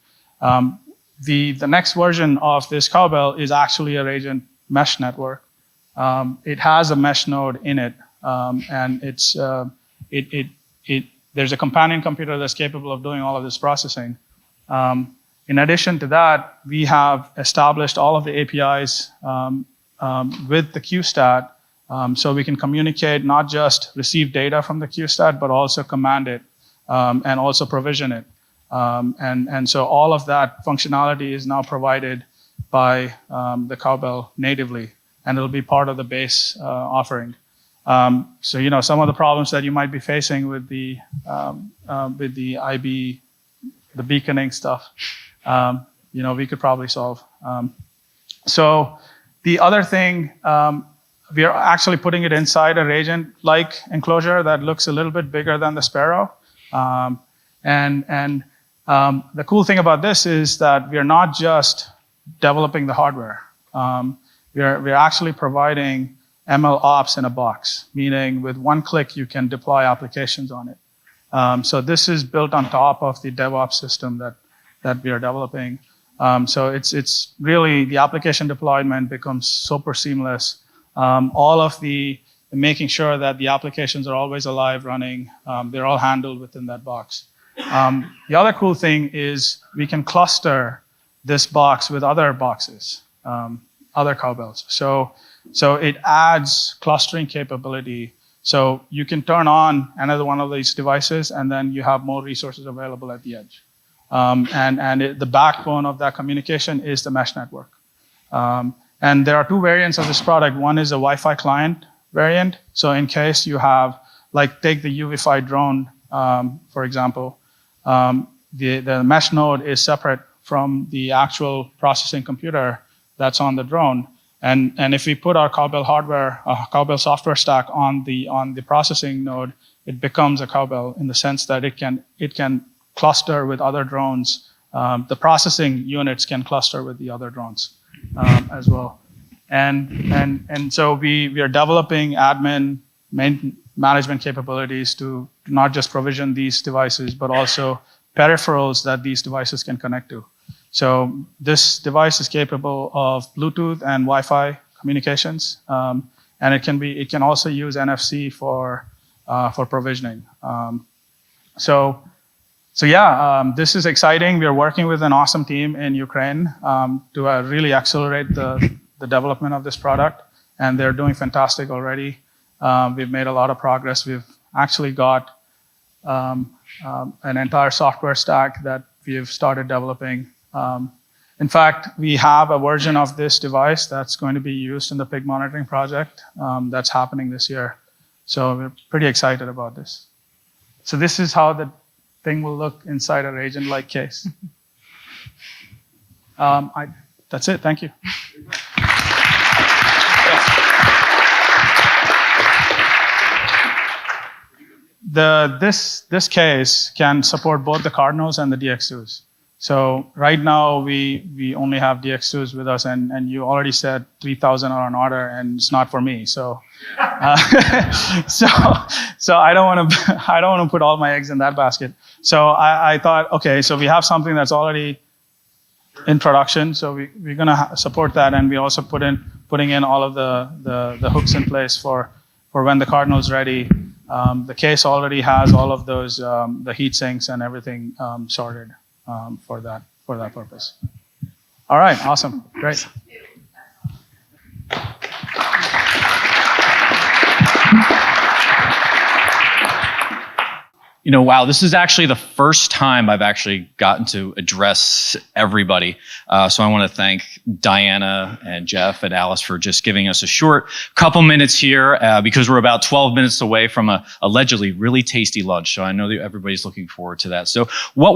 the next version of this cowbell is actually a Radiant mesh network. It has a mesh node in it, and there's a companion computer that's capable of doing all of this processing. In addition to that, we have established all of the APIs with the QStat, so we can communicate, not just receive data from the QStat, but also command it and also provision it. And so all of that functionality is now provided by the cowbell natively, and it'll be part of the base offering. So some of the problems that you might be facing with the IB, the beaconing stuff, we could probably solve. So the other thing, we are actually putting it inside a Radiant-like enclosure that looks a little bit bigger than the Sparrow. The cool thing about this is that we are not just developing the hardware. We are actually providing ML ops in a box, meaning with one click you can deploy applications on it. So this is built on top of the DevOps system that we are developing. So it's really, the application deployment becomes super seamless. All of the making sure that the applications are always alive, running, they're all handled within that box. The other cool thing is we can cluster this box with other boxes, other cowbells. So it adds clustering capability. So you can turn on another one of these devices, and then you have more resources available at the edge. The backbone of that communication is the mesh network. And there are two variants of this product. One is a Wi-Fi client variant. So in case you have, take the UV-Fi drone, for example, the mesh node is separate from the actual processing computer that's on the drone. And if we put our cowbell hardware, cowbell software stack on the processing node, it becomes a cowbell in the sense that it can cluster with other drones. The processing units can cluster with the other drones as well. And so we are developing admin management capabilities to not just provision these devices, but also peripherals that these devices can connect to. So this device is capable of Bluetooth and Wi-Fi communications, and it can also use NFC for provisioning. This is exciting. We are working with an awesome team in Ukraine to really accelerate the development of this product, and they're doing fantastic already. We've made a lot of progress. We've actually got an entire software stack that we've started developing. In fact, we have a version of this device that's going to be used in the pig monitoring project that's happening this year. So we're pretty excited about this. So this is how the thing will look inside a Radiant-like case. That's it. Thank you. This case can support both the Cardinals and the DX2s. So right now we only have DX2s with us, and you already said 3,000 are on order, and it's not for me. So so I don't want to put all my eggs in that basket. So I thought, okay, so we have something that's already in production, so we're gonna support that, and we also putting in all of the hooks in place for when the Cardinal's ready. The case already has all of those the heat sinks and everything sorted for that purpose. All right, awesome, great. Wow, this is actually the first time I've actually gotten to address everybody. So I want to thank Diana and Jeff and Alice for just giving us a short couple minutes here because we're about 12 minutes away from a allegedly really tasty lunch. So I know that everybody's looking forward to that. So what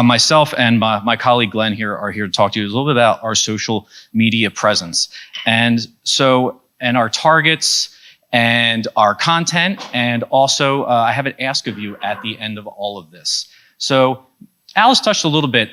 myself and my colleague Glenn here are here to talk to you is a little bit about our social media presence. And our targets, and our content, and also I have an ask of you at the end of all of this. So Alice touched a little bit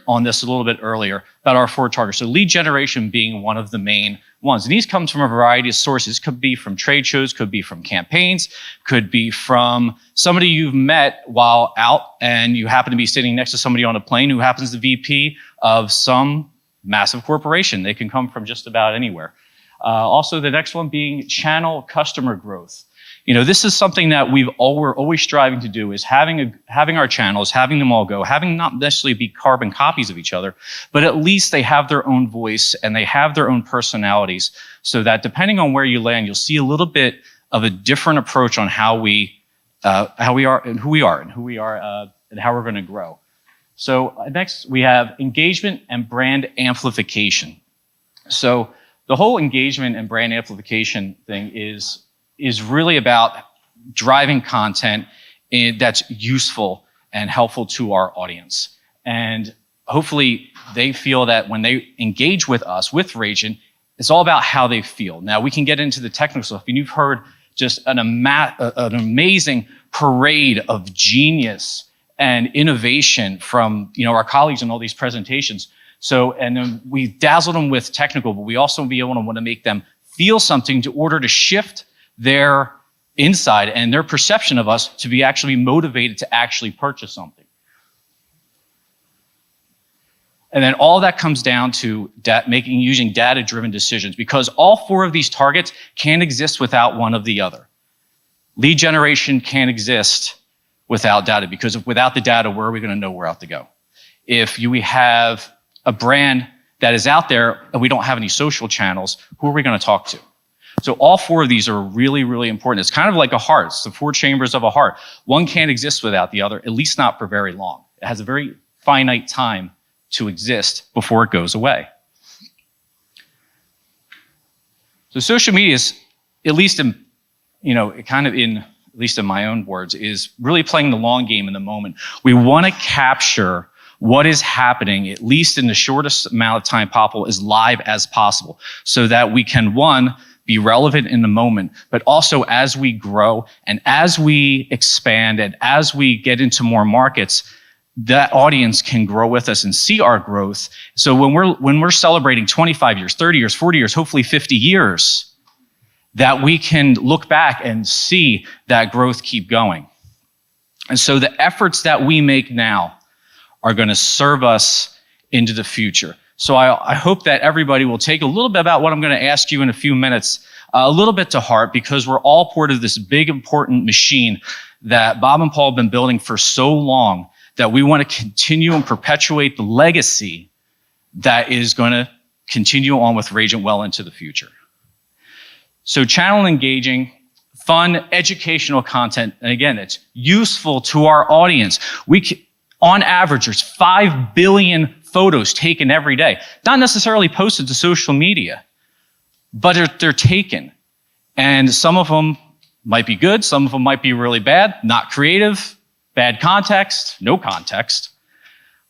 on this a little bit earlier about our 4 targets. So lead generation being one of the main ones. And these comes from a variety of sources. Could be from trade shows, could be from campaigns, could be from somebody you've met while out and you happen to be sitting next to somebody on a plane who happens to be VP of some massive corporation. They can come from just about anywhere. Also, the next one being channel customer growth. You know, this is something that we're always striving to do, is having our channels, having them all go, having not necessarily be carbon copies of each other, but at least they have their own voice and they have their own personalities, so that depending on where you land, you'll see a little bit of a different approach on how we are and who we are and how we're going to grow. So next we have engagement and brand amplification. So the whole engagement and brand amplification thing is really about driving content that's useful and helpful to our audience. And hopefully they feel that when they engage with us, with Ragent, it's all about how they feel. Now we can get into the technical stuff, and you've heard just an amazing parade of genius and innovation from, you know, our colleagues in all these presentations. So, and then we dazzled them with technical, but we also want to make them feel something in order to shift their inside and their perception of us to be actually motivated to actually purchase something. And then all that comes down to using data-driven decisions, because all four of these targets can't exist without one of the other. Lead generation can't exist without data, because without the data, where are we going to know where out to go? If we have a brand that is out there and we don't have any social channels, who are we going to talk to? So all four of these are really, really important. It's kind of like a heart. It's the four chambers of a heart. One can't exist without the other, at least not for very long. It has a very finite time to exist before it goes away. So social media is, at least in, at least in my own words, is really playing the long game in the moment. We want to capture what is happening, at least in the shortest amount of time possible, as live as possible, so that we can, one, be relevant in the moment, but also as we grow and as we expand and as we get into more markets, that audience can grow with us and see our growth. So when we're celebrating 25 years, 30 years, 40 years, hopefully 50 years, that we can look back and see that growth keep going. And so the efforts that we make now are going to serve us into the future. So I hope that everybody will take a little bit about what I'm going to ask you in a few minutes, a little bit to heart, because we're all part of this big, important machine that Bob and Paul have been building for so long, that we want to continue and perpetuate the legacy that is going to continue on with Ragent well into the future. So channel engaging, fun, educational content, and again, it's useful to our audience. On average, there's 5 billion photos taken every day. Not necessarily posted to social media, but they're taken. And some of them might be good, some of them might be really bad, not creative, bad context, no context.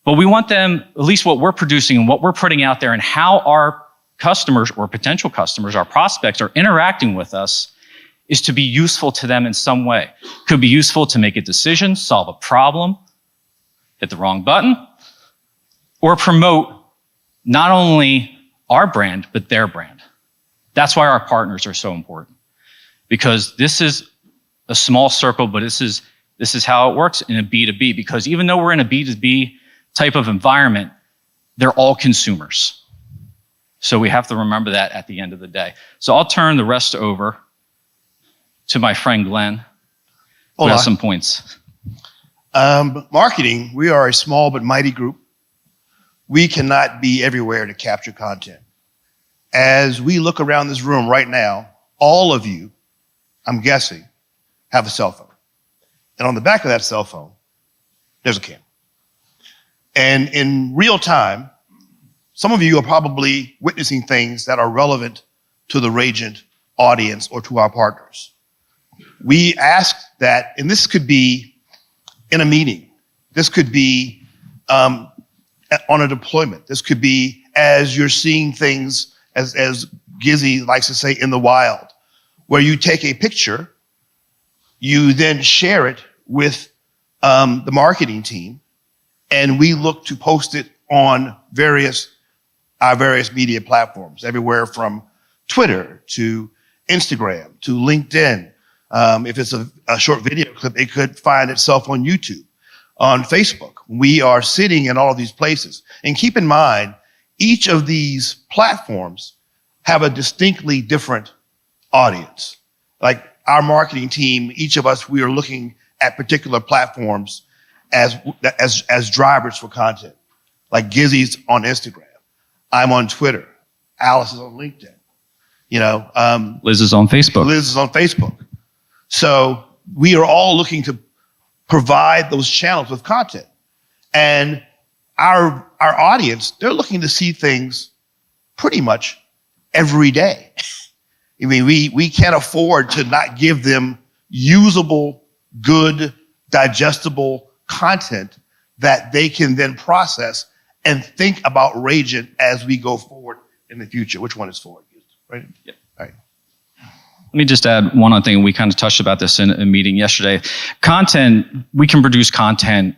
But we want them, at least what we're producing and what we're putting out there and how our customers or potential customers, our prospects, are interacting with us, is to be useful to them in some way. Could be useful to make a decision, solve a problem, hit the wrong button, or promote not only our brand, but their brand. That's why our partners are so important, because this is a small circle, but this is how it works in a B2B, because even though we're in a B2B type of environment, they're all consumers. So we have to remember that at the end of the day. So I'll turn the rest over to my friend Glenn, who has some points. Marketing, we are a small but mighty group. We cannot be everywhere to capture content. As we look around this room right now, all of you, I'm guessing, have a cell phone. And on the back of that cell phone, there's a camera. And in real time, some of you are probably witnessing things that are relevant to the Ragent audience or to our partners. We ask that, and this could be in a meeting, this could be on a deployment, this could be as you're seeing things, as Gizzy likes to say, in the wild, where you take a picture, you then share it with the marketing team, and we look to post it on our various media platforms, everywhere from Twitter to Instagram to LinkedIn. If it's a short video clip, it could find itself on YouTube, on Facebook. We are sitting in all of these places. And keep in mind, each of these platforms have a distinctly different audience. Like our marketing team, each of us, we are looking at particular platforms as drivers for content. Like Gizzy's on Instagram. I'm on Twitter. Alice is on LinkedIn. Liz is on Facebook. Liz is on Facebook. So we are all looking to provide those channels with content. And our audience, they're looking to see things pretty much every day. I mean, we can't afford to not give them usable, good, digestible content that they can then process and think about Ragent as we go forward in the future. Which one is forward? Right? Yep. All right. Let me just add one other thing. We kind of touched about this in a meeting yesterday. Content, we can produce content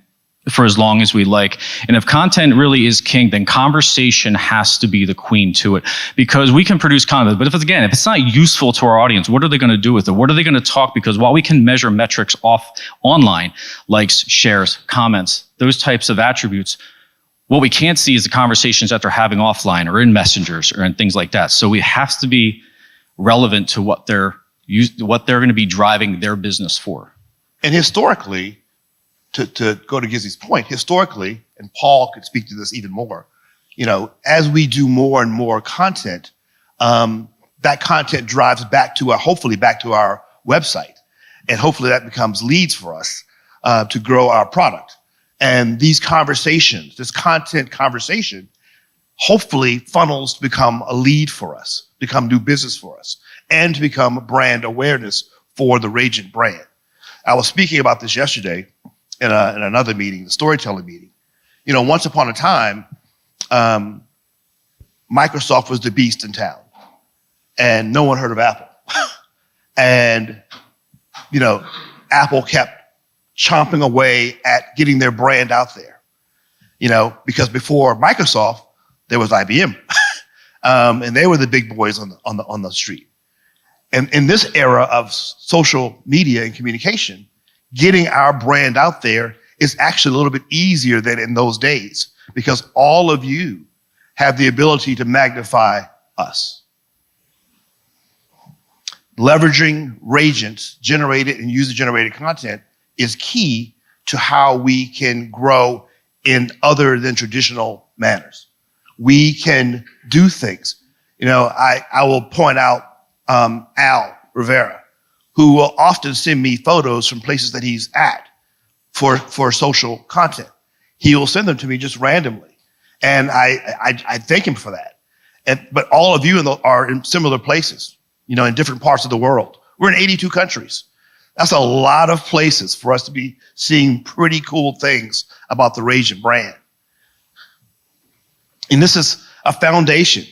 for as long as we like. And if content really is king, then conversation has to be the queen to it, because we can produce content. But if it's not useful to our audience, what are they going to do with it? What are they going to talk? Because while we can measure metrics off online, likes, shares, comments, those types of attributes, what we can't see is the conversations that they're having offline or in messengers or in things like that. So we have to be relevant to what they're going to be driving their business for. And historically, to go to Gizzy's point, historically, and Paul could speak to this even more, as we do more and more content, that content drives hopefully back to our website. And hopefully that becomes leads for us to grow our product. And these conversations, this content conversation, hopefully funnels to become a lead for us, become new business for us, and to become brand awareness for the Ragent brand. I was speaking about this yesterday in another meeting, the storytelling meeting. Once upon a time, Microsoft was the beast in town, and no one heard of Apple. And, Apple kept chomping away at getting their brand out there, because before Microsoft, there was IBM, and they were the big boys on the street. And in this era of social media and communication, getting our brand out there is actually a little bit easier than in those days, because all of you have the ability to magnify us. Leveraging Ragent's generated and user-generated content is key to how we can grow in other than traditional manners. We can do things. I will point out Al Rivera, who will often send me photos from places that he's at for social content. He will send them to me just randomly. And I thank him for that. But all of you are in similar places, in different parts of the world. We're in 82 countries. That's a lot of places for us to be seeing pretty cool things about the Ragent brand. And this is a foundation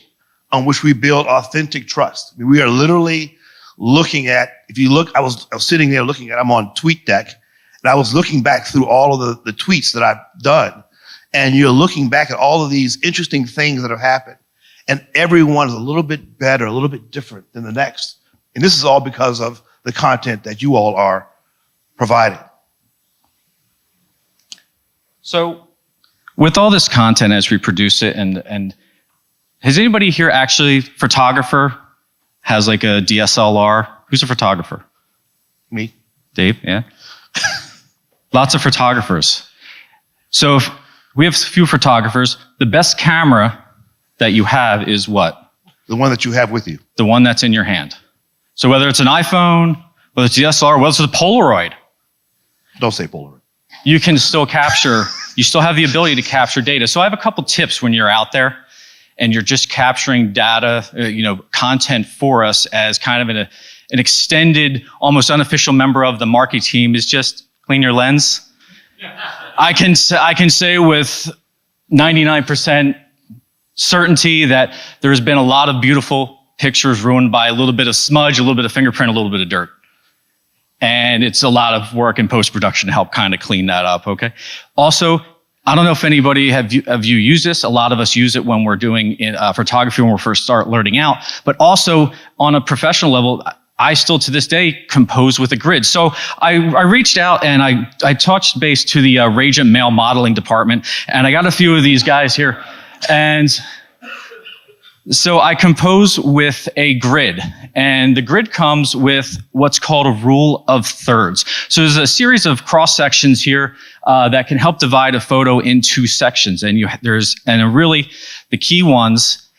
on which we build authentic trust. We are literally looking at, I was sitting there I'm on TweetDeck, and I was looking back through all of the tweets that I've done, and you're looking back at all of these interesting things that have happened, and everyone is a little bit better, a little bit different than the next. And this is all because of the content that you all are providing. So with all this content as we produce it, and has anybody here actually, photographer, has like a DSLR? Who's a photographer? Me. Dave, yeah. Lots of photographers. So if we have a few photographers, the best camera that you have is what? The one that you have with you. The one that's in your hand. So whether it's an iPhone, whether it's DSLR, whether it's a Polaroid. Don't say Polaroid. You can still capture, you still have the ability to capture data. So I have a couple tips when you're out there and you're just capturing data, content for us as kind of an extended, almost unofficial member of the marketing team, is just clean your lens. I can say with 99% certainty that there's been a lot of beautiful pictures ruined by a little bit of smudge, a little bit of fingerprint, a little bit of dirt. And it's a lot of work in post-production to help kind of clean that up, okay? Also, I don't know if anybody have you used this. A lot of us use it when we're doing photography, when we first start learning out, but also on a professional level, I still to this day compose with a grid. So I reached out and I touched base to the Rajant male modeling department, and I got a few of these guys here. And so I compose with a grid, and the grid comes with what's called a rule of thirds. So there's a series of cross sections here that can help divide a photo into sections, and really the key ones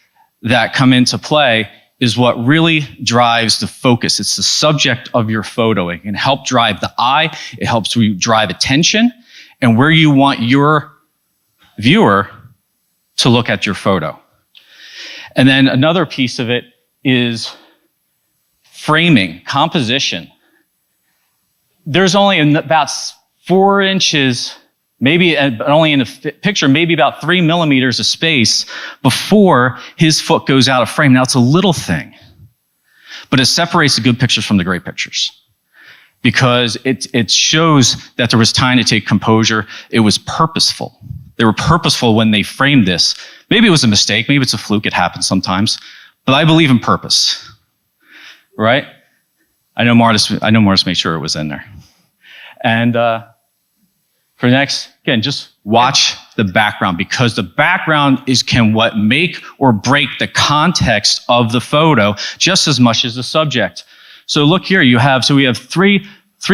that come into play is what really drives the focus. It's the subject of your photo. It can help drive the eye. It helps you drive attention and where you want your viewer to look at your photo. And then another piece of it is framing, composition. There's only about 4 inches, maybe only in a picture, maybe about 3 millimeters of space before his foot goes out of frame. Now, it's a little thing, but it separates the good pictures from the great pictures because it shows that there was time to take composure. It was purposeful. They were purposeful when they framed this. Maybe it was a mistake. Maybe it's a fluke. It happens sometimes. But I believe in purpose, right? I know Martis made sure it was in there. And for next, again, just watch the background because the background can what make or break the context of the photo just as much as the subject. So look here, we have three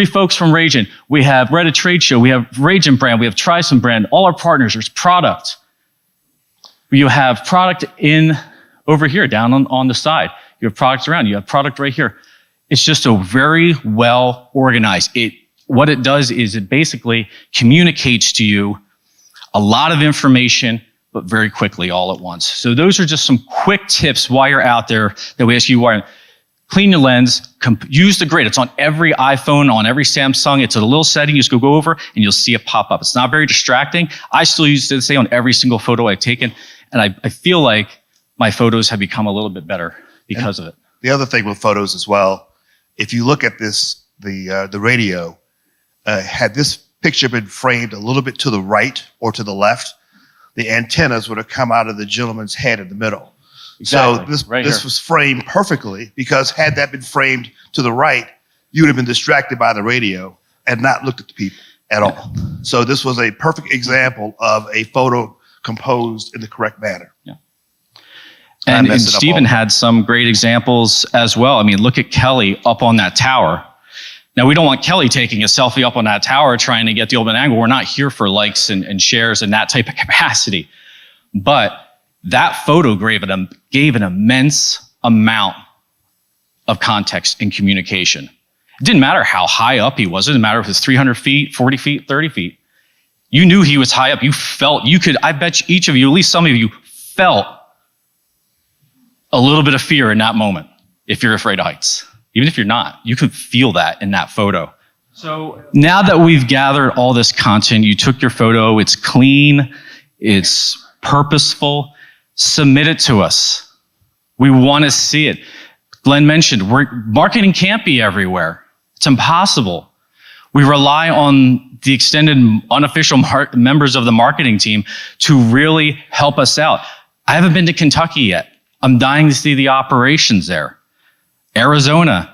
folks from Rajant. We have Reddit Trade Show. We have Rajant brand. We have Trisome brand. All our partners. There's product. You have product over here, down on the side. You have products around. You have product right here. It's just a very well organized. What it does is it basically communicates to you a lot of information, but very quickly all at once. So those are just some quick tips while you're out there that we ask you why. Clean your lens, use the grid. It's on every iPhone, on every Samsung. It's a little setting. You just go over and you'll see it pop up. It's not very distracting. I still use it to say on every single photo I've taken. And I feel like my photos have become a little bit better because of it. The other thing with photos as well, if you look at this, the radio, had this picture been framed a little bit to the right or to the left, the antennas would have come out of the gentleman's head in the middle. Exactly. So this was framed perfectly because had that been framed to the right, you would have been distracted by the radio and not looked at the people at all. So this was a perfect example of a photo composed in the correct manner. Yeah. And Stephen had some great examples as well. I mean, look at Kelly up on that tower. Now, we don't want Kelly taking a selfie up on that tower trying to get the open angle. We're not here for likes and shares and that type of capacity. But that photo gave an immense amount of context and communication. It didn't matter how high up he was. It didn't matter if it was 300 feet, 40 feet, 30 feet. You knew he was high up. I bet each of you, at least some of you, felt a little bit of fear in that moment if you're afraid of heights. Even if you're not, you could feel that in that photo. So now that we've gathered all this content, you took your photo, it's clean, it's purposeful, submit it to us. We want to see it. Glenn mentioned, marketing can't be everywhere. It's impossible. We rely on the extended unofficial members of the marketing team to really help us out. I haven't been to Kentucky yet. I'm dying to see the operations there. Arizona,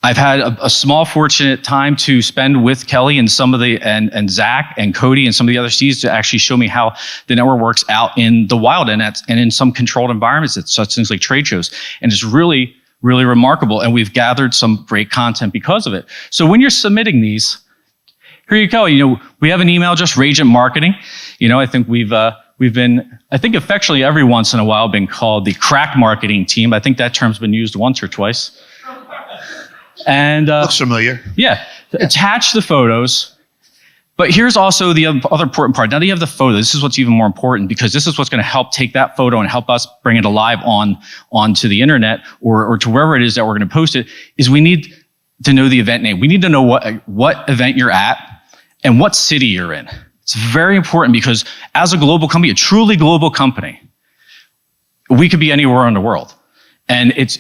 I've had a small fortunate time to spend with Kelly and some of and Zach and Cody and some of the other C's to actually show me how the network works out in the wild and in some controlled environments at such things like trade shows. And it's really, really remarkable. And we've gathered some great content because of it. So when you're submitting these, here you go. We have an email, just Rajant Marketing. I think we've been, affectionately every once in a while been called the crack marketing team. I think that term's been used once or twice. And looks familiar. Yeah, attach the photos. But here's also the other important part. Now that you have the photo, this is what's even more important because this is what's going to help take that photo and help us bring it alive onto the internet or to wherever it is that we're going to post it, is we need to know the event name. We need to know what event you're at and what city you're in. It's very important because as a global company, a truly global company, we could be anywhere in the world. And it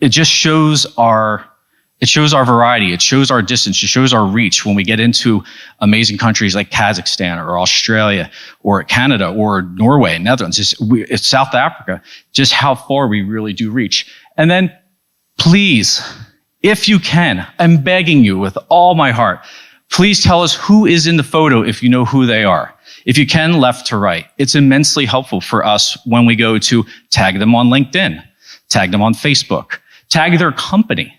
just shows It shows our variety. It shows our distance. It shows our reach when we get into amazing countries like Kazakhstan or Australia or Canada or Norway and Netherlands. It's South Africa, just how far we really do reach. And then please, if you can, I'm begging you with all my heart, please tell us who is in the photo if you know who they are. If you can, left to right. It's immensely helpful for us when we go to tag them on LinkedIn, tag them on Facebook, tag their company.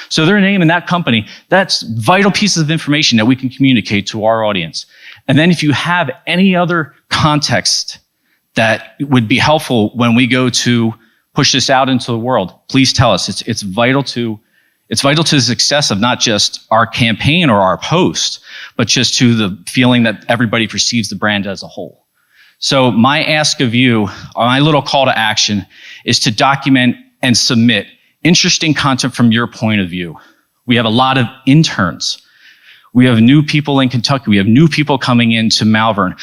So their name and that company, that's vital pieces of information that we can communicate to our audience. And then if you have any other context that would be helpful when we go to push this out into the world, please tell us. It's vital to the success of not just our campaign or our post, but just to the feeling that everybody perceives the brand as a whole. So my ask of you, my little call to action, is to document and submit interesting content from your point of view. We have a lot of interns. We have new people in Kentucky. We have new people coming into Malvern.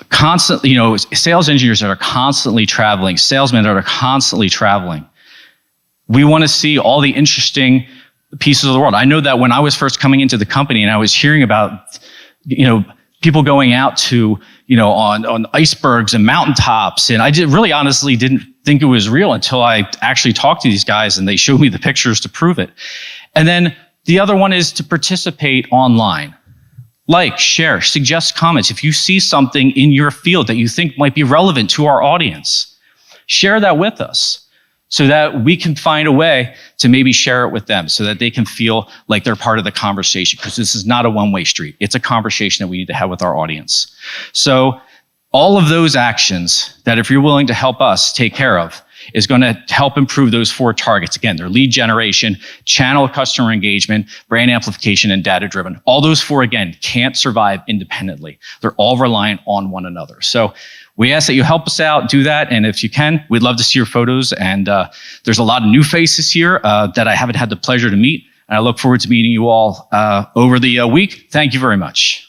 Constantly, sales engineers that are constantly traveling, salesmen that are constantly traveling. We want to see all the interesting pieces of the world. I know that when I was first coming into the company and I was hearing about, people going out to, on icebergs and mountaintops, and I really honestly didn't think it was real until I actually talked to these guys and they showed me the pictures to prove it. And then the other one is to participate online. Like, share, suggest comments. If you see something in your field that you think might be relevant to our audience, share that with us so that we can find a way to maybe share it with them so that they can feel like they're part of the conversation, because this is not a one-way street. It's a conversation that we need to have with our audience. So all of those actions that, if you're willing to help us take care of, is going to help improve those 4 targets. Again, they're lead generation, channel customer engagement, brand amplification, and data-driven. All those 4, again, can't survive independently. They're all reliant on one another. So we ask that you help us out, do that, and if you can, we'd love to see your photos. And there's a lot of new faces here that I haven't had the pleasure to meet, and I look forward to meeting you all over the week. Thank you very much.